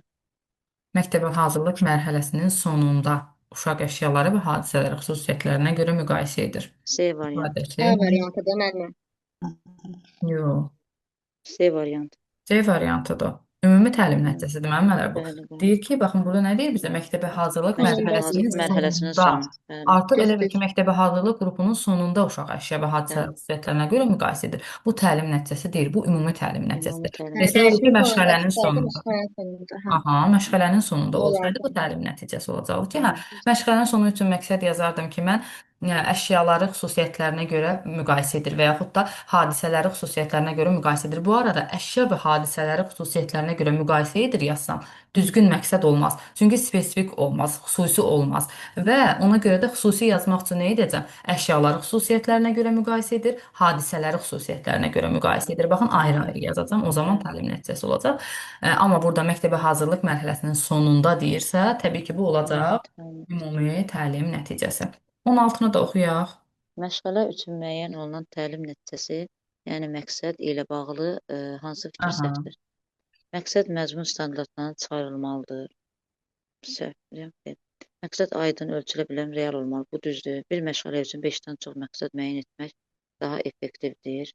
Məktəbə hazırlıq mərhələsinin sonunda uşaq əşyaları və hadisələri xüsusiyyətlərinə görə müqayisə edir. C variantı. A İfadəsi variantıdır müəllim. yox. C variantı. C variantıdır. Ümumi təlim nəticəsidir müəllimələr bu. Bəli, bəli. Deyir ki, baxın burada nə deyir bizə? Məktəbə hazırlıq Məktəbə mərhələsinin hazırlıq mərhələsinin sonunda. sonu. Bəli. Artıq elə bil Düzdür. ki, məktəbə hazırlıq qrupunun sonunda uşaq əşya və hadisə Bəli. xüsusiyyətlərinə görə müqayisə edir. Bu təlim nəticəsi deyil, bu ümumi təlim Ümumi nəticəsidir. təlim Desəydi ki, Dərsin sonunda məşğələnin olsaydı, sonunda. məşğələnin sonunda. Hə. Aha, məşğələnin sonunda olsaydı Olardı. bu təlim nəticəsi olacaqdı ki, hə, məşğələnin sonu üçün məqsəd yazardım ki, mən əşyaları xüsusiyyətlərinə görə müqayisə edir və yaxud da hadisələri xüsusiyyətlərinə görə müqayisə edir. Bu arada əşya və hadisələri xüsusiyyətlərinə görə müqayisə edir yazsam, düzgün məqsəd olmaz. Çünki spesifik olmaz, xüsusi olmaz. Və ona görə də xüsusi yazmaq üçün nə edəcəm? Əşyaları xüsusiyyətlərinə görə müqayisə edir, hadisələri xüsusiyyətlərinə görə müqayisə edir. Baxın, ayrı-ayrı yazacağam. O zaman təlim nəticəsi olacaq. Amma burada məktəbə hazırlıq mərhələsinin sonunda deyirsə, təbii ki, bu olacaq ümumi təlim nəticəsi. 16-nı da oxuyaq. Məşğələ üçün müəyyən olunan təlim nəticəsi, yəni məqsəd ilə bağlı hansı fikir Aha. səhvdir? Məqsəd məzmun standartlarına çıxarılmalıdır. Səhv. Məqsəd aydın, ölçülə bilən, real olmalı. Bu düzdür. Bir məşğələ üçün 5-dən çox məqsəd müəyyən etmək daha effektivdir.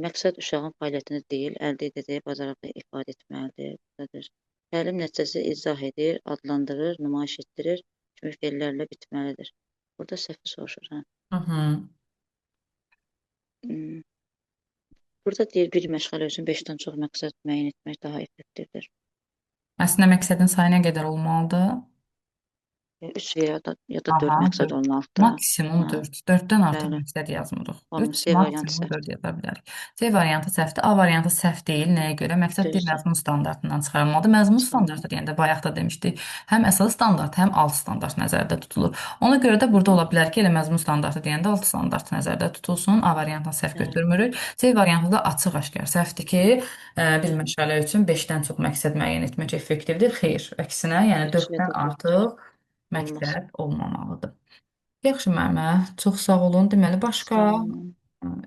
Məqsəd uşağın fəaliyyətini deyil, əldə edəcəyi bacarığı ifadə etməlidir. Budadır. Təlim nəticəsi izah edir, adlandırır, nümayiş etdirir kimi fellərlə bitməlidir. Burada səhvi soruşur. Hı -hı. Burada deyir, bir məşğələ üçün 5-dən çox məqsəd müəyyən etmək daha effektivdir. Əslində məqsədin sayı nə qədər olmalıdır? 3 ya da 4 Aha, məqsəd 4. olmalıdır. Maksimum 4. 4-dən artıq Bəli. məqsəd yazmırıq. Olmaz. 3, C variantı maksimum 4 səhvdir. yaza bilərik. C variantı səhvdir. A variantı səhv deyil. Nəyə görə? Məqsəd bir Düzdür. məzmun standartından çıxarılmalıdır. Məzmun standartı deyəndə bayaq da demişdik, həm əsas standart, həm alt standart nəzərdə tutulur. Ona görə də burada ola bilər ki, elə məzmun standartı deyəndə alt standart nəzərdə tutulsun. A variantını səhv götürmürük. C variantı da açıq-aşkar səhvdir ki, bir məşğələ üçün 5-dən çox məqsəd müəyyən etmək effektivdir. Xeyr, əksinə, yəni Üç ya da 4-dən dörd. artıq məqsəd olmamalıdır. Yaxşı müəllimə, çox sağ olun. Deməli, başqa Sağ olun.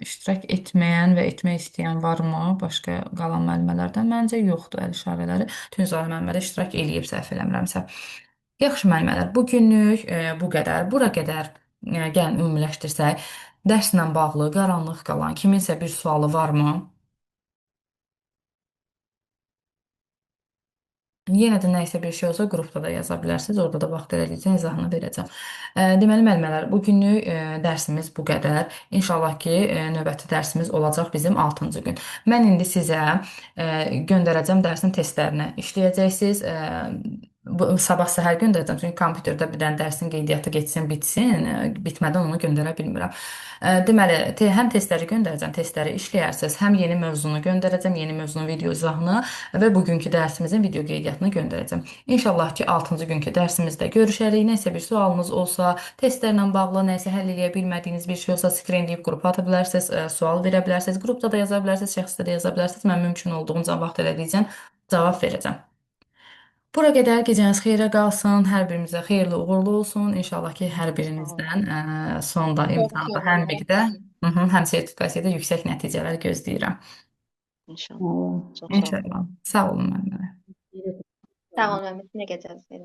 iştirak etməyən və etmək istəyən varmı? Başqa qalan müəllimələrdən məncə yoxdur əl işarələri. Tünzar müəllimə də iştirak eləyib səhv eləmirəmsə. Yaxşı müəllimələr, bu günlük bu qədər. Bura qədər gəlin ümumiləşdirsək. Dərslə bağlı qaranlıq qalan kiminsə bir sualı varmı? Yenə də nə isə bir şey olsa qrupda da yaza bilərsiniz. Orada da vaxt elədikcə izahını verəcəm. Deməli müəllimələr, bu günlük dərsimiz bu qədər. İnşallah ki, növbəti dərsimiz olacaq bizim 6-cı gün. Mən indi sizə göndərəcəm dərsin testlərini. İşləyəcəksiniz. Sabah səhər göndərəcəm. Çünki kompüterdə bir dənə dərsin qeydiyyatı geçsin, bitsin. Bitmədən onu göndərə bilmirəm. Deməli, həm testləri göndərəcəm, testləri işləyərsiniz. Həm yeni mövzunu göndərəcəm, yeni mövzunun video izahını və bugünkü dərsimizin video qeydiyyatını göndərəcəm. İnşallah ki, 6-cı günkü dərsimizdə görüşərik. Nəsə bir sualınız olsa, testlərlə bağlı nəsə həll edə bilmədiyiniz bir şey olsa, skrinləyib qrupa ata bilərsiniz, sual verə bilərsiniz, qrupda da yaza bilərsiniz, şəxsdə də yaza bilərsiniz. Mən mümkün olduğunca vaxt elədikcə cavab verəcəm. Bura qədər gecəniz xeyrə qalsın, hər birimizə xeyirli uğurlu olsun. İnşallah ki, hər birinizdən sonda imtahanda həm bir də həm sertifikasiyada yüksək nəticələr gözləyirəm. İnşallah. Çox sağ olun. İnşallah. Sağ olun müəllimə. Sağ olun, müəllimə. Nə gecəniz xeyir.